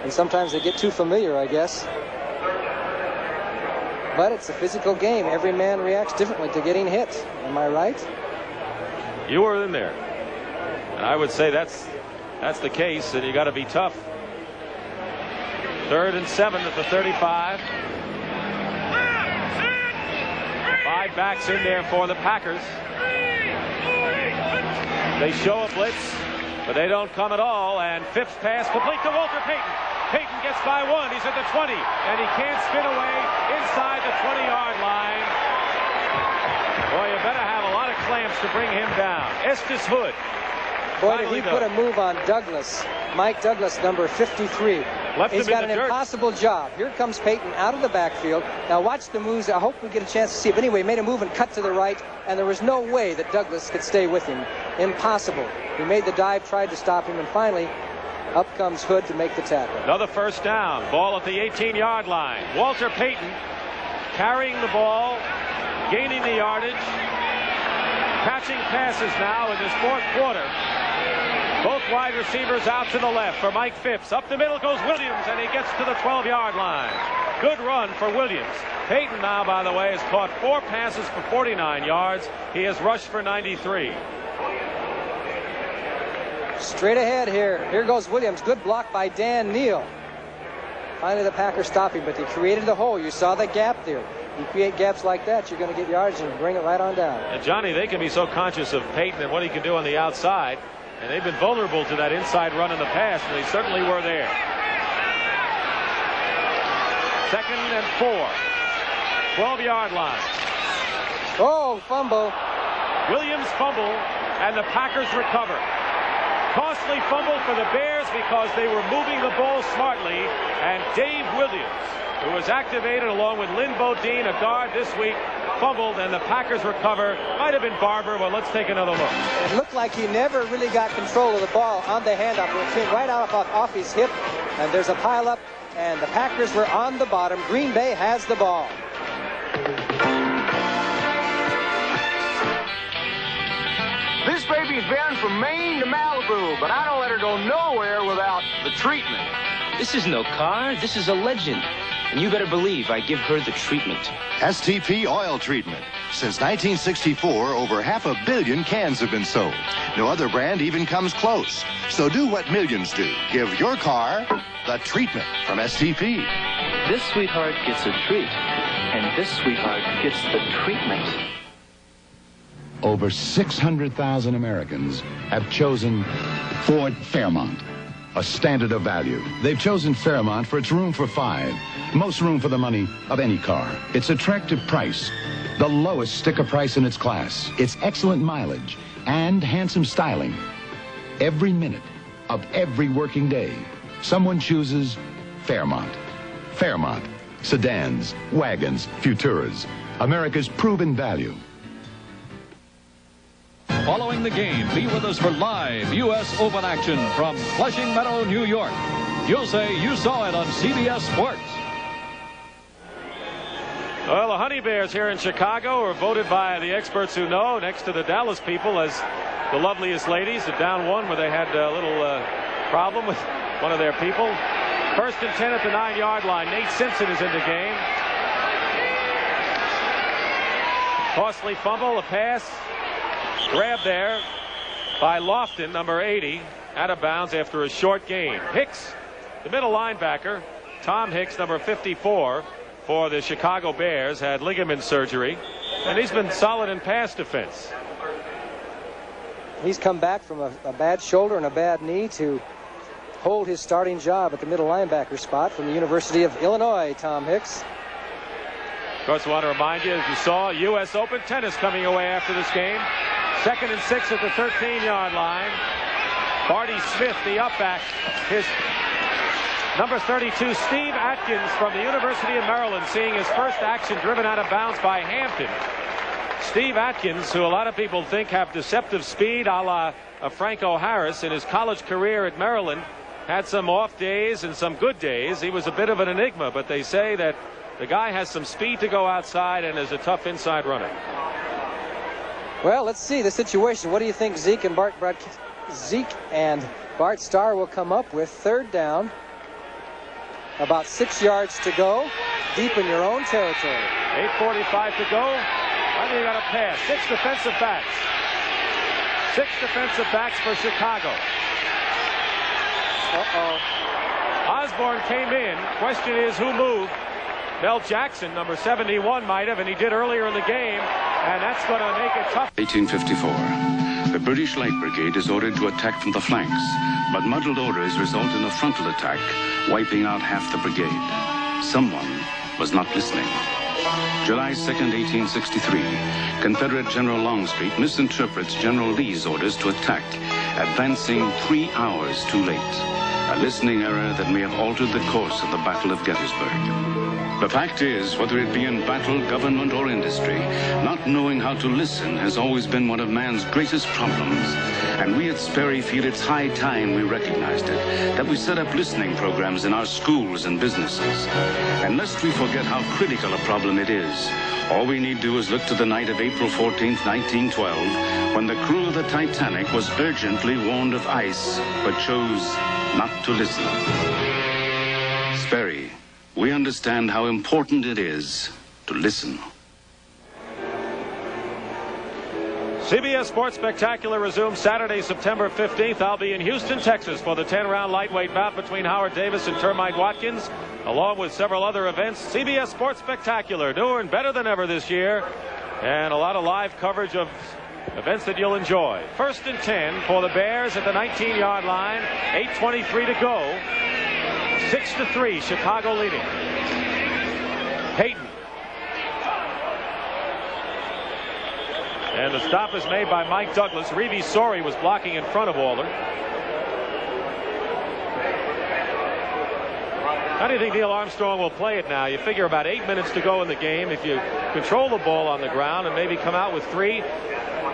And sometimes they get too familiar, I guess. But it's a physical game. Every man reacts differently to getting hit. Am I right? You were in there. And I would say that's the case, and you got to be tough. 3rd and 7 at the 35. 5 backs in there for the Packers. They show a blitz, but they don't come at all. And Phipps pass complete to Walter Payton. Payton gets by 1. He's at the 20, and he can't spin away inside the 20-yard line. Boy, you better have a lot of clamps to bring him down. Estes Hood. Boy, did he put a move on Douglas. Mike Douglas, number 53. He's got an impossible job. Here comes Payton out of the backfield. Now watch the moves. I hope we get a chance to see it. But anyway, he made a move and cut to the right, and there was no way that Douglas could stay with him. Impossible. He made the dive, tried to stop him, and finally up comes Hood to make the tackle. Another first down. Ball at the 18-yard line. Walter Payton carrying the ball, gaining the yardage, catching passes now in this fourth quarter. Both wide receivers out to the left for Mike Phipps. Up the middle goes Williams, and he gets to the 12-yard line. Good run for Williams. Payton now, by the way, has caught 4 passes for 49 yards. He has rushed for 93. Straight ahead here. Here goes Williams. Good block by Dan Neal. Finally, the Packers stop him, but they created the hole. You saw the gap there. You create gaps like that, you're going to get yards and bring it right on down. And Johnny, they can be so conscious of Payton and what he can do on the outside. And they've been vulnerable to that inside run in the past, and they certainly were there. 2nd and 4. 12-yard line. Oh, fumble. Williams fumble, and the Packers recover. Costly fumble for the Bears because they were moving the ball smartly, and Dave Williams, who was activated along with Lynn Bodine, a guard this week, fumbled, and the Packers recover. Might have been Barber, but let's take another look. It looked like he never really got control of the ball on the handoff. It came right off his hip, and there's a pileup, and the Packers were on the bottom. Green Bay has the ball. This baby's been from Maine to Malibu, but I don't let her go nowhere without the treatment. This is no car. This is a legend. And you better believe I give her the treatment. STP oil treatment. Since 1964, over 500 million cans have been sold. No other brand even comes close. So do what millions do. Give your car the treatment from STP. This sweetheart gets a treat, and this sweetheart gets the treatment. Over 600,000 Americans have chosen Ford Fairmont. a standard of value. They've chosen Fairmont for its room for 5. Most room for the money of any car. Its attractive price. The lowest sticker price in its class. Its excellent mileage and handsome styling. Every minute of every working day, someone chooses Fairmont. Fairmont. Sedans, wagons, Futuras. America's proven value. Following the game, be with us for live U.S. Open action from Flushing Meadow, New York. You'll say you saw it on CBS Sports. Well, the Honey Bears here in Chicago are voted by the experts who know, next to the Dallas people, as the loveliest ladies. At down 1 where they had a little problem with one of their people. 1st and 10 at the 9-yard line. Nate Simpson is in the game. Costly fumble, a pass. Grab there by Lofton, number 80, out of bounds after a short gain. Hicks, the middle linebacker, Tom Hicks, number 54, for the Chicago Bears, had ligament surgery, and he's been solid in pass defense. He's come back from a bad shoulder and a bad knee to hold his starting job at the middle linebacker spot from the University of Illinois, Tom Hicks. Of course, I want to remind you, as you saw, U.S. Open tennis coming away after this game. 2nd and 6 at the 13-yard line. Barty Smith, the upback, his number 32, Steve Atkins from the University of Maryland, seeing his first action driven out of bounds by Hampton. Steve Atkins, who a lot of people think have deceptive speed a la Franco Harris, in his college career at Maryland, had some off days and some good days. He was a bit of an enigma, but they say that the guy has some speed to go outside and is a tough inside runner. Well, let's see the situation. What do you think Zeke and Bart Starr will come up with? 3rd down, about 6 yards to go, deep in your own territory. 8:45 to go. I think you got a pass. 6 defensive backs. 6 defensive backs for Chicago. Osborne came in. Question is, who moved? Mel Jackson, number 71, might have, and he did earlier in the game, and that's going to make it tough. 1854. The British Light Brigade is ordered to attack from the flanks, but muddled orders result in a frontal attack, wiping out half the brigade. Someone was not listening. July 2nd, 1863. Confederate General Longstreet misinterprets General Lee's orders to attack, advancing 3 hours too late. A listening error that may have altered the course of the Battle of Gettysburg. The fact is, whether it be in battle, government, or industry, not knowing how to listen has always been one of man's greatest problems. And we at Sperry feel it's high time we recognized it, that we set up listening programs in our schools and businesses. And lest we forget how critical a problem it is, all we need do is look to the night of April 14th, 1912, when the crew of the Titanic was urgently warned of ice, but chose not to listen. Sperry, we understand how important it is to listen. CBS Sports Spectacular resumes Saturday, September 15th. I'll be in Houston, Texas for the 10-round lightweight bout between Howard Davis and Termite Watkins, along with several other events. CBS Sports Spectacular, newer and better than ever this year, and a lot of live coverage of events that you'll enjoy. 1st and 10 for the Bears at the 19-yard line. 8:23 to go. 6-3, Chicago leading. Payton. And the stop is made by Mike Douglas. Reeve Sorey was blocking in front of Waller. How do you think Neil Armstrong will play it now? You figure about 8 minutes to go in the game. If you control the ball on the ground and maybe come out with 3,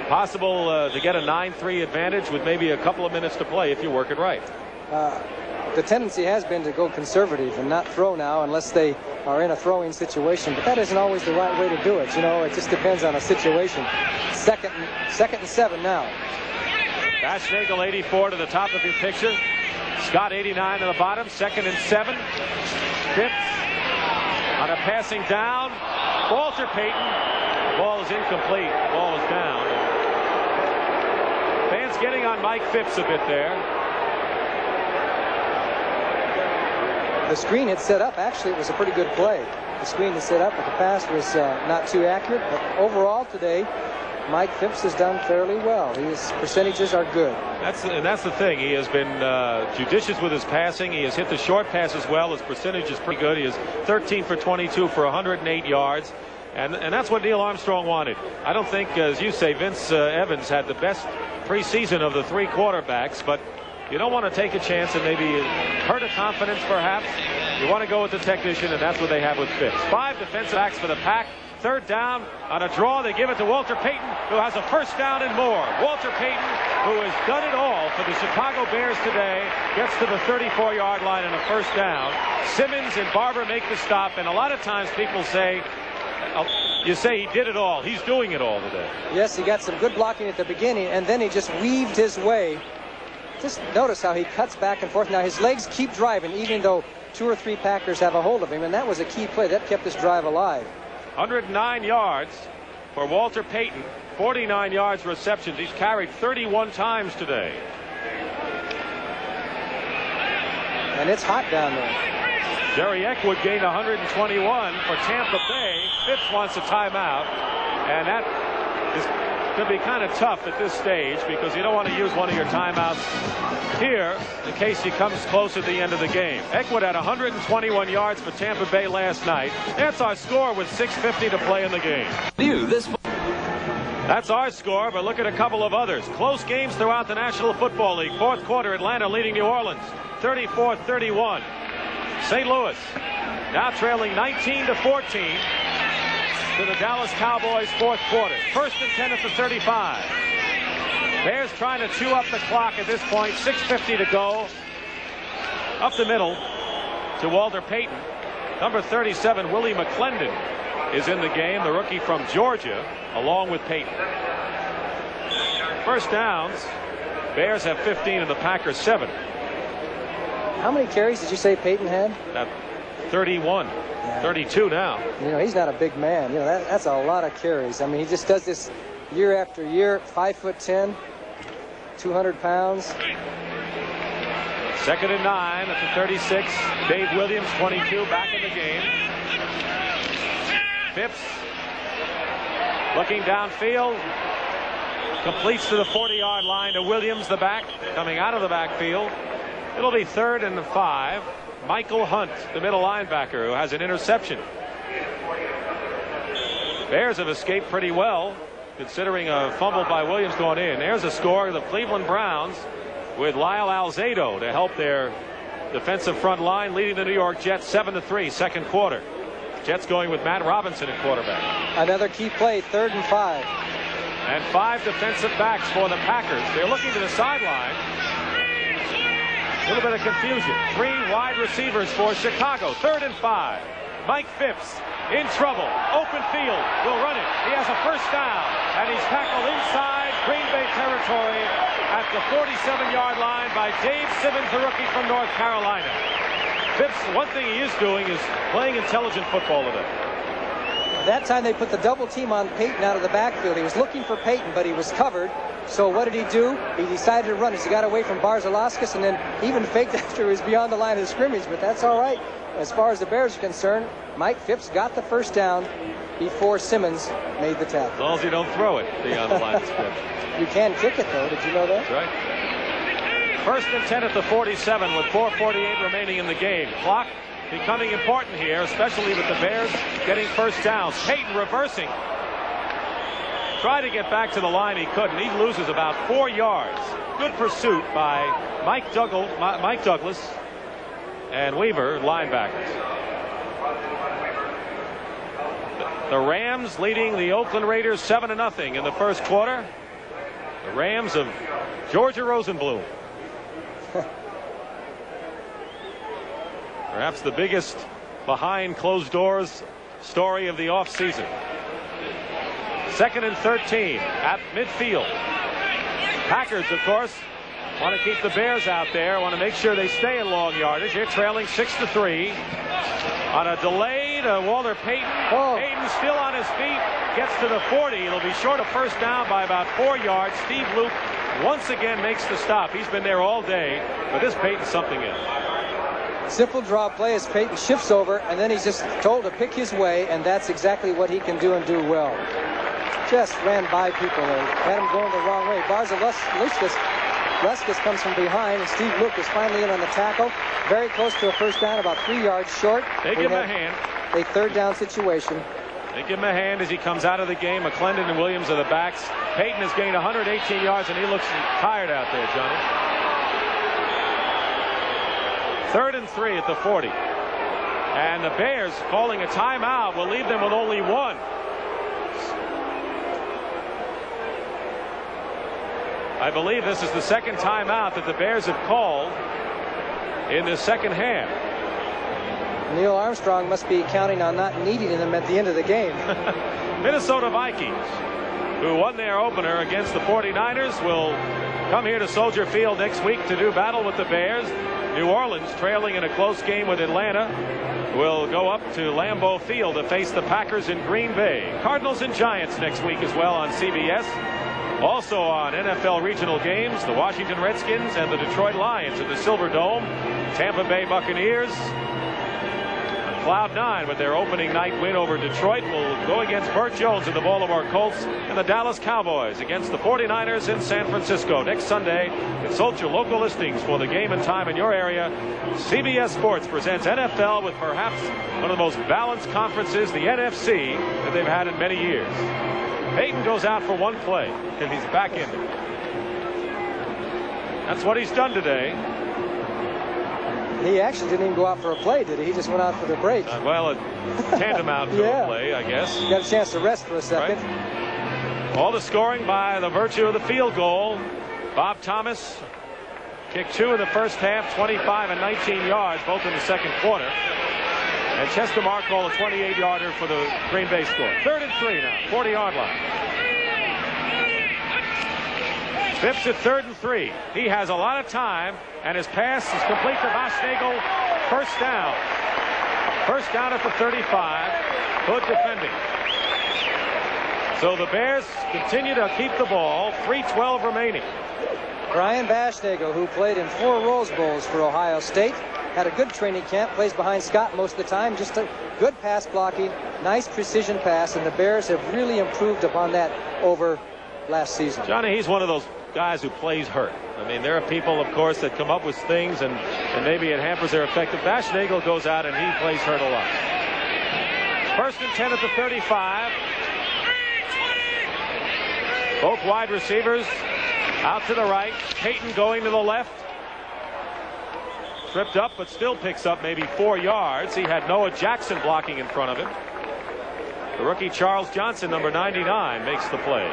possible to get a 9-3 advantage with maybe a couple of minutes to play if you work it right. The tendency has been to go conservative and not throw now unless they are in a throwing situation, but that isn't always the right way to do it. You know, it just depends on a situation. Second and 7 now. Bash Nagel, 84 to the top of your picture. Scott, 89 to the bottom. 2nd and 7. Fifth on a passing down. Walter Payton. The ball is incomplete. The ball is down. Fans getting on Mike Phipps a bit there. The screen had set up. Actually, it was a pretty good play. The screen had set up, but the pass was not too accurate. But overall today, Mike Phipps has done fairly well. His percentages are good. That's the thing. He has been judicious with his passing. He has hit the short passes well. His percentage is pretty good. He is 13 for 22 for 108 yards. And that's what Neil Armstrong wanted. I don't think, as you say, Vince Evans had the best preseason of the three quarterbacks, but you don't want to take a chance and maybe hurt a confidence perhaps. You want to go with the technician, and that's what they have with Phipps. 5 defensive backs for the Pack. Third down on a draw. They give it to Walter Payton, who has a first down and more. Walter Payton, who has done it all for the Chicago Bears today, gets to the 34-yard line and a first down. Simmons and Barber make the stop, and a lot of times people say, you say he did it all. He's doing it all today. Yes, he got some good blocking at the beginning, and then he just weaved his way. Just notice how he cuts back and forth. Now his legs keep driving, even though 2 or 3 Packers have a hold of him, and that was a key play. That kept this drive alive. 109 yards for Walter Payton. 49 yards receptions. He's carried 31 times today. And it's hot down there. Jerry Eckwood gained 121 for Tampa Bay. Phipps wants a timeout, and that is going to be kind of tough at this stage because you don't want to use one of your timeouts here in case he comes close at the end of the game. Eckwood had 121 yards for Tampa Bay last night. That's our score with 6:50 to play in the game. That's our score, but look at a couple of others. Close games throughout the National Football League. Fourth quarter, Atlanta leading New Orleans 34-31. St. Louis now trailing 19-14 to the Dallas Cowboys fourth quarter. 1st and 10 at the 35. Bears trying to chew up the clock at this point. 6:50 to go. Up the middle to Walter Payton. Number 37, Willie McClendon, is in the game, the rookie from Georgia, along with Payton. First downs. Bears have 15 and the Packers 7. How many carries did you say Payton had? 31. Yeah. 32 now. You know, he's not a big man. You know, that's a lot of carries. I mean, he just does this year after year. 5'10", 200 pounds. 2nd and 9 at the 36. Dave Williams, 22, back in the game. Phipps looking downfield. Completes to the 40-yard line to Williams, the back, coming out of the backfield. It'll be 3rd and 5. Michael Hunt, the middle linebacker, who has an interception. Bears have escaped pretty well, considering a fumble by Williams going in. There's a score of the Cleveland Browns with Lyle Alzado to help their defensive front line, leading the New York Jets 7-3, second quarter. Jets going with Matt Robinson at quarterback. Another key play, 3rd and 5. And 5 defensive backs for the Packers. They're looking to the sideline. A little bit of confusion. 3 wide receivers for Chicago. 3rd and 5. Mike Phipps in trouble. Open field. Will run it. He has a first down. And he's tackled inside Green Bay territory at the 47-yard line by Dave Simmons, the rookie from North Carolina. Phipps, one thing he is doing is playing intelligent football today. That time they put the double team on Payton out of the backfield. He was looking for Payton, but he was covered. So what did he do? He decided to run. He got away from Barzalauskas and then even faked after he was beyond the line of scrimmage. But that's all right. As far as the Bears are concerned, Mike Phipps got the first down before Simmons made the tackle. As long as you don't throw it beyond the line of scrimmage. You can kick it, though. Did you know that? That's right. 1st and 10 at the 47 with 4:48 remaining in the game. Clock becoming important here, especially with the Bears getting first downs. Payton reversing. Tried to get back to the line. He couldn't. He loses about 4 yards. Good pursuit by Mike Douglas and Weaver, linebackers. The Rams leading the Oakland Raiders 7-0 in the first quarter. The Rams of Georgia Rosenblum. Perhaps the biggest behind closed doors story of the offseason. 2nd and 13 at midfield. Packers, of course, want to keep the Bears out there, want to make sure they stay in long yardage. They're trailing 6-3. On a delay to Walter Payton. Payton still on his feet, gets to the 40. It'll be short of first down by about 4 yards. Steve Luke once again makes the stop. He's been there all day, but this Payton's something else. Simple draw play as Payton shifts over, and then he's just told to pick his way, and that's exactly what he can do and do well. just ran by people there. Had him going the wrong way. Barzilewskis comes from behind, and Steve Lucas finally in on the tackle. Very close to a first down, about 3 yards short. They give him a hand. A third down situation. They give him a hand as he comes out of the game. McClendon and Williams are the backs. Payton has gained 118 yards, and he looks tired out there, Johnny. 3rd and 3 at the 40. And the Bears calling a timeout will leave them with only one. I believe this is the second timeout that the Bears have called in the second half. Neil Armstrong must be counting on not needing them at the end of the game. Minnesota Vikings, who won their opener against the 49ers, will come here to Soldier Field next week to do battle with the Bears. New Orleans, trailing in a close game with Atlanta, will go up to Lambeau Field to face the Packers in Green Bay. Cardinals and Giants next week as well on CBS. Also on NFL regional games, the Washington Redskins and the Detroit Lions at the Silver Dome. Tampa Bay Buccaneers, Cloud 9 with their opening night win over Detroit, will go against Burt Jones and the Baltimore Colts, and the Dallas Cowboys against the 49ers in San Francisco next Sunday. Consult your local listings for the game and time in your area. CBS Sports presents NFL with perhaps one of the most balanced conferences, the NFC, that they've had in many years. Payton goes out for one play, and he's back in. That's what he's done today. He actually didn't even go out for a play, did he? He just went out for the break. Well, a tantamount to a play, I guess. Got a chance to rest for a second. Right. All the scoring by the virtue of the field goal. Bob Thomas kicked 2 in the first half, 25 and 19 yards, both in the second quarter. And Chester Markle a 28-yarder for the Green Bay score. 3rd and 3 now, 40-yard line. Phipps at 3rd and 3. He has a lot of time, and his pass is complete to Vaschnagel. First down. First down at the 35. Hood defending. So the Bears continue to keep the ball. 3:12 remaining. Brian Vaschnagel, who played in 4 Rose Bowls for Ohio State, had a good training camp, plays behind Scott most of the time. Just a good pass blocking, nice precision pass, and the Bears have really improved upon that over last season. Johnny, he's one of those guys who plays hurt. I mean, there are people, of course, that come up with things and maybe it hampers their effective. Vaschnagel goes out and he plays hurt a lot. 1st and 10 at the 35. Both wide receivers out to the right. Payton going to the left. Tripped up, but still picks up maybe 4 yards. He had Noah Jackson blocking in front of him. The rookie Charles Johnson, number 99, makes the play.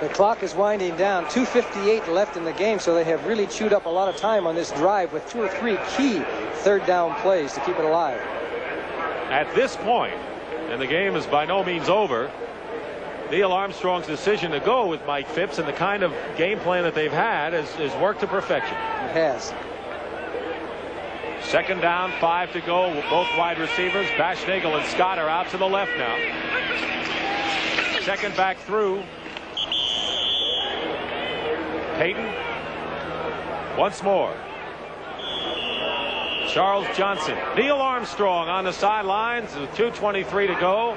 The clock is winding down. 2:58 left in the game, so they have really chewed up a lot of time on this drive with 2 or 3 key third down plays to keep it alive. At this point, and the game is by no means over, Neil Armstrong's decision to go with Mike Phipps and the kind of game plan that they've had has worked to perfection. It has. 2nd down, 5 to go. Both wide receivers, Vaschnagel and Scott, are out to the left now. Second back through. Payton once more. Charles Johnson. Neil Armstrong on the sidelines with 2:23 to go.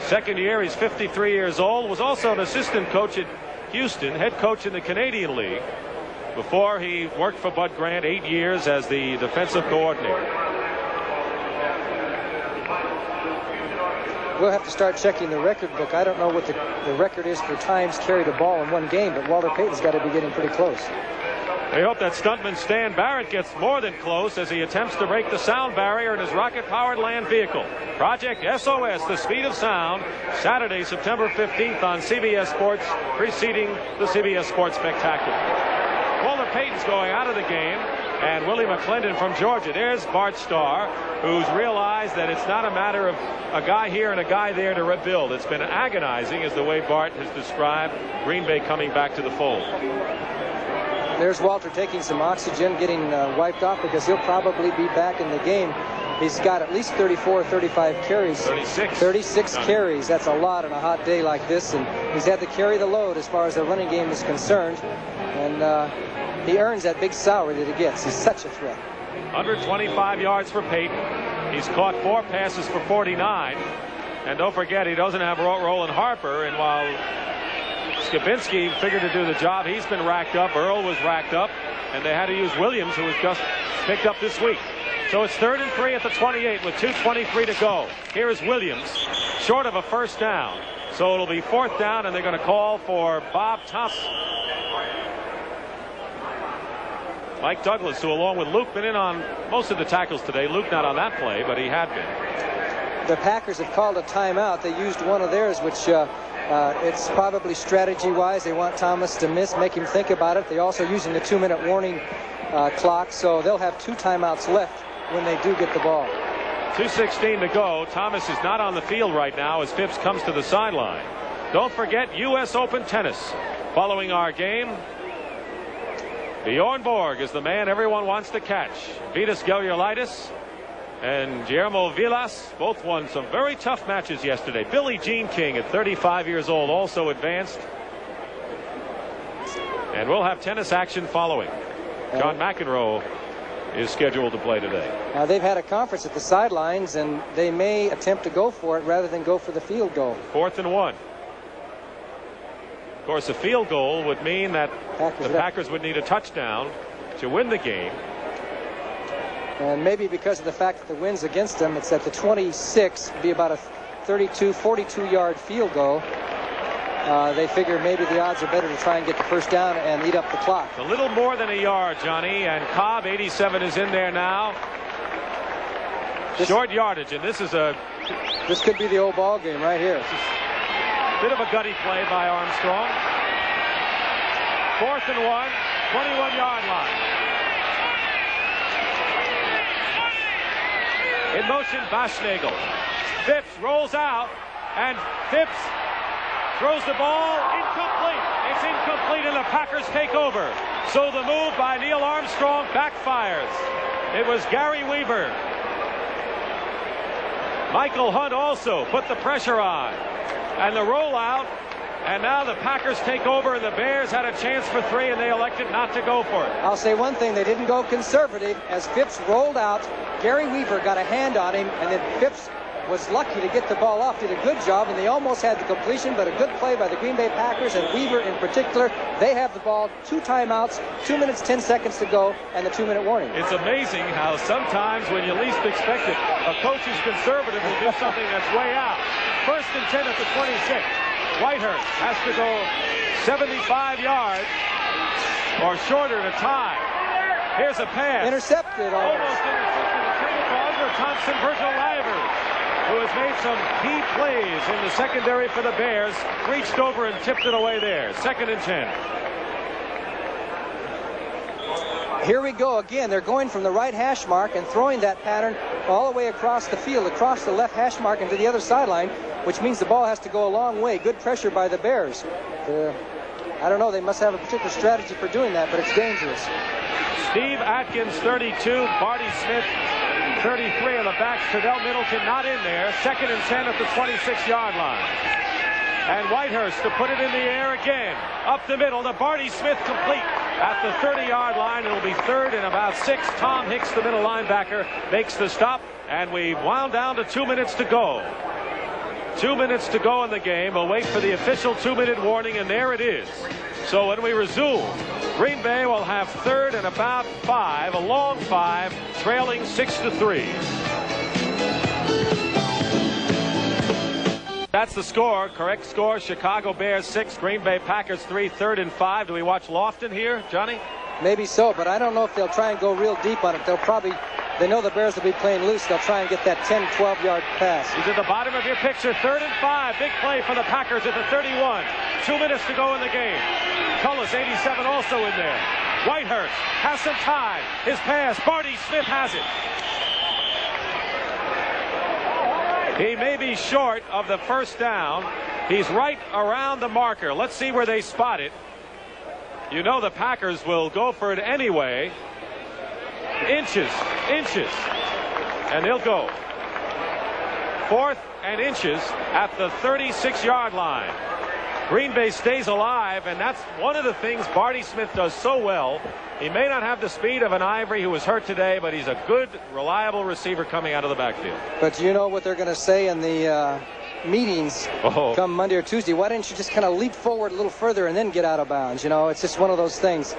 Second year, he's 53 years old. Was also an assistant coach at Houston, head coach in the Canadian League. Before he worked for Bud Grant 8 years as the defensive coordinator. We'll have to start checking the record book. I don't know what the record is for times carried a ball in one game, but Walter Payton's got to be getting pretty close. We hope that stuntman Stan Barrett gets more than close as he attempts to break the sound barrier in his rocket-powered land vehicle. Project SOS, the speed of sound, Saturday, September 15th on CBS Sports, preceding the CBS Sports Spectacular. Walter Payton's going out of the game, and Willie McClendon from Georgia. There's Bart Starr, who's realized that it's not a matter of a guy here and a guy there to rebuild. It's been agonizing, is the way Bart has described Green Bay coming back to the fold. There's Walter taking some oxygen, getting wiped off because he'll probably be back in the game. He's got at least 34, 35 carries. 36 carries. That's a lot on a hot day like this, and he's had to carry the load as far as the running game is concerned. And he earns that big salary that he gets. He's such a threat. 125 yards for Payton. He's caught 4 passes for 49. And don't forget, he doesn't have Roland Harper. And while Skibinski figured to do the job, he's been racked up. Earl was racked up. And they had to use Williams, who was just picked up this week. So it's 3rd and 3 at the 28 with 2:23 to go. Here is Williams, short of a first down. So it'll be 4th down, and they're going to call for Bob Thompson. Mike Douglas, who along with Luke been in on most of the tackles today. Luke not on that play, but he had been. The Packers have called a timeout. They used one of theirs, which it's probably strategy-wise. They want Thomas to miss, make him think about it. They're also using the 2-minute warning clock, so they'll have 2 timeouts left when they do get the ball. 2:16 to go. Thomas is not on the field right now as Phipps comes to the sideline. Don't forget U.S. Open tennis. Following our game, Bjorn Borg is the man everyone wants to catch. Vitas Geliulaitis and Guillermo Vilas both won some very tough matches yesterday. Billie Jean King at 35 years old also advanced. And we'll have tennis action following. John McEnroe is scheduled to play today. They've had a conference at the sidelines, and they may attempt to go for it rather than go for the field goal. 4th and 1. Of course, a field goal would mean that the Packers would need a touchdown to win the game. And maybe because of the fact that the wind's against them, it's at the 26, be about a 32, 42-yard field goal. They figure maybe the odds are better to try and get the first down and eat up the clock. A little more than a yard, Johnny, and Cobb, 87, is in there now. Short yardage, and this could be the old ball game right here. Bit of a gutty play by Armstrong. 4th and 1, 21-yard line. In motion, Baschnagel. Phipps rolls out, and Phipps throws the ball incomplete. It's incomplete, and the Packers take over. So the move by Neil Armstrong backfires. It was Gary Weaver. Michael Hunt also put the pressure on. And the rollout, and now the Packers take over, and the Bears had a chance for 3, and they elected not to go for it. I'll say one thing, they didn't go conservative. As Phipps rolled out, Gary Weaver got a hand on him, and then Phipps was lucky to get the ball off, did a good job, and they almost had the completion, but a good play by the Green Bay Packers, and Weaver in particular. They have the ball, 2 timeouts, 2 minutes, 10 seconds to go, and the 2-minute warning. It's amazing how sometimes when you least expect it, a coach who's conservative will do something that's way out. 1st and 10 at the 26. Whitehurst has to go 75 yards or shorter to tie. Here's a pass. Intercepted. Almost intercepted. Under Thompson, Virgil Livers, who has made some key plays in the secondary for the Bears, reached over and tipped it away there. 2nd and 10. Here we go again. They're going from the right hash mark and throwing that pattern all the way across the field, across the left hash mark and to the other sideline, which means the ball has to go a long way. Good pressure by the Bears. I don't know, they must have a particular strategy for doing that, but it's dangerous. Steve Atkins, 32. Barty Smith, 33 on the back. Tredell Middleton not in there. 2nd and 10 at the 26-yard line. And Whitehurst to put it in the air again. Up the middle to Barty Smith, complete at the 30-yard line. It'll be 3rd and about 6. Tom Hicks, the middle linebacker, makes the stop. And we wound down to 2 minutes to go. 2 minutes to go in the game. We'll wait for the official 2-minute warning, and there it is. So when we resume, Green Bay will have 3rd and about 5, a long 5, trailing 6-3. That's the score. Correct score. Chicago Bears 6, Green Bay Packers 3, 3rd and 5. Do we watch Lofton here, Johnny? Maybe so, but I don't know if they'll try and go real deep on it. They know the Bears will be playing loose. They'll try and get that 10, 12-yard pass. He's at the bottom of your picture. 3rd and 5. Big play for the Packers at the 31. 2 minutes to go in the game. Cullis, 87, also in there. Whitehurst has some time. His pass. Barty Smith has it. He may be short of the first down. He's right around the marker. Let's see where they spot it. You know the Packers will go for it anyway. Inches, and they'll go. 4th and inches at the 36-yard line. Green Bay stays alive, and that's one of the things Barty Smith does so well. He may not have the speed of an Ivory, who was hurt today, but he's a good, reliable receiver coming out of the backfield. But you know what they're going to say in the meetings come Monday or Tuesday. Why didn't you just kind of leap forward a little further and then get out of bounds? You know, it's just one of those things.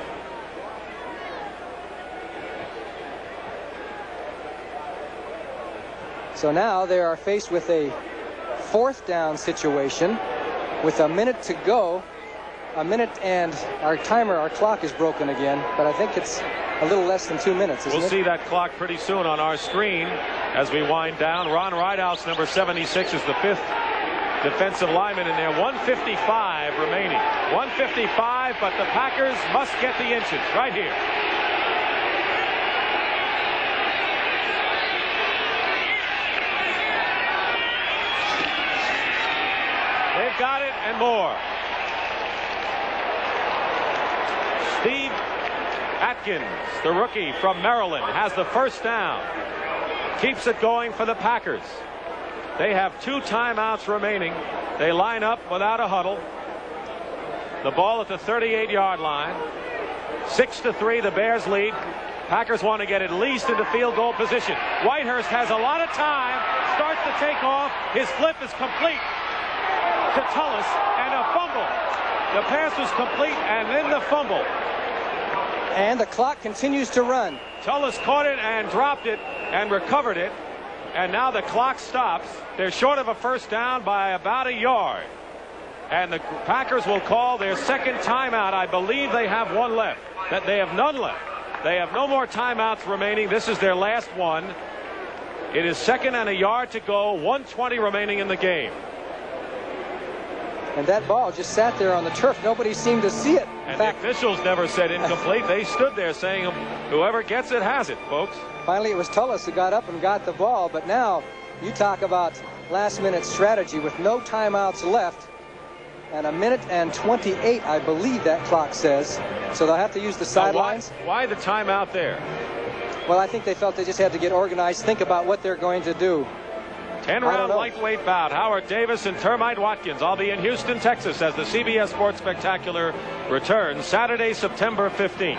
So now they are faced with a 4th down situation with a minute to go. A minute, and our clock is broken again, but I think it's a little less than 2 minutes, isn't it? We'll see that clock pretty soon on our screen as we wind down. Ron Ridehouse, number 76, is the 5th defensive lineman in there. 1:55 remaining. 1:55, but the Packers must get the inches right here. They've got it and more. Steve Atkins, the rookie from Maryland, has the first down. Keeps it going for the Packers. They have 2 timeouts remaining. They line up without a huddle. The ball at the 38-yard line. 6-3, the Bears lead. Packers want to get at least into field goal position. Whitehurst has a lot of time. Starts to take off. His flip is complete to Tullis, and a fumble. The pass was complete, and then the fumble. And the clock continues to run. Tullis caught it and dropped it and recovered it. And now the clock stops. They're short of a first down by about a yard. And the Packers will call their second timeout. I believe they have one left. That they have none left. They have no more timeouts remaining. This is their last one. It is 2nd and a yard to go. 1:20 remaining in the game. And that ball just sat there on the turf. Nobody seemed to see it. And the officials never said incomplete. They stood there saying, whoever gets it has it, folks. Finally, it was Tullis who got up and got the ball. But now you talk about last-minute strategy with no timeouts left. And a minute and 28, I believe that clock says. So they'll have to use the sidelines. Why the timeout there? Well, I think they felt they just had to get organized, think about what they're going to do. 10-round lightweight bout. Howard Davis and Termite Watkins. I'll be in Houston, Texas as the CBS Sports Spectacular returns Saturday, September 15th.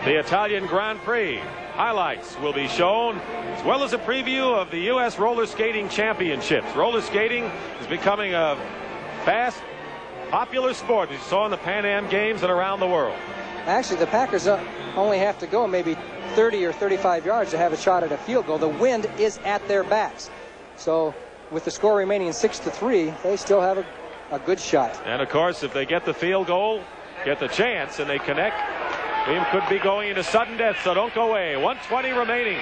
The Italian Grand Prix highlights will be shown, as well as a preview of the U.S. Roller Skating Championships. Roller skating is becoming a fast, popular sport, as you saw in the Pan Am Games and around the world. Actually, the Packers only have to go maybe 30 or 35 yards to have a shot at a field goal. The wind is at their backs. So with the score remaining 6-3, they still have a good shot. And of course, if they get the field goal, get the chance, and they connect, we could be going into sudden death, so don't go away. 1:20 remaining.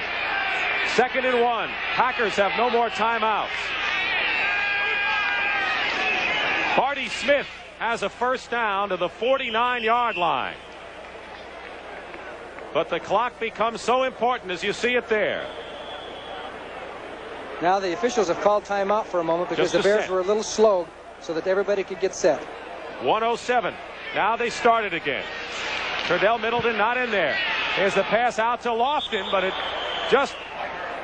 2nd and 1. Packers have no more timeouts. Barty Smith has a first down to the 49-yard line. But the clock becomes so important as you see it there. Now the officials have called timeout for a moment because the Bears were a little slow so that everybody could get set. 1:07. Now they started again. Turdell Middleton not in there. Here's the pass out to Lofton, but it just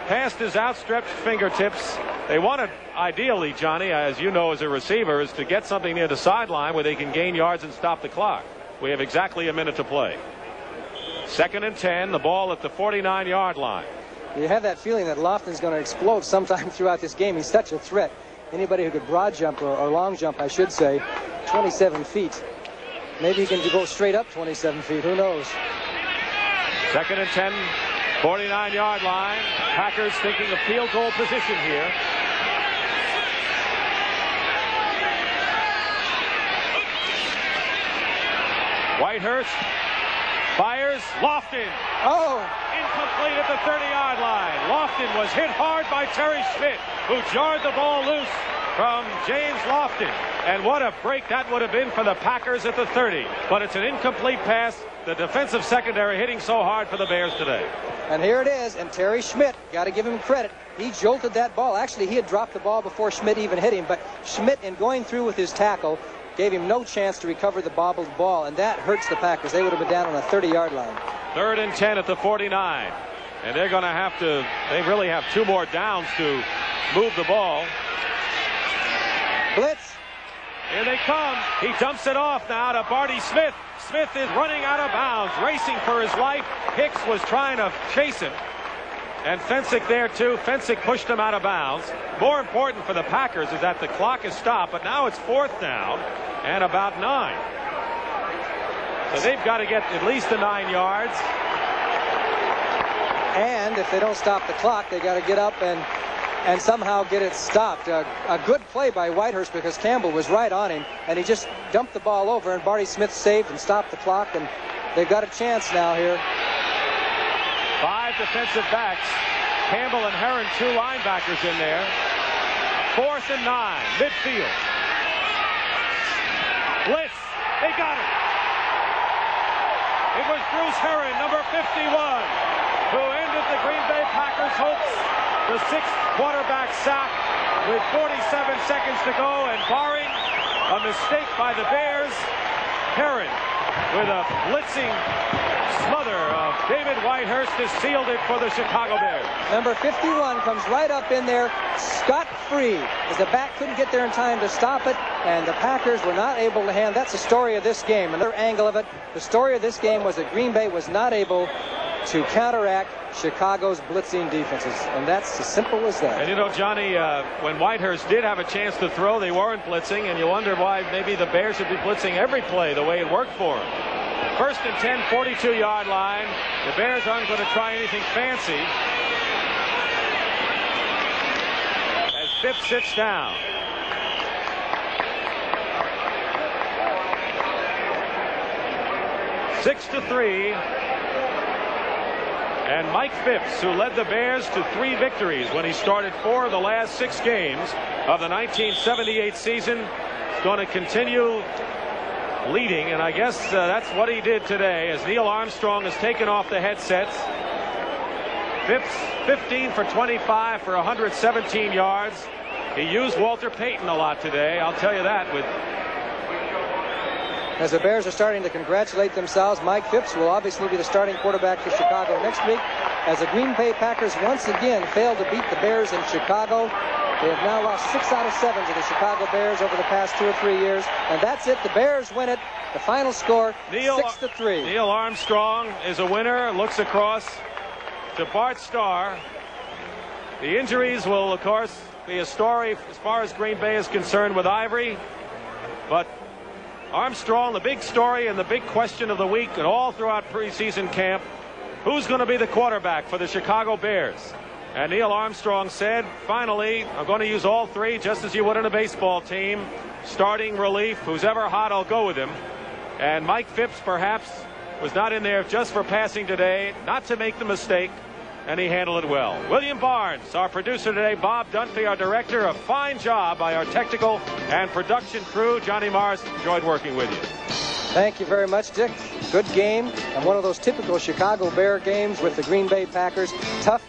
past his outstretched fingertips. They wanted, ideally, Johnny, as you know as a receiver, is to get something near the sideline where they can gain yards and stop the clock. We have exactly a minute to play. 2nd and 10, the ball at the 49-yard line. You have that feeling that Lofton's going to explode sometime throughout this game. He's such a threat. Anybody who could broad jump or long jump, I should say, 27 feet. Maybe he can go straight up 27 feet. Who knows? 2nd and 10, 49-yard line. Packers thinking of field goal position here. Whitehurst fires. Lofton. Oh! Incomplete at the 30-yard line. Lofton was hit hard by Terry Schmidt, who jarred the ball loose from James Lofton. And what a break that would have been for the Packers at the 30. But it's an incomplete pass. The defensive secondary hitting so hard for the Bears today. And here it is. And Terry Schmidt, got to give him credit. He jolted that ball. Actually, he had dropped the ball before Schmidt even hit him. But Schmidt, in going through with his tackle, gave him no chance to recover the bobbled ball. And that hurts the Packers. They would have been down on the 30-yard line. 3rd and 10 at the 49. And they're going to have to, they really have 2 more downs to move the ball. Blitz. Here they come. He dumps it off now to Barty Smith. Smith is running out of bounds, racing for his life. Hicks was trying to chase him. And Fensick there, too. Fensick pushed him out of bounds. More important for the Packers is that the clock is stopped, but now it's 4th down and about 9. So they've got to get at least the 9 yards. And if they don't stop the clock, they got to get up and somehow get it stopped. A good play by Whitehurst because Campbell was right on him, and he just dumped the ball over, and Barty Smith saved and stopped the clock, and they've got a chance now here. 5 defensive backs. Campbell and Herron, 2 linebackers in there. 4th and 9, midfield. Blitz. They got it. It was Bruce Herron, number 51, who ended the Green Bay Packers' hopes. The 6th quarterback sack with 47 seconds to go, and barring a mistake by the Bears, Herron, with a blitzing smother of David Whitehurst, has sealed it for the Chicago Bears. Number 51 comes right up in there, scot-free, as the back couldn't get there in time to stop it, and the Packers were not able to hand. That's the story of this game. Another angle of it, the story of this game was that Green Bay was not able to counteract Chicago's blitzing defenses, and that's as simple as that. And you know, Johnny, when Whitehurst did have a chance to throw, they weren't blitzing, and you wonder why maybe the Bears should be blitzing every play the way it worked for them. 1st and 10, 42-yard line. The Bears aren't going to try anything fancy as Phipps sits down. Six to 3. And Mike Phipps, who led the Bears to 3 victories when he started 4 of the last 6 games of the 1978 season, is going to continue leading, and I guess that's what he did today as Neil Armstrong has taken off the headsets. Phipps 15 for 25 for 117 yards. He used Walter Payton a lot today, I'll tell you that. As the Bears are starting to congratulate themselves, Mike Phipps will obviously be the starting quarterback for Chicago next week, as the Green Bay Packers once again failed to beat the Bears in Chicago. They have now lost 6 out of 7 to the Chicago Bears over the past 2 or 3 years, and that's it. The Bears win it. The final score, 6 to 3. Neil Armstrong is a winner. Looks across to Bart Starr. The injuries will, of course, be a story as far as Green Bay is concerned with Ivory, but Armstrong, the big story and the big question of the week and all throughout preseason camp, who's going to be the quarterback for the Chicago Bears? And Neil Armstrong said, finally, I'm going to use all 3 just as you would in a baseball team. Starting relief, who's ever hot, I'll go with him. And Mike Phipps perhaps was not in there just for passing today, not to make the mistake, and he handled it well. William Barnes, our producer today, Bob Dunphy, our director. A fine job by our technical and production crew. Johnny Morris, enjoyed working with you. Thank you very much, Dick. Good game, and one of those typical Chicago Bear games with the Green Bay Packers. Tough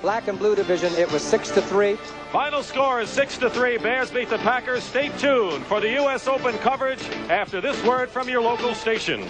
black and blue division. It was 6 to 3. Final score is 6 to 3. Bears beat the Packers. Stay tuned for the U.S. Open coverage after this word from your local station.